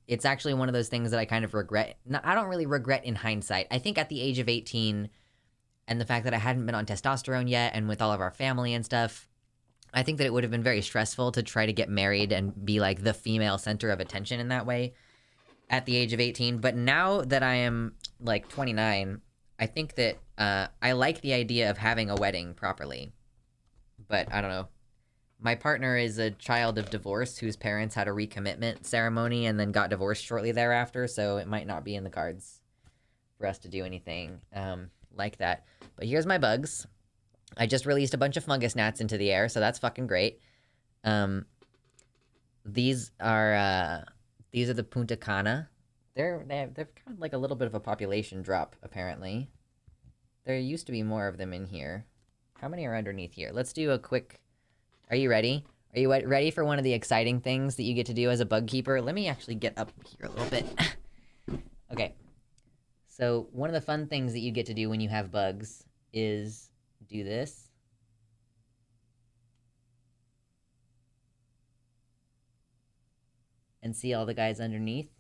it's actually one of those things that I kind of regret. I don't really regret in hindsight. I think at the age of 18, and the fact that I hadn't been on testosterone yet, and with all of our family and stuff, I think that it would have been very stressful to try to get married and be like the female center of attention in that way at the age of 18. But now that I am like 29, I think that I like the idea of having a wedding properly. But I don't know. My partner is a child of divorce whose parents had a recommitment ceremony and then got divorced shortly thereafter, so it might not be in the cards for us to do anything like that. But here's my bugs. I just released a bunch of fungus gnats into the air, so that's fucking great. These are the Punta Cana. They're kind of like a little bit of a population drop, apparently. There used to be more of them in here. How many are underneath here? Let's do a quick... Are you ready? Are you ready for one of the exciting things that you get to do as a bug keeper? Let me actually get up here a little bit. Okay. So, one of the fun things that you get to do when you have bugs is do this. And see all the guys underneath.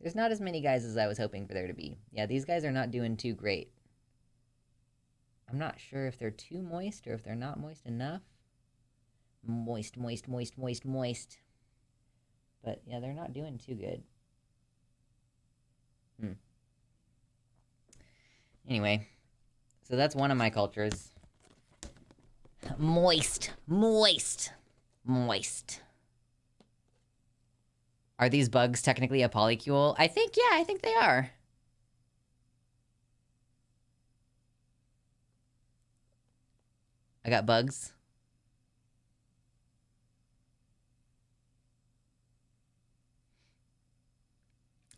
There's not as many guys as I was hoping for there to be. Yeah, these guys are not doing too great. I'm not sure if they're too moist or if they're not moist enough. Moist. But yeah, they're not doing too good. Anyway, so that's one of my cultures. Moist. Are these bugs technically a polycule? I think they are. I got bugs.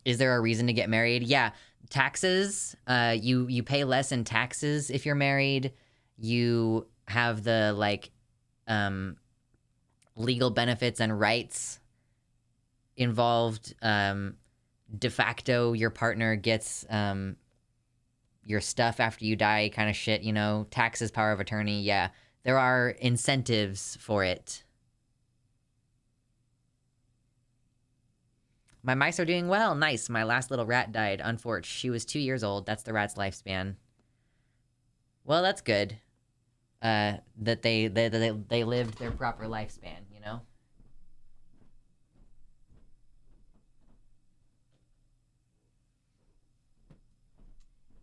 Is there a reason to get married? Yeah, taxes. You pay less in taxes if you're married. You have the like legal benefits and rights involved. De facto, your partner gets your stuff after you die, kind of shit, you know. Taxes, power of attorney. Yeah, there are incentives for it. My mice are doing well. Nice. My last little rat died. Unfortunately, she was 2 years old. That's the rat's lifespan. Well, that's good. That they lived their proper lifespan, you know?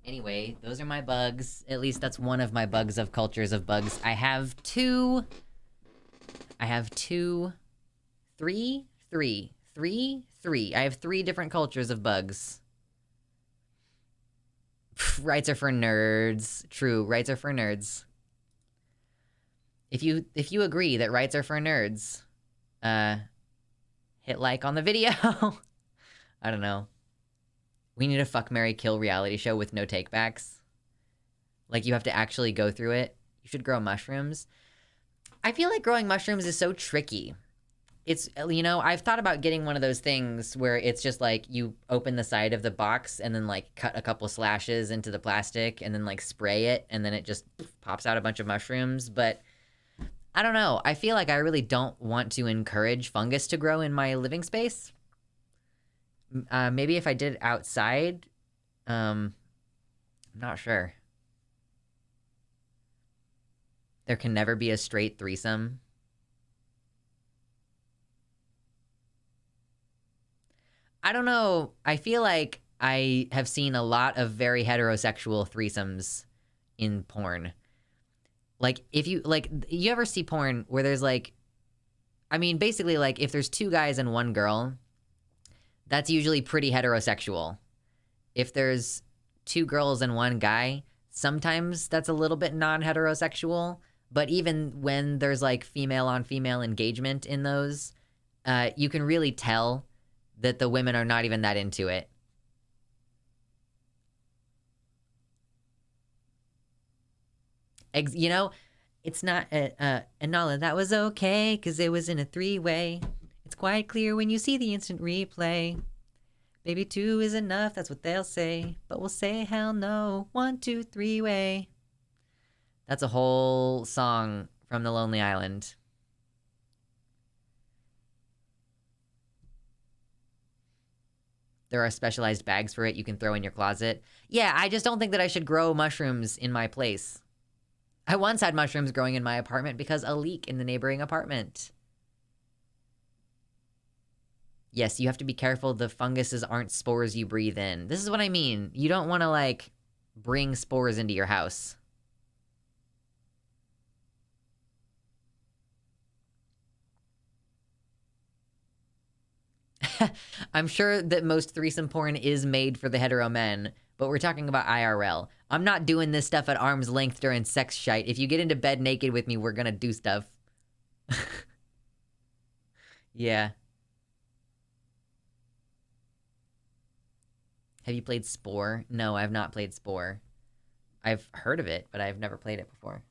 Anyway, those are my bugs. At least that's one of my bugs of cultures of bugs. I have three Three? Three. I have 3 different cultures of bugs. Rights are for nerds. True, rights are for nerds. If you agree that rights are for nerds, hit like on the video. I don't know. We need a fuck, marry, kill reality show with no takebacks. Like, you have to actually go through it. You should grow mushrooms. I feel like growing mushrooms is so tricky. It's, you know, I've thought about getting one of those things where it's just like you open the side of the box and then like cut a couple slashes into the plastic and then like spray it and then it just pops out a bunch of mushrooms. But I don't know. I feel like I really don't want to encourage fungus to grow in my living space. Maybe if I did it outside, I'm not sure. There can never be a straight threesome. I don't know. I feel like I have seen a lot of very heterosexual threesomes in porn. Like, if you, like, you ever see porn where there's, like, I mean, basically, like, if there's 2 guys and 1 girl, that's usually pretty heterosexual. If there's 2 girls and 1 guy, sometimes that's a little bit non-heterosexual. But even when there's, like, female-on-female engagement in those, you can really tell that the women are not even that into it. You know, it's not, and all of that was okay, because it was in a 3-way. It's quite clear when you see the instant replay. Baby 2 is enough, that's what they'll say. But we'll say hell no, 1, 2, 3-way. That's a whole song from The Lonely Island. There are specialized bags for it you can throw in your closet. Yeah, I just don't think that I should grow mushrooms in my place. I once had mushrooms growing in my apartment because a leak in the neighboring apartment. Yes, you have to be careful. The funguses aren't spores you breathe in. This is what I mean. You don't want to, like, bring spores into your house. I'm sure that most threesome porn is made for the hetero men, but we're talking about IRL. I'm not doing this stuff at arm's length during sex shite. If you get into bed naked with me, we're gonna do stuff. Yeah. Have you played Spore? No, I've not played Spore. I've heard of it, but I've never played it before.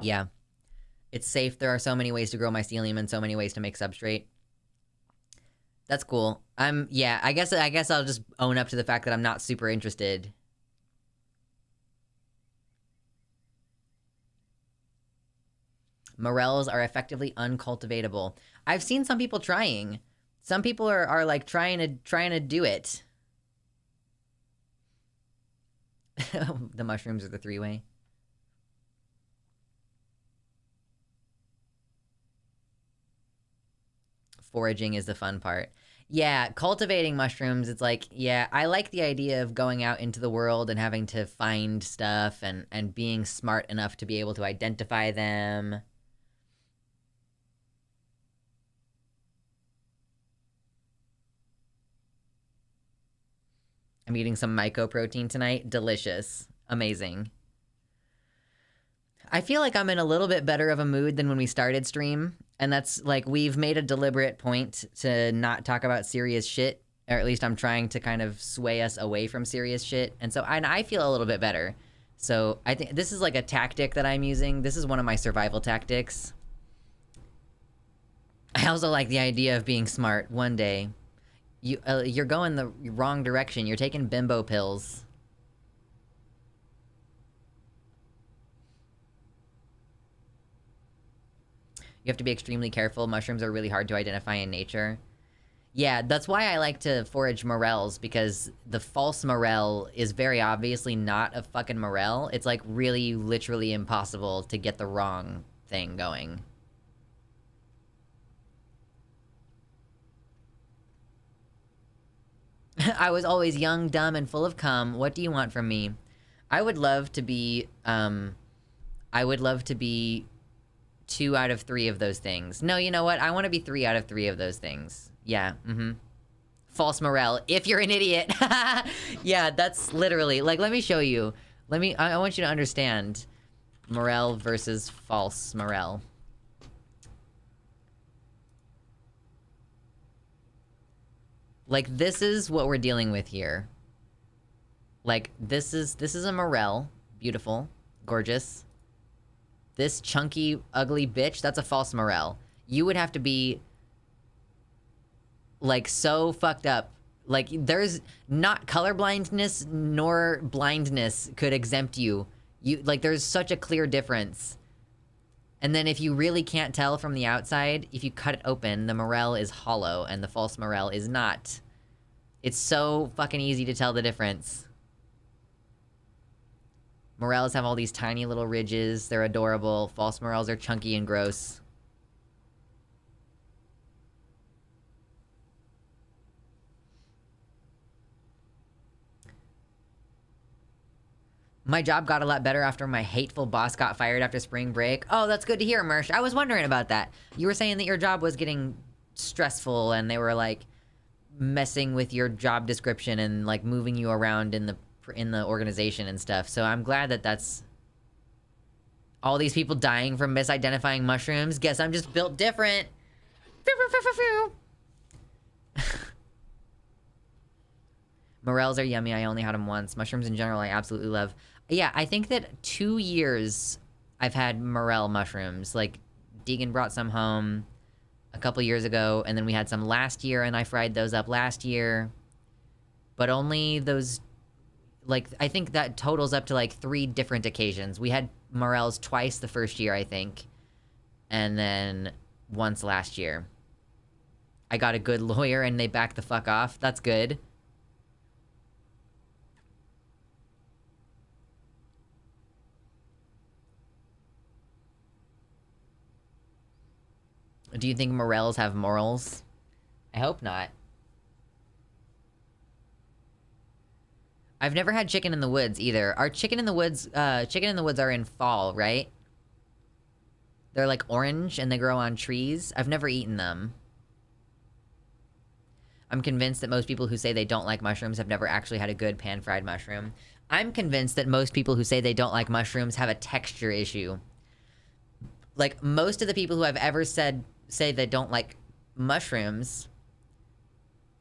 Yeah. It's safe. There are so many ways to grow mycelium and so many ways to make substrate. That's cool. Yeah, I guess I'll just own up to the fact that I'm not super interested. Morels are effectively uncultivatable. I've seen some people trying. Some people are like trying to do it. The mushrooms are the 3-way. Foraging is the fun part. Yeah, cultivating mushrooms, it's like, yeah, I like the idea of going out into the world and having to find stuff and being smart enough to be able to identify them. I'm eating some mycoprotein tonight. Delicious. Amazing. I feel like I'm in a little bit better of a mood than when we started stream. And that's like, we've made a deliberate point to not talk about serious shit. Or at least I'm trying to kind of sway us away from serious shit. And so I feel a little bit better. So I think this is like a tactic that I'm using. This is one of my survival tactics. I also like the idea of being smart one day. You're going the wrong direction. You're taking bimbo pills. You have to be extremely careful. Mushrooms are really hard to identify in nature. Yeah, that's why I like to forage morels, because the false morel is very obviously not a fucking morel. It's like really literally impossible to get the wrong thing going. I was always young, dumb, and full of cum. What do you want from me? I would love to be, 2 out of 3 of those things. No, you know what? I want to be 3 out of 3 of those things. Yeah, false morale, if you're an idiot. Yeah, that's literally, like, let me show you. I want you to understand morale versus false morale. Like, this is what we're dealing with here. Like, this is a morale. Beautiful. Gorgeous. This chunky, ugly bitch, that's a false morale. You would have to be, like, so fucked up. Like, there's not colorblindness nor blindness could exempt you. Like, there's such a clear difference. And then if you really can't tell from the outside, if you cut it open, the morale is hollow and the false morale is not. It's so fucking easy to tell the difference. Morels have all these tiny little ridges. They're adorable. False morels are chunky and gross. My job got a lot better after my hateful boss got fired after spring break. Oh, that's good to hear, Mersh. I was wondering about that. You were saying that your job was getting stressful and they were, like, messing with your job description and, like, moving you around in the organization and stuff. So I'm glad that that's... All these people dying from misidentifying mushrooms. Guess I'm just built different. Morels are yummy. I only had them once. Mushrooms in general I absolutely love. Yeah, I think that 2 years I've had morel mushrooms. Like, Deegan brought some home a couple years ago, and then we had some last year, and I fried those up last year. But only those... Like, I think that totals up to, like, 3 different occasions. We had morels twice the first year, I think. And then once last year. I got a good lawyer, and they backed the fuck off. That's good. Do you think morels have morals? I hope not. I've never had chicken in the woods either. Our chicken in the woods are in fall, right? They're like orange and they grow on trees. I've never eaten them. I'm convinced that most people who say they don't like mushrooms have never actually had a good pan-fried mushroom. I'm convinced that most people who say they don't like mushrooms have a texture issue. Like, most of the people who I've ever say they don't like mushrooms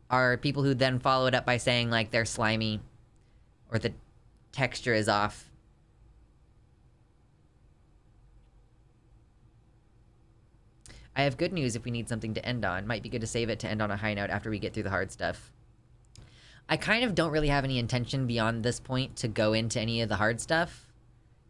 are people who then follow it up by saying, like, they're slimy or the texture is off. I have good news if we need something to end on. Might be good to save it to end on a high note after we get through the hard stuff. I kind of don't really have any intention beyond this point to go into any of the hard stuff.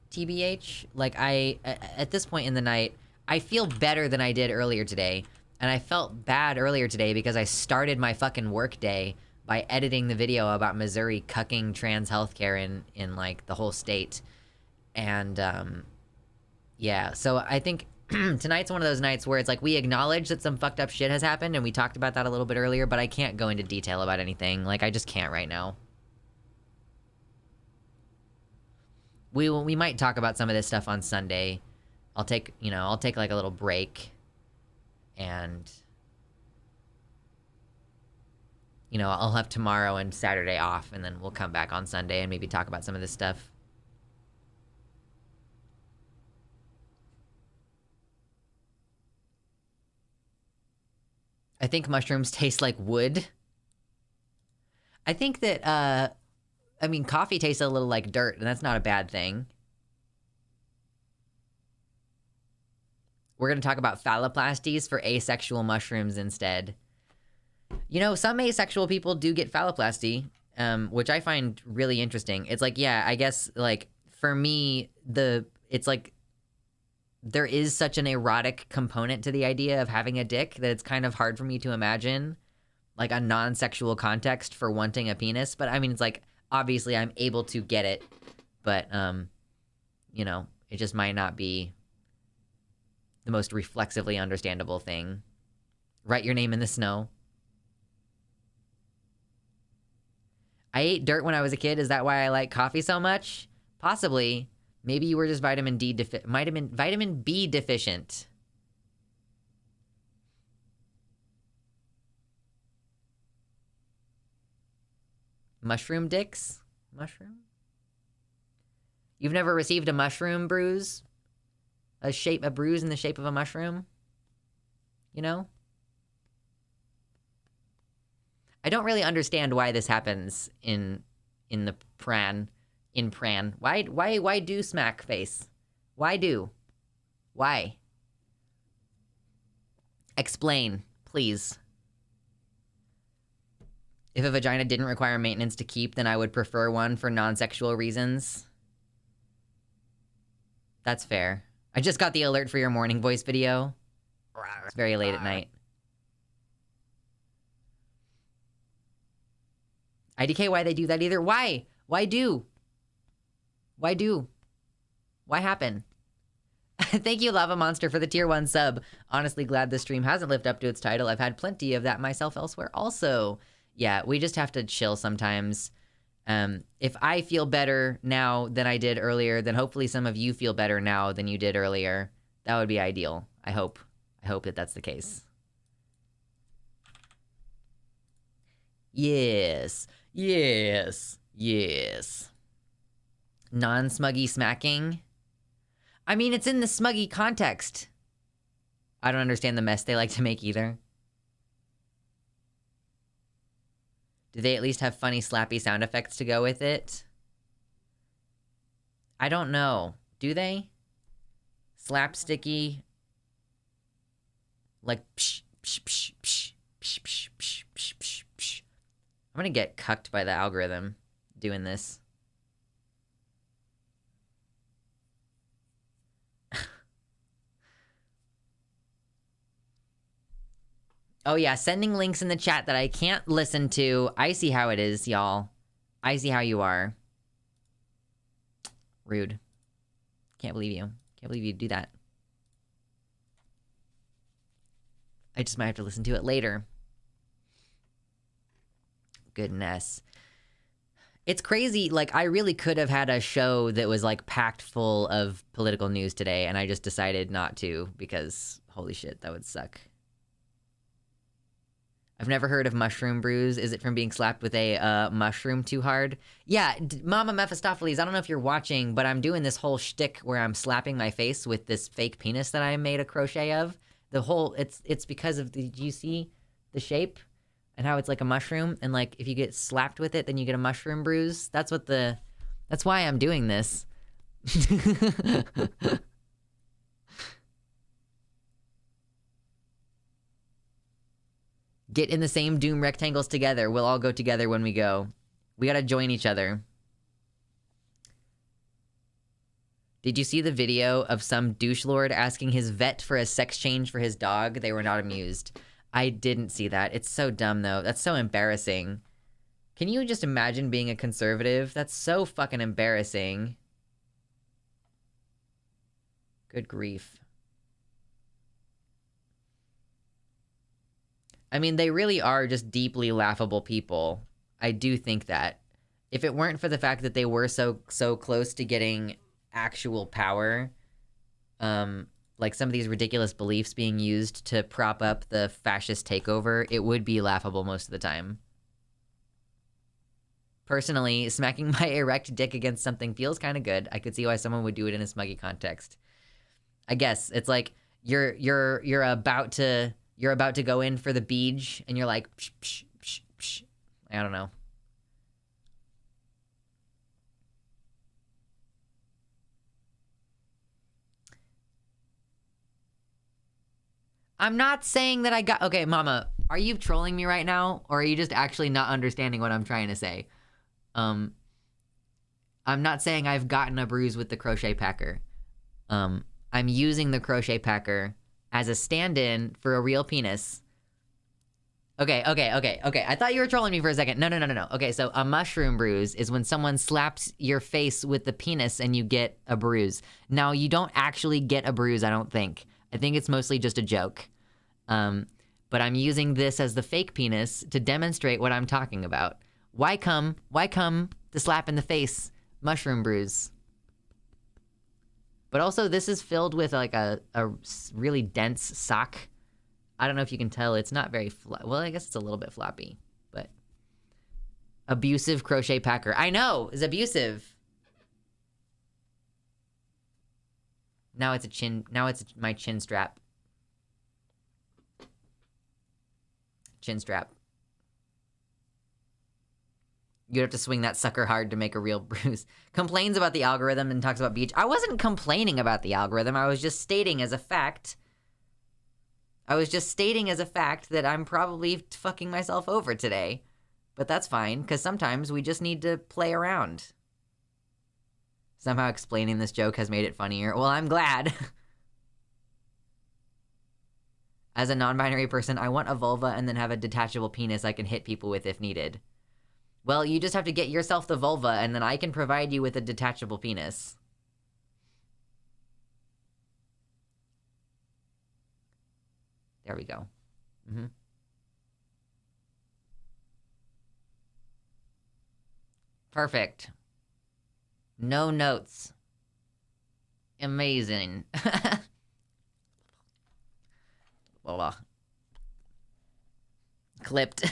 TBH. Like, at this point in the night, I feel better than I did earlier today. And I felt bad earlier today because I started my fucking work day by editing the video about Missouri cucking trans healthcare in like, the whole state. And, yeah. So I think tonight's one of those nights where it's like, we acknowledge that some fucked up shit has happened, and we talked about that a little bit earlier, but I can't go into detail about anything. Like, I just can't right now. We might talk about some of this stuff on Sunday. I'll take like a little break. And, you know, I'll have tomorrow and Saturday off, and then we'll come back on Sunday and maybe talk about some of this stuff. I think mushrooms taste like wood. I think that, I mean, coffee tastes a little like dirt, and that's not a bad thing. We're going to talk about phalloplasties for asexual mushrooms instead. You know, some asexual people do get phalloplasty, which I find really interesting. It's like, yeah, I guess, like, for me, it's like, there is such an erotic component to the idea of having a dick that it's kind of hard for me to imagine, like, a non-sexual context for wanting a penis. But, I mean, it's like, obviously I'm able to get it, but, you know, it just might not be the most reflexively understandable thing. Write your name in the snow. I ate dirt when I was a kid. Is that why I like coffee so much? Possibly. Maybe you were just vitamin B deficient. Mushroom dicks? Mushroom? You've never received a mushroom bruise? A bruise in the shape of a mushroom? You know? I don't really understand why this happens in the Pran. In Pran. Why do smack face? Why? Explain, please. If a vagina didn't require maintenance to keep, then I would prefer one for non-sexual reasons. That's fair. I just got the alert for your morning voice video. It's very late at night. IDK, why they do that either? Why? Why happen? Thank you, Lava Monster, for the tier 1 sub. Honestly glad this stream hasn't lived up to its title. I've had plenty of that myself elsewhere also. Yeah, we just have to chill sometimes. If I feel better now than I did earlier, then hopefully some of you feel better now than you did earlier. That would be ideal. I hope that that's the case. Yes. Non-smuggy smacking? I mean, it's in the smuggy context. I don't understand the mess they like to make either. Do they at least have funny slappy sound effects to go with it? I don't know. Do they? Slapsticky. Like psh, psh, psh, psh, psh, psh, psh, psh, psh, psh. I'm gonna get cucked by the algorithm doing this. Oh yeah, sending links in the chat that I can't listen to. I see how it is, y'all. I see how you are. Rude. Can't believe you. Can't believe you'd do that. I just might have to listen to it later. Goodness. It's crazy. Like, I really could have had a show that was, like, packed full of political news today, and I just decided not to because, holy shit, that would suck. I've never heard of mushroom bruise. Is it from being slapped with a mushroom too hard? Yeah, Mama Mephistopheles, I don't know if you're watching, but I'm doing this whole shtick where I'm slapping my face with this fake penis that I made a crochet of. The whole, it's because of the, do you see the shape? And how it's like a mushroom? And like, if you get slapped with it, then you get a mushroom bruise. That's why I'm doing this. Get in the same doom rectangles together. We'll all go together when we go. We gotta join each other. Did you see the video of some douche lord asking his vet for a sex change for his dog? They were not amused. I didn't see that. It's so dumb, though. That's so embarrassing. Can you just imagine being a conservative? That's so fucking embarrassing. Good grief. I mean, they really are just deeply laughable people. I do think that. If it weren't for the fact that they were so close to getting actual power, like some of these ridiculous beliefs being used to prop up the fascist takeover, it would be laughable most of the time. Personally, smacking my erect dick against something feels kind of good. I could see why someone would do it in a smuggy context. I guess it's like you're about to go in for the beej, and you're like, psh, psh, psh, psh. I don't know. I'm not saying that I got... Okay, Mama, are you trolling me right now? Or are you just actually not understanding what I'm trying to say? I'm not saying I've gotten a bruise with the crochet packer. I'm using the crochet packer as a stand-in for a real penis. Okay. I thought you were trolling me for a second. No. Okay, so a mushroom bruise is when someone slaps your face with the penis and you get a bruise. Now, you don't actually get a bruise, I don't think. I think it's mostly just a joke. But I'm using this as the fake penis to demonstrate what I'm talking about. Why come the slap in the face mushroom bruise? But also, this is filled with like a really dense sock. I don't know if you can tell. It's not very well, I guess it's a little bit floppy, but abusive crochet packer. I know, it's abusive. Now it's my chin strap. Chin strap. You'd have to swing that sucker hard to make a real bruise. Complains about the algorithm and talks about beach. I wasn't complaining about the algorithm. I was just stating as a fact. That I'm probably fucking myself over today. But that's fine, because sometimes we just need to play around. Somehow explaining this joke has made it funnier. Well, I'm glad. As a non-binary person, I want a vulva and then have a detachable penis I can hit people with if needed. Well, you just have to get yourself the vulva, and then I can provide you with a detachable penis. There we go. Perfect. No notes. Amazing. Blah. Clipped.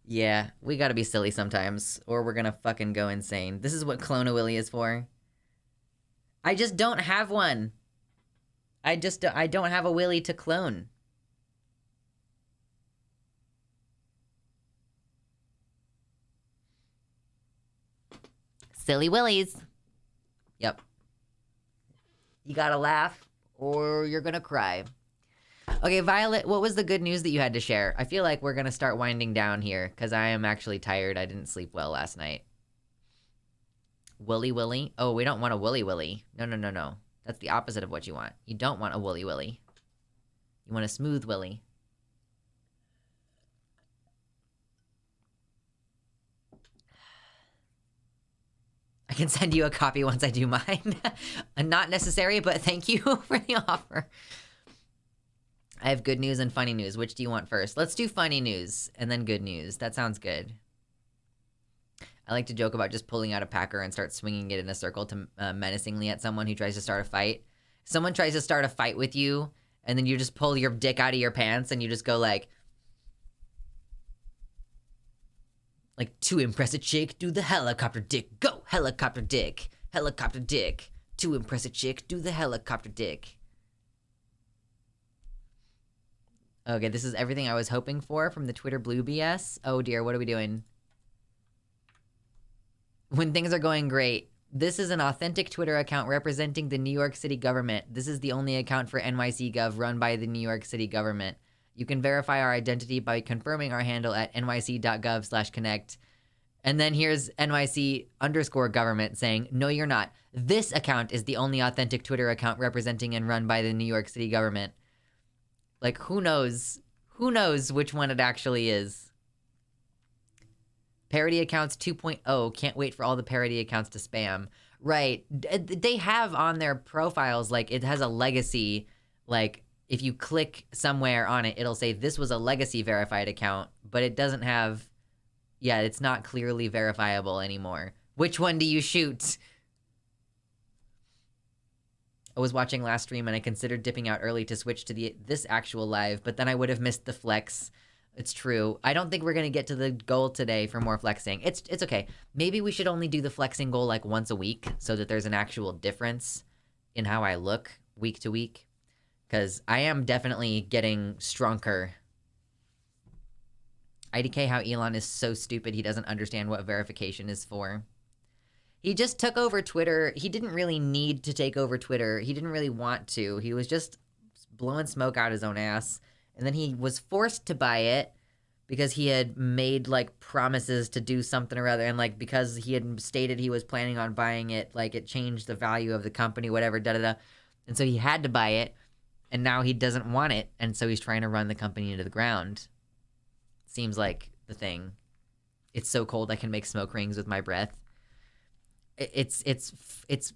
Yeah, we gotta be silly sometimes, or we're gonna fucking go insane. This is what Clone-A-Willy is for. I just don't have one. I don't have a willy to clone. Silly willies. Yep. You gotta laugh, or you're gonna cry. Okay, Violet, what was the good news that you had to share? I feel like we're gonna start winding down here, because I am actually tired. I didn't sleep well last night. Willy willy? Oh, we don't want a willy willy. No. That's the opposite of what you want. You don't want a woolly willy. You want a smooth willy. I can send you a copy once I do mine. Not necessary, but thank you for the offer. I have good news and funny news. Which do you want first? Let's do funny news and then good news. That sounds good. I like to joke about just pulling out a packer and start swinging it in a circle to menacingly at someone who tries to start a fight. Someone tries to start a fight with you, and then you just pull your dick out of your pants and you just go like, to impress a chick, do the helicopter dick. Go, helicopter dick. Helicopter dick. To impress a chick, do the helicopter dick. Okay, this is everything I was hoping for from the Twitter Blue BS. Oh dear, what are we doing? When things are going great. This is an authentic Twitter account representing the New York City government. This is the only account for NYC Gov run by the New York City government. You can verify our identity by confirming our handle at nyc.gov/connect. And then here's NYC_government saying, no, you're not. This account is the only authentic Twitter account representing and run by the New York City government. Like, who knows? Who knows which one it actually is? Parody accounts 2.0. Can't wait for all the parody accounts to spam. Right. They have on their profiles, like, it has a legacy. Like, if you click somewhere on it, it'll say this was a legacy verified account, but it doesn't have... Yeah, it's not clearly verifiable anymore. Which one do you shoot? I was watching last stream and I considered dipping out early to switch to this actual live, but then I would have missed the flex. It's true. I don't think we're going to get to the goal today for more flexing. It's okay. Maybe we should only do the flexing goal like once a week so that there's an actual difference in how I look week to week. Because I am definitely getting stronger. IDK how Elon is so stupid he doesn't understand what verification is for. He just took over Twitter. He didn't really need to take over Twitter. He didn't really want to. He was just blowing smoke out his own ass. And then he was forced to buy it because he had made, like, promises to do something or other. And, like, because he had stated he was planning on buying it, like, it changed the value of the company, whatever, da-da-da. And so he had to buy it. And now he doesn't want it. And so he's trying to run the company into the ground. Seems like the thing. It's so cold I can make smoke rings with my breath. It's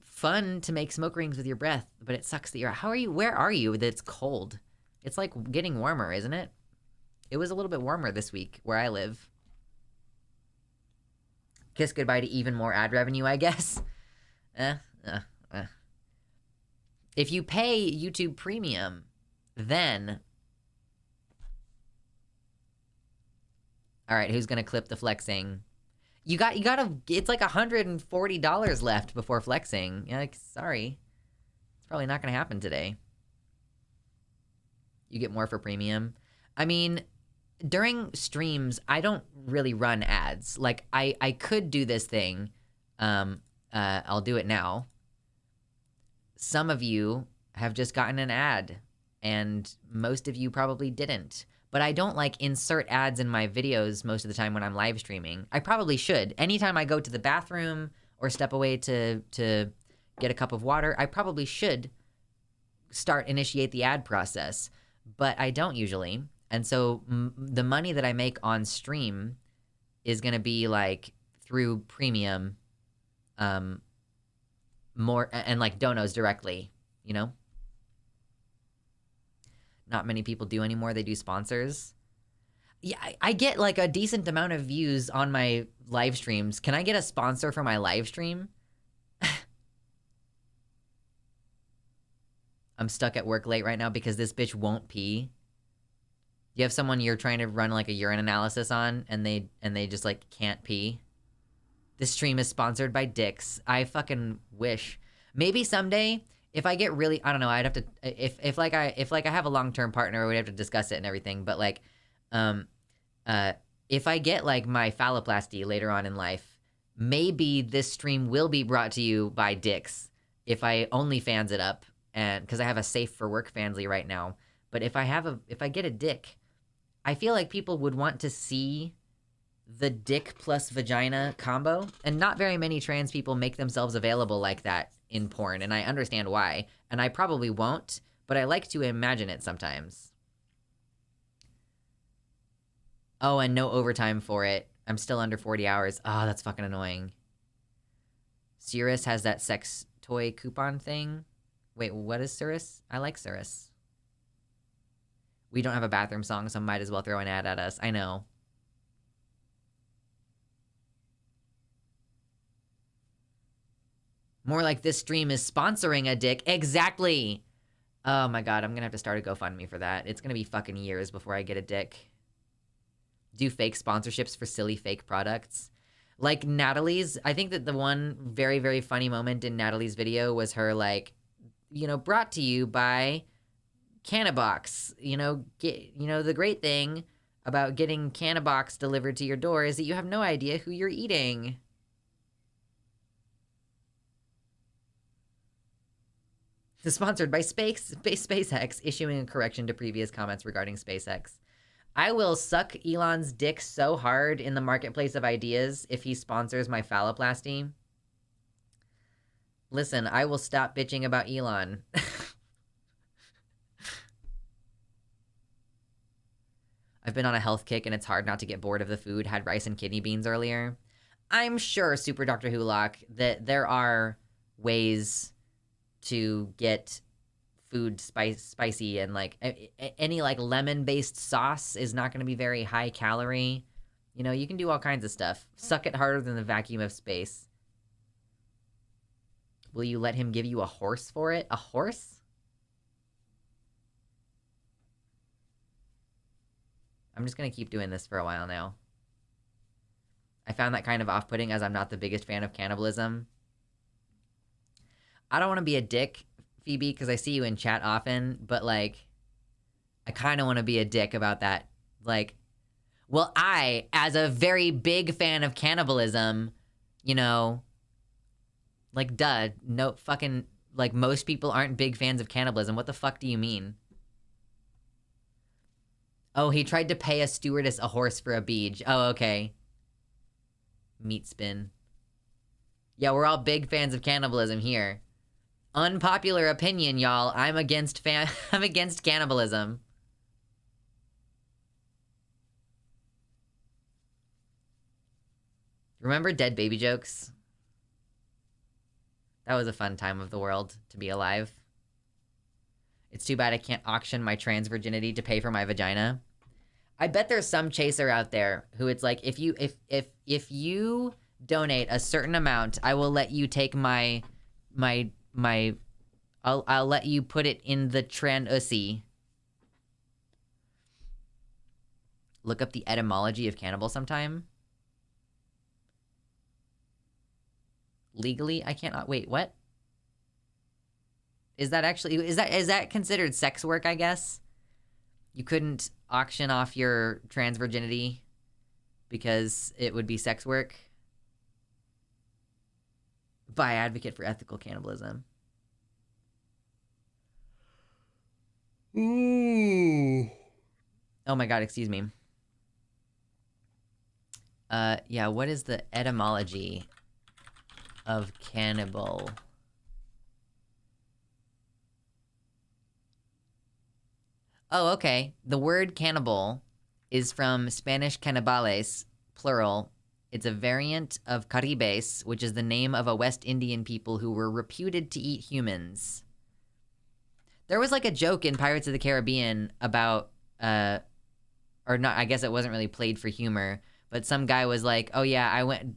fun to make smoke rings with your breath, but it sucks that where are you that it's cold? It's like getting warmer, isn't it? It was a little bit warmer this week where I live. Kiss goodbye to even more ad revenue, I guess. Eh, eh. If you pay YouTube Premium, then... All right, who's gonna clip the flexing? You gotta, it's like $140 left before flexing. Yeah, like, sorry. It's probably not gonna happen today. You get more for premium. I mean, during streams, I don't really run ads. Like, I could do this thing. I'll do it now. Some of you have just gotten an ad, and most of you probably didn't. But I don't, like, insert ads in my videos most of the time when I'm live streaming. I probably should. Anytime I go to the bathroom or step away to get a cup of water, I probably should initiate the ad process. But I don't usually. And so the money that I make on stream is going to be, like, through premium, more, and, like, donos directly, you know? Not many people do anymore. They do sponsors. Yeah, I get, like, a decent amount of views on my live streams. Can I get a sponsor for my live stream? I'm stuck at work late right now because this bitch won't pee. You have someone you're trying to run, like, a urine analysis on, and they just, like, can't pee. This stream is sponsored by dicks. I fucking wish. Maybe someday... If I get really, I don't know, I'd have to, if I have a long-term partner, we'd have to discuss it and everything, but, like, if I get, like, my phalloplasty later on in life, maybe this stream will be brought to you by dicks if I OnlyFans it up, and, because I have a safe for work Fansly right now, but if I get a dick, I feel like people would want to see the dick plus vagina combo, and not very many trans people make themselves available like that in porn, and I understand why, and I probably won't, but I like to imagine it sometimes. Oh, and no overtime for it. I'm still under 40 hours. Oh, that's fucking annoying. Cirrus has that sex toy coupon thing. Wait, what is Cirrus? I like Cirrus. We don't have a bathroom song, so might as well throw an ad at us. I know. More like this stream is sponsoring a dick. Exactly. Oh my god, I'm gonna have to start a GoFundMe for that. It's gonna be fucking years before I get a dick. Do fake sponsorships for silly fake products. Like Natalie's, I think that the one very, very funny moment in Natalie's video was her, like, you know, brought to you by Cannabox. You know, the great thing about getting Cannabox delivered to your door is that you have no idea who you're eating. It's sponsored by SpaceX, issuing a correction to previous comments regarding SpaceX. I will suck Elon's dick so hard in the marketplace of ideas if he sponsors my phalloplasty. Listen, I will stop bitching about Elon. I've been on a health kick and it's hard not to get bored of the food. Had rice and kidney beans earlier. I'm sure, Super Dr. Hulock, that there are ways to get food spicy, and, like, any, like, lemon-based sauce is not going to be very high calorie. You know, you can do all kinds of stuff. Suck it harder than the vacuum of space. Will you let him give you a horse for it? A horse? I'm just going to keep doing this for a while now. I found that kind of off-putting as I'm not the biggest fan of cannibalism. I don't want to be a dick, Phoebe, because I see you in chat often, but, like, I kind of want to be a dick about that. Like, well, I, as a very big fan of cannibalism, you know, like, duh, no fucking, like, most people aren't big fans of cannibalism. What the fuck do you mean? Oh, he tried to pay a stewardess a horse for a beach. Oh, okay. Meat spin. Yeah, we're all big fans of cannibalism here. Unpopular opinion, y'all. I'm against cannibalism. Remember dead baby jokes? That was a fun time of the world to be alive. It's too bad I can't auction my trans virginity to pay for my vagina. I bet there's some chaser out there who it's like, if you donate a certain amount, I will let you take my I'll let you put it in the Tran-Ussi. Look up the etymology of cannibal sometime. Legally, I cannot. Wait, what? Is that actually, is that considered sex work, I guess? You couldn't auction off your trans virginity because it would be sex work? By advocate for ethical cannibalism. Ooh. Oh my god, excuse me. Yeah, what is the etymology of cannibal? Oh, okay. The word cannibal is from Spanish canibales, plural. It's a variant of Caribes, which is the name of a West Indian people who were reputed to eat humans. There was like a joke in Pirates of the Caribbean about, or not, I guess it wasn't really played for humor, but some guy was like, oh yeah, I went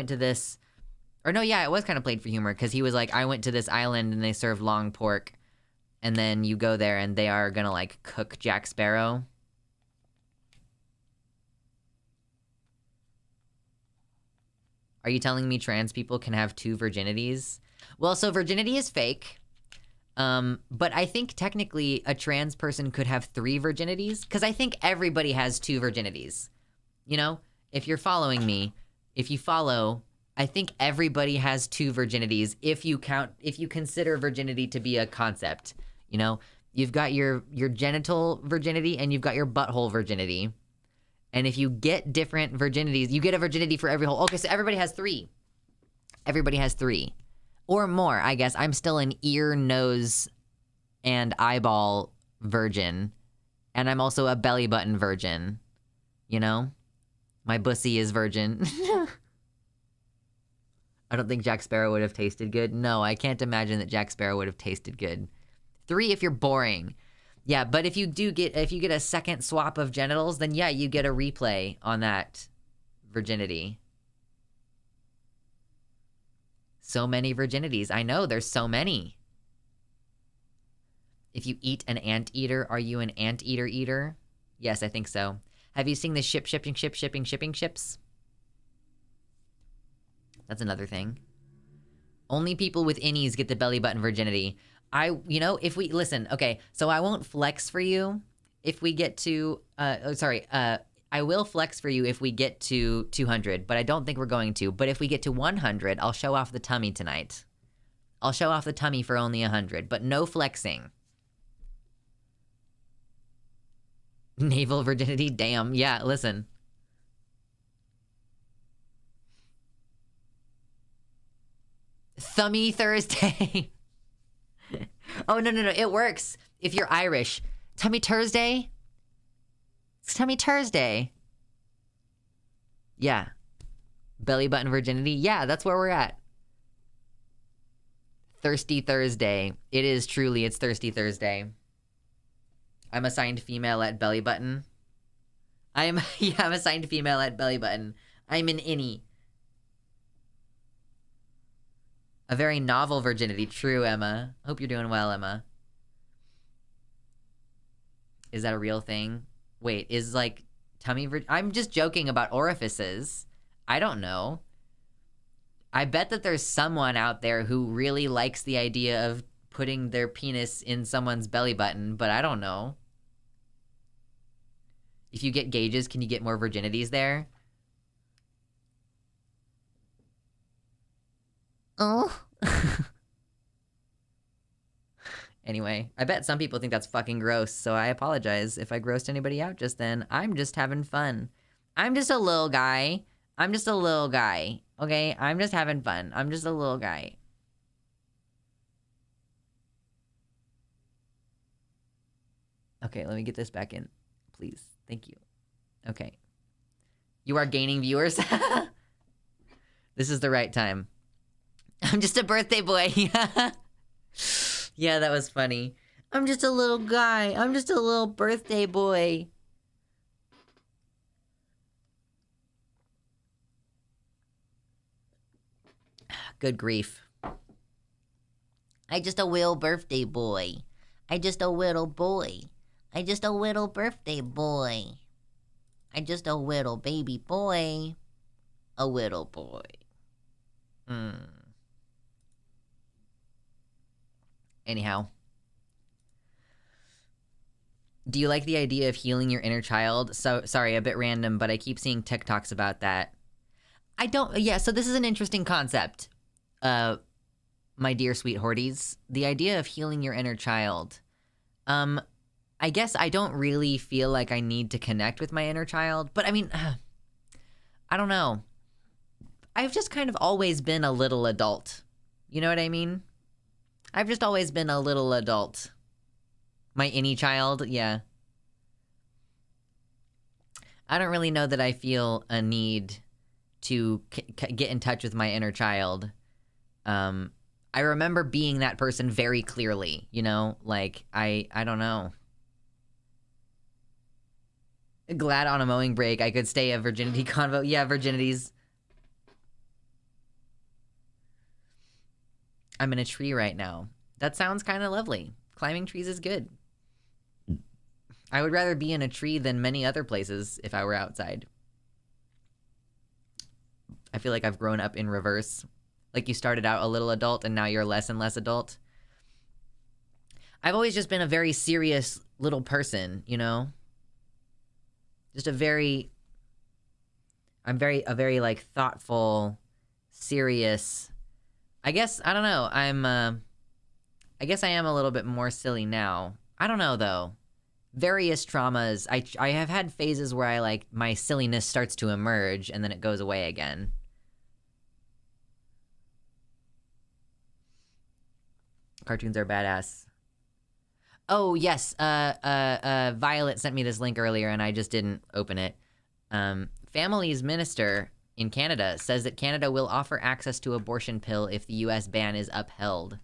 to this, or no, yeah, it was kind of played for humor, because he was like, I went to this island and they served long pork, and then you go there and they are gonna like cook Jack Sparrow. Are you telling me trans people can have 2 virginities? Well, so virginity is fake. But I think technically a trans person could have 3 virginities, because I think everybody has 2 virginities. You know, if you're following me, if you follow, I think everybody has 2 virginities if you consider virginity to be a concept. You know, you've got your genital virginity and you've got your butthole virginity. And if you get different virginities, you get a virginity for every hole. Okay, so everybody has 3. Everybody has 3. Or more, I guess. I'm still an ear, nose, and eyeball virgin. And I'm also a belly button virgin. You know? My bussy is virgin. I don't think Jack Sparrow would have tasted good. No, I can't imagine that Jack Sparrow would have tasted good. 3 if you're boring. Yeah, but if you get a second swap of genitals, then yeah, you get a replay on that virginity. So many virginities. I know, there's so many. If you eat an anteater, are you an anteater eater? Yes, I think so. Have you seen the shipping ships? That's another thing. Only people with innies get the belly button virginity. If we, listen, okay, so I won't flex for you if we get to, I will flex for you if we get to 200, but I don't think we're going to. But if we get to 100, I'll show off the tummy tonight. I'll show off the tummy for only 100, but no flexing. Naval virginity? Damn. Yeah, listen. Thummy Thursday. Oh, no. It works. If you're Irish. Tummy Thursday? It's Tummy Thursday. Yeah. Belly button virginity? Yeah, that's where we're at. Thirsty Thursday. It is truly, it's Thirsty Thursday. I'm assigned female at belly button. I'm assigned female at belly button. I'm an innie. A very novel virginity. True, Emma. Hope you're doing well, Emma. Is that a real thing? Wait, is like tummy I'm just joking about orifices. I don't know. I bet that there's someone out there who really likes the idea of putting their penis in someone's belly button, but I don't know. If you get gauges, can you get more virginities there? Oh. Anyway, I bet some people think that's fucking gross, so I apologize if I grossed anybody out just then. I'm just having fun. I'm just a little guy. Okay? I'm just having fun. I'm just a little guy. Okay, let me get this back in, please. Thank you. Okay. You are gaining viewers? This is the right time. I'm just a birthday boy. Yeah, that was funny. I'm just a little guy. I'm just a little birthday boy. Good grief. I just a little birthday boy. I just a little boy. I just a little birthday boy. I just a little baby boy. A little boy. Anyhow. Do you like the idea of healing your inner child? So, sorry, a bit random, but I keep seeing TikToks about that. I don't, yeah, so this is an interesting concept. My dear sweet Horties. The idea of healing your inner child. I guess I don't really feel like I need to connect with my inner child, but I mean, I don't know. I've just kind of always been a little adult. You know what I mean? I've just always been a little adult. My innie child, yeah. I don't really know that I feel a need to get in touch with my inner child. I remember being that person very clearly, you know? Like, I don't know. Glad on a mowing break I could stay a virginity convo. Yeah, virginities. I'm in a tree right now. That sounds kind of lovely. Climbing trees is good. I would rather be in a tree than many other places if I were outside. I feel like I've grown up in reverse. Like you started out a little adult and now you're less and less adult. I've always just been a very serious little person, you know? Just a very like thoughtful, serious. I guess, I don't know. I guess I am a little bit more silly now. I don't know though. Various traumas. I have had phases where I like my silliness starts to emerge and then it goes away again. Cartoons are badass. Oh yes, Violet sent me this link earlier and I just didn't open it. Family's minister in Canada says that Canada will offer access to abortion pill if the US ban is upheld.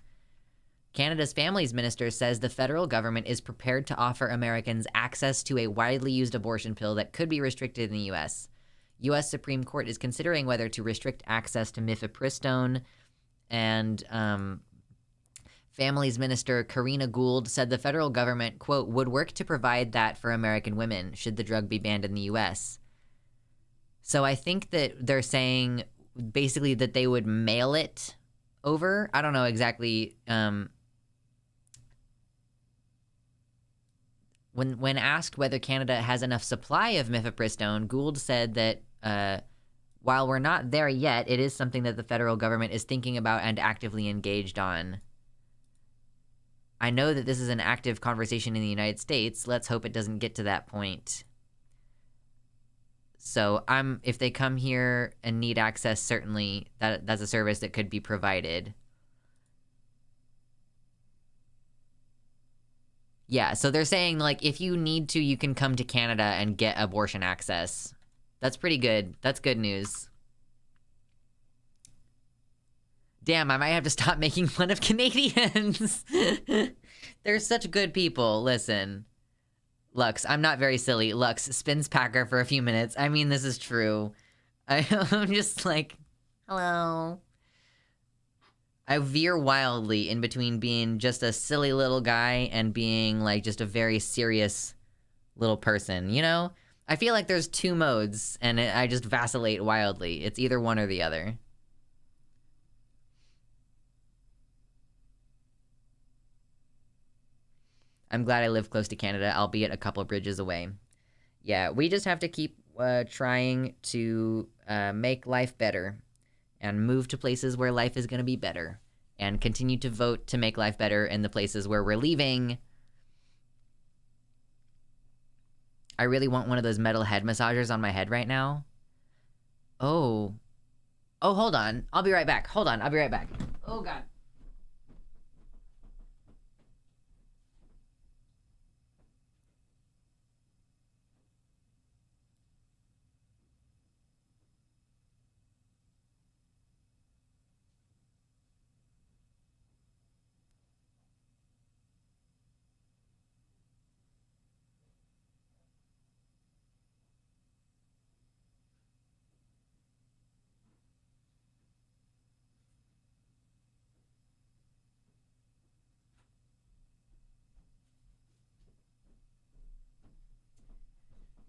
Canada's Families Minister says the federal government is prepared to offer Americans access to a widely used abortion pill that could be restricted in the U.S. U.S. Supreme Court is considering whether to restrict access to mifepristone, and Families Minister Karina Gould said the federal government, quote, would work to provide that for American women should the drug be banned in the U.S. So I think that they're saying basically that they would mail it over. I don't know exactly. When asked whether Canada has enough supply of mifepristone, Gould said that while we're not there yet, it is something that the federal government is thinking about and actively engaged on. I know that this is an active conversation in the United States. Let's hope it doesn't get to that point. So if they come here and need access, certainly that's a service that could be provided. Yeah, so they're saying, like, if you need to, you can come to Canada and get abortion access. That's pretty good. That's good news. Damn, I might have to stop making fun of Canadians. They're such good people. Listen. Lux, I'm not very silly. Lux, spins Packer for a few minutes. I mean, this is true. I'm just like, hello. I veer wildly in between being just a silly little guy and being like just a very serious little person, you know? I feel like there's two modes and I just vacillate wildly. It's either one or the other. I'm glad I live close to Canada, albeit a couple bridges away. Yeah, we just have to keep trying to make life better and move to places where life is going to be better and continue to vote to make life better in the places where we're leaving. I really want one of those metal head massagers on my head right now. Oh, hold on. I'll be right back. Hold on. I'll be right back. Oh, God.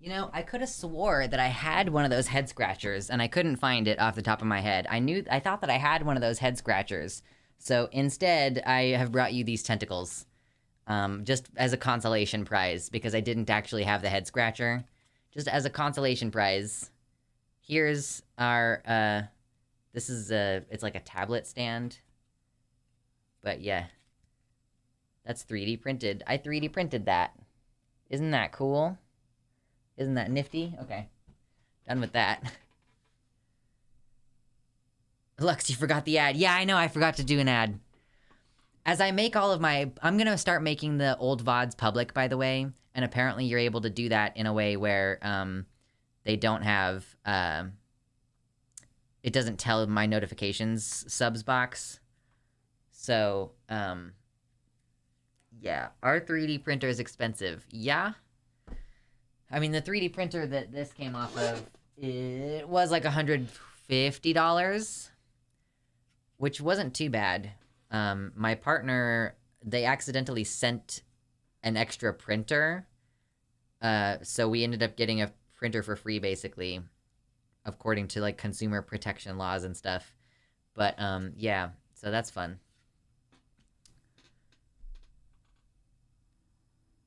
You know, I could have swore that I had one of those head scratchers, and I couldn't find it off the top of my head. I thought that I had one of those head scratchers. So instead, I have brought you these tentacles, just as a consolation prize, because I didn't actually have the head scratcher. Just as a consolation prize, here's our, this is it's like a tablet stand. But yeah, that's 3D printed. I 3D printed that. Isn't that cool? Isn't that nifty? Okay. Done with that. Lux, you forgot the ad. Yeah, I know, I forgot to do an ad. As I make all of my... I'm gonna start making the old VODs public, by the way. And apparently you're able to do that in a way where, they don't have, it doesn't tell my notifications subs box. So, yeah. Our 3D printer is expensive. Yeah? I mean, the 3D printer that this came off of, it was like $150, which wasn't too bad. My partner, they accidentally sent an extra printer, so we ended up getting a printer for free, basically, according to, like, consumer protection laws and stuff. But, yeah, so that's fun.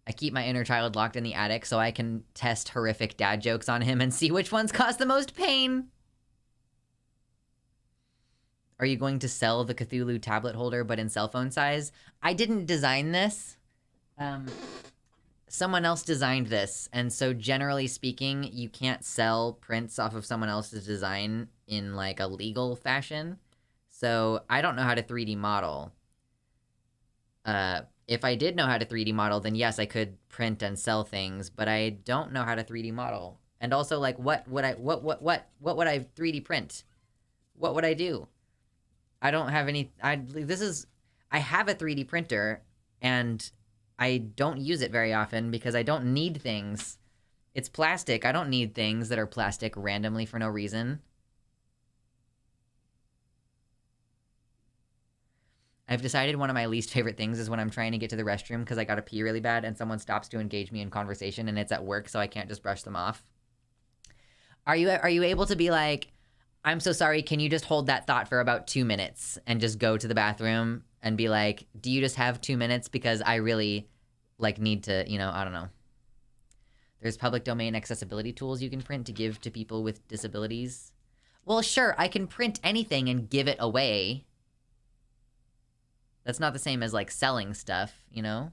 I keep my inner child locked in the attic so I can test horrific dad jokes on him and see which ones cause the most pain. Are you going to sell the Cthulhu tablet holder but in cell phone size? I didn't design this. Someone else designed this, and so generally speaking, you can't sell prints off of someone else's design in, like, a legal fashion. So I don't know how to 3D model. If I did know how to 3D model, then yes, I could print and sell things, but I don't know how to 3D model. And also, like, what would I 3D print? What would I do? I don't have any... I have a 3D printer, and I don't use it very often because I don't need things. It's plastic. I don't need things that are plastic randomly for no reason. I've decided one of my least favorite things is when I'm trying to get to the restroom because I gotta pee really bad and someone stops to engage me in conversation and it's at work, so I can't just brush them off. Are you able to be like, I'm so sorry, can you just hold that thought for about 2 minutes and just go to the bathroom and be like, do you just have 2 minutes because I really, like, need to, you know, I don't know. There's public domain accessibility tools you can print to give to people with disabilities. Well, sure, I can print anything and give it away. That's not the same as, like, selling stuff, you know?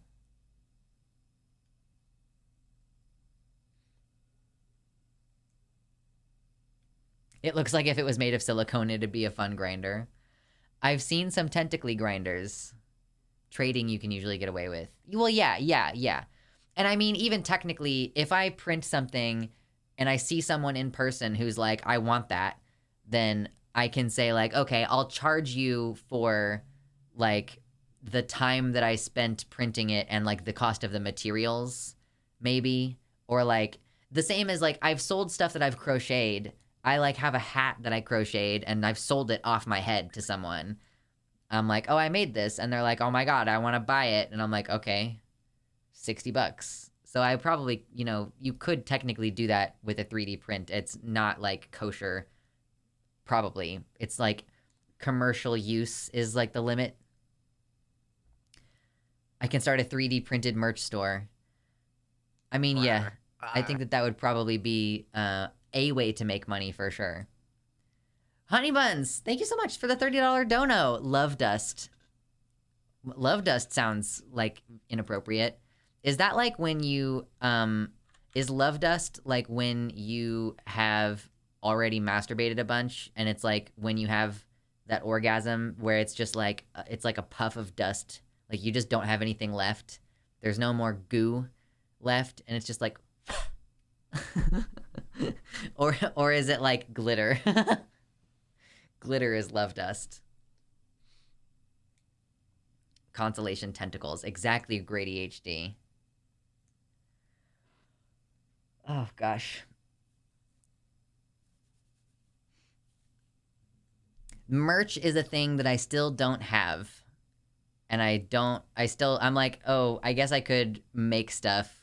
It looks like if it was made of silicone, it'd be a fun grinder. I've seen some tentacly grinders. Trading you can usually get away with. Well, yeah. And I mean, even technically, if I print something and I see someone in person who's like, I want that, then I can say, like, okay, I'll charge you for, like, the time that I spent printing it and, like, the cost of the materials, maybe. Or, like, the same as, like, I've sold stuff that I've crocheted. I, like, have a hat that I crocheted and I've sold it off my head to someone. I'm like, oh, I made this. And they're like, oh my God, I want to buy it. And I'm like, okay, $60. So I probably, you know, you could technically do that with a 3D print. It's not, like, kosher. Probably. It's, like, commercial use is, like, the limit. I can start a 3D printed merch store. I mean, yeah, I think that would probably be a way to make money for sure. Honey Buns, thank you so much for the $30 dono. Love Dust. Love Dust sounds, like, inappropriate. Is that like when you, is Love Dust like when you have already masturbated a bunch and it's like when you have that orgasm where it's just like, it's like a puff of dust. Like, you just don't have anything left. There's no more goo left, and it's just like... or is it like glitter? Glitter is love dust. Consolation tentacles. Exactly, Grady HD. Oh, gosh. Merch is a thing that I still don't have. And I'm like, oh, I guess I could make stuff.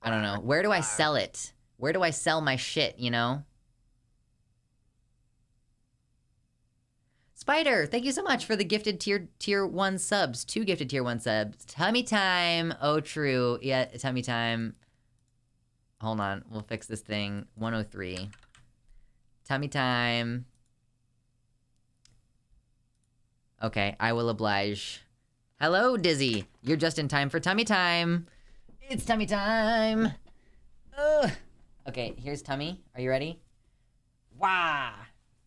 I don't know. Where do I sell it? Where do I sell my shit, you know? Spider, thank you so much for the gifted tier 1 subs. 2 gifted tier 1 subs. Tummy time. Oh, true. Yeah, tummy time. Hold on. We'll fix this thing. 103. Tummy time. Okay, I will oblige. Hello, Dizzy. You're just in time for tummy time. It's tummy time. Ugh. Okay, here's tummy. Are you ready? Wah!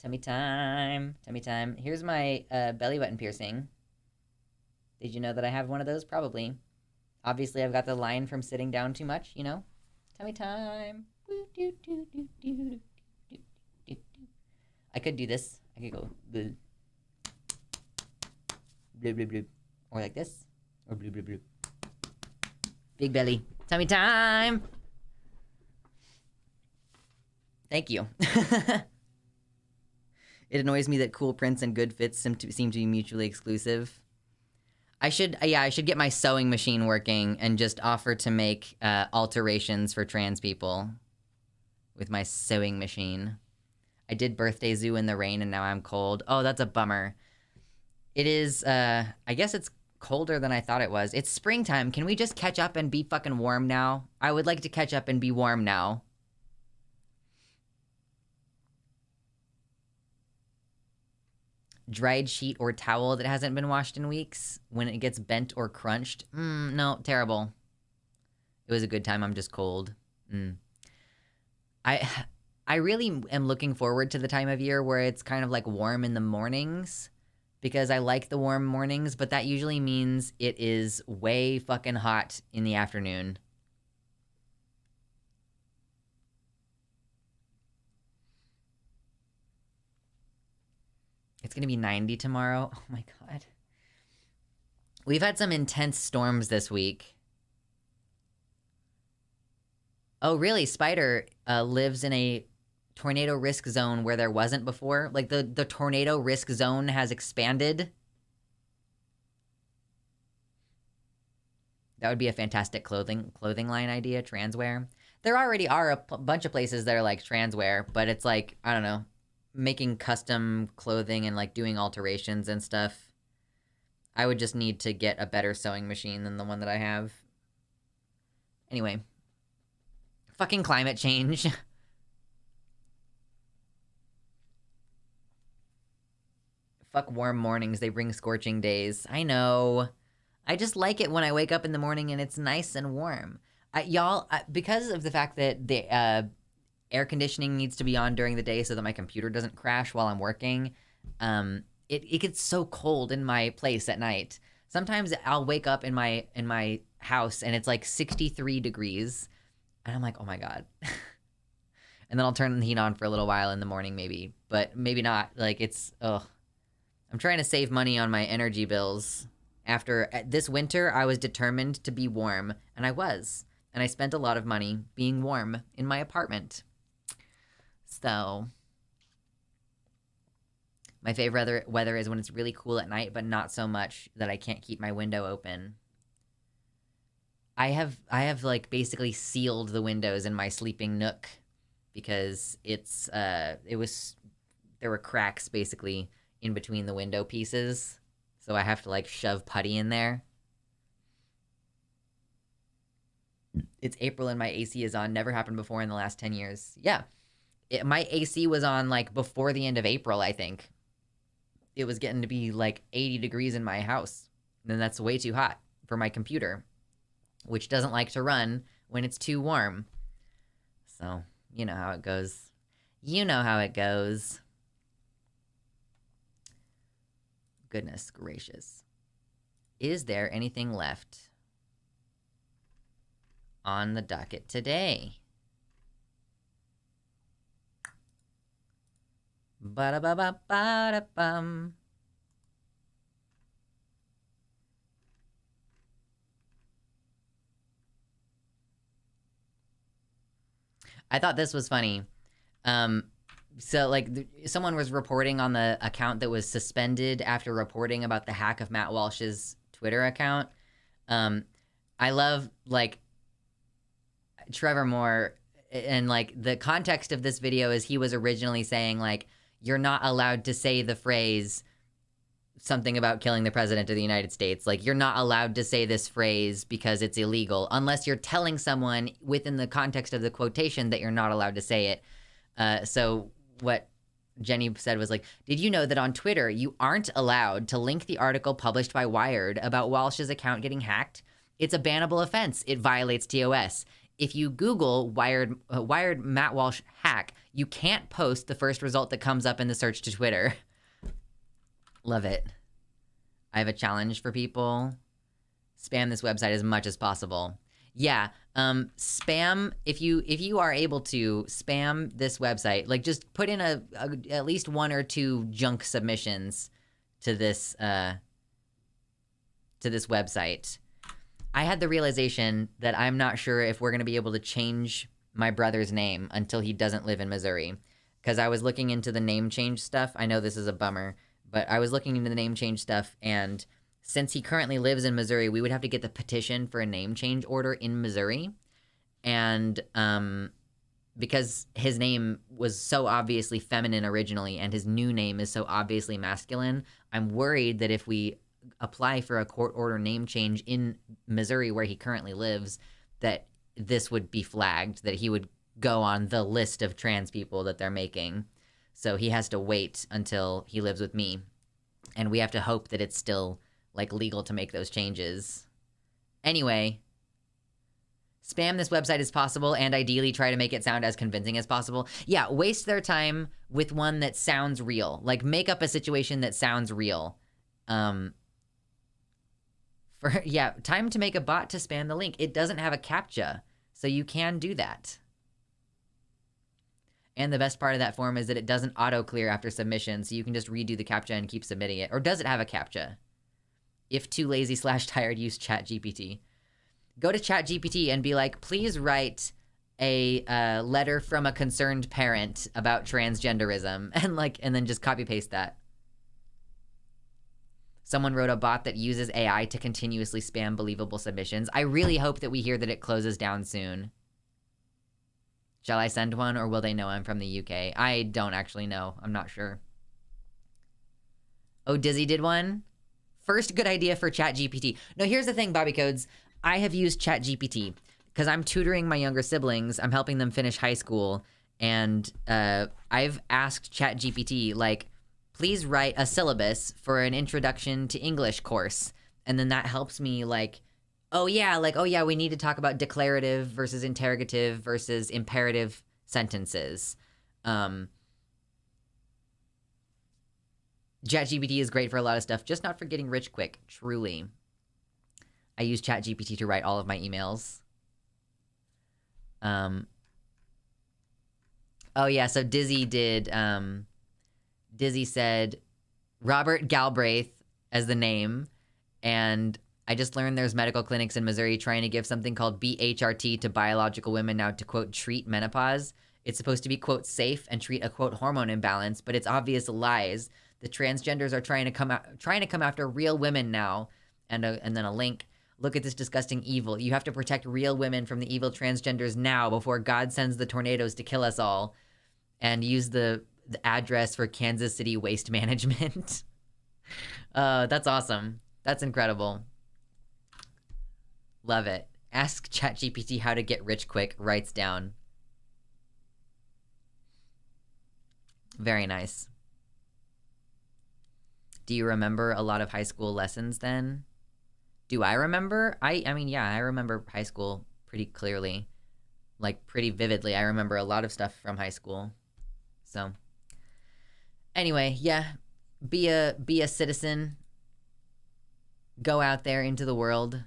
Tummy time. Tummy time. Here's my belly button piercing. Did you know that I have one of those? Probably. Obviously, I've got the line from sitting down too much, you know? Tummy time. I could do this. I could go blue. Blue, blue, blue. Or like this. Or blue, blue, blue. Big belly. Tummy time! Thank you. It annoys me that cool prints and good fits seem to be mutually exclusive. I should get my sewing machine working and just offer to make alterations for trans people with my sewing machine. I did Birthday Zoo in the rain and now I'm cold. Oh, that's a bummer. It is, I guess it's colder than I thought it was. It's springtime. Can we just catch up and be fucking warm now? I would like to catch up and be warm now. Dried sheet or towel that hasn't been washed in weeks when it gets bent or crunched. No, terrible. It was a good time. I'm just cold. I really am looking forward to the time of year where it's kind of like warm in the mornings because I like the warm mornings, but that usually means it is way fucking hot in the afternoon. It's gonna be 90 tomorrow. Oh my god. We've had some intense storms this week. Oh really? Spider lives in a tornado risk zone where there wasn't before? Like the tornado risk zone has expanded? That would be a fantastic clothing line idea, transwear. There already are a bunch of places that are like transwear, but it's like, I don't know, making custom clothing and like doing alterations and stuff. I would just need to get a better sewing machine than the one that I have. Anyway. Fucking climate change. Fuck warm mornings, they bring scorching days. I know. I just like it when I wake up in the morning and it's nice and warm. Y'all, because of the fact that the air conditioning needs to be on during the day so that my computer doesn't crash while I'm working, it gets so cold in my place at night. Sometimes I'll wake up in my house and it's like 63 degrees. And I'm like, oh my god. And then I'll turn the heat on for a little while in the morning maybe. But maybe not. Like, it's, ugh. I'm trying to save money on my energy bills. After this winter, I was determined to be warm. And I was. And I spent a lot of money being warm in my apartment. So, my favorite weather is when it's really cool at night, but not so much that I can't keep my window open. I have like basically sealed the windows in my sleeping nook because there were cracks basically in between the window pieces, so I have to like shove putty in there. It's April and my AC is on. Never happened before in the last 10 years. Yeah. My AC was on like before the end of April, I think. It was getting to be like 80 degrees in my house. And then that's way too hot for my computer, which doesn't like to run when it's too warm. So, you know how it goes. You know how it goes. Goodness gracious. Is there anything left on the docket today? Ba-da-ba-ba-ba-da-bum. I thought this was funny. So, like, someone was reporting on the account that was suspended after reporting about the hack of Matt Walsh's Twitter account. I love, like, Trevor Moore, and like the context of this video is he was originally saying like, you're not allowed to say the phrase something about killing the president of the United States. Like, you're not allowed to say this phrase because it's illegal unless you're telling someone within the context of the quotation that you're not allowed to say it. So what Jenny said was like, did you know that on Twitter you aren't allowed to link the article published by Wired about Walsh's account getting hacked? It's a bannable offense. It violates TOS. If you Google Wired Matt Walsh hack, you can't post the first result that comes up in the search to Twitter. Love it. I have a challenge for people. Spam this website as much as possible. Yeah, spam, if you are able to spam this website, like just put in at least 1 or 2 junk submissions to this website. I had the realization that I'm not sure if we're going to be able to change my brother's name until he doesn't live in Missouri. Because I was looking into the name change stuff. I know this is a bummer, but I was looking into the name change stuff, and since he currently lives in Missouri, we would have to get the petition for a name change order in Missouri. And because his name was so obviously feminine originally and his new name is so obviously masculine, I'm worried that if we apply for a court order name change in Missouri where he currently lives, that this would be flagged, that he would go on the list of trans people that they're making. So he has to wait until he lives with me. And we have to hope that it's still like legal to make those changes. Anyway, spam this website as possible and ideally try to make it sound as convincing as possible. Yeah, waste their time with one that sounds real. Like, make up a situation that sounds real. Time to make a bot to spam the link. It doesn't have a CAPTCHA, so you can do that. And the best part of that form is that it doesn't auto-clear after submission, so you can just redo the CAPTCHA and keep submitting it. Or does it have a CAPTCHA? If too lazy/tired, use ChatGPT. Go to ChatGPT and be like, please write a letter from a concerned parent about transgenderism, and then just copy-paste that. Someone wrote a bot that uses AI to continuously spam believable submissions. I really hope that we hear that it closes down soon. Shall I send one, or will they know I'm from the UK? I don't actually know. I'm not sure. Oh, Dizzy did one? First good idea for ChatGPT. No, here's the thing, Bobby Codes. I have used ChatGPT because I'm tutoring my younger siblings. I'm helping them finish high school. And I've asked ChatGPT, like, please write a syllabus for an introduction to English course. And then that helps me, like, oh yeah, we need to talk about declarative versus interrogative versus imperative sentences. ChatGPT is great for a lot of stuff, just not for getting rich quick, truly. I use ChatGPT to write all of my emails. Oh yeah, so Dizzy did, Dizzy said Robert Galbraith as the name, and I just learned there's medical clinics in Missouri trying to give something called BHRT to biological women now to, quote, treat menopause. It's supposed to be, quote, safe and treat a, quote, hormone imbalance, but it's obvious lies. The transgenders are trying to come after real women now. And then a link. Look at this disgusting evil. You have to protect real women from the evil transgenders now before God sends the tornadoes to kill us all. And use the address for Kansas City Waste Management. That's awesome. That's incredible. Love it. Ask ChatGPT how to get rich quick. Writes down. Very nice. Do you remember a lot of high school lessons then? Do I remember? I mean, yeah, I remember high school pretty clearly. Like, pretty vividly. I remember a lot of stuff from high school. So, anyway, yeah. Be a citizen. Go out there into the world.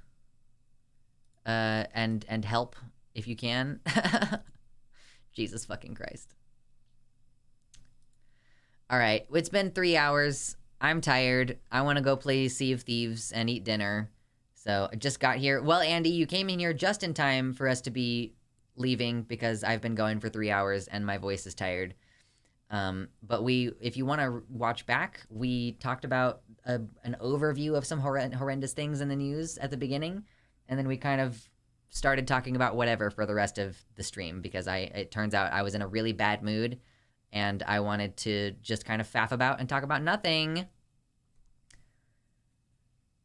And help if you can. Jesus fucking Christ. All right, it's been 3 hours. I'm tired. I want to go play Sea of Thieves and eat dinner. So I just got here. Well, Andy, you came in here just in time for us to be leaving because I've been going for 3 hours and my voice is tired. But if you want to watch back, we talked about an overview of some horrendous things in the news at the beginning. And then we kind of started talking about whatever for the rest of the stream because it turns out I was in a really bad mood and I wanted to just kind of faff about and talk about nothing.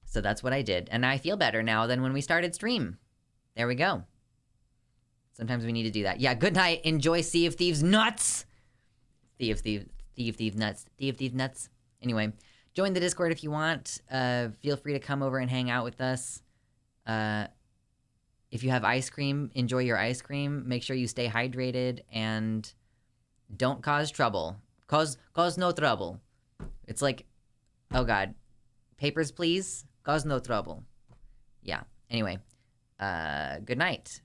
So that's what I did. And I feel better now than when we started stream. There we go. Sometimes we need to do that. Yeah, good night. Enjoy Sea of Thieves nuts. Sea of Thieves nuts. Anyway, join the Discord if you want. Feel free to come over and hang out with us. If you have ice cream, enjoy your ice cream. Make sure you stay hydrated and don't cause trouble. Cause no trouble. It's like, oh God, papers please. Cause no trouble. Yeah. Anyway, good night.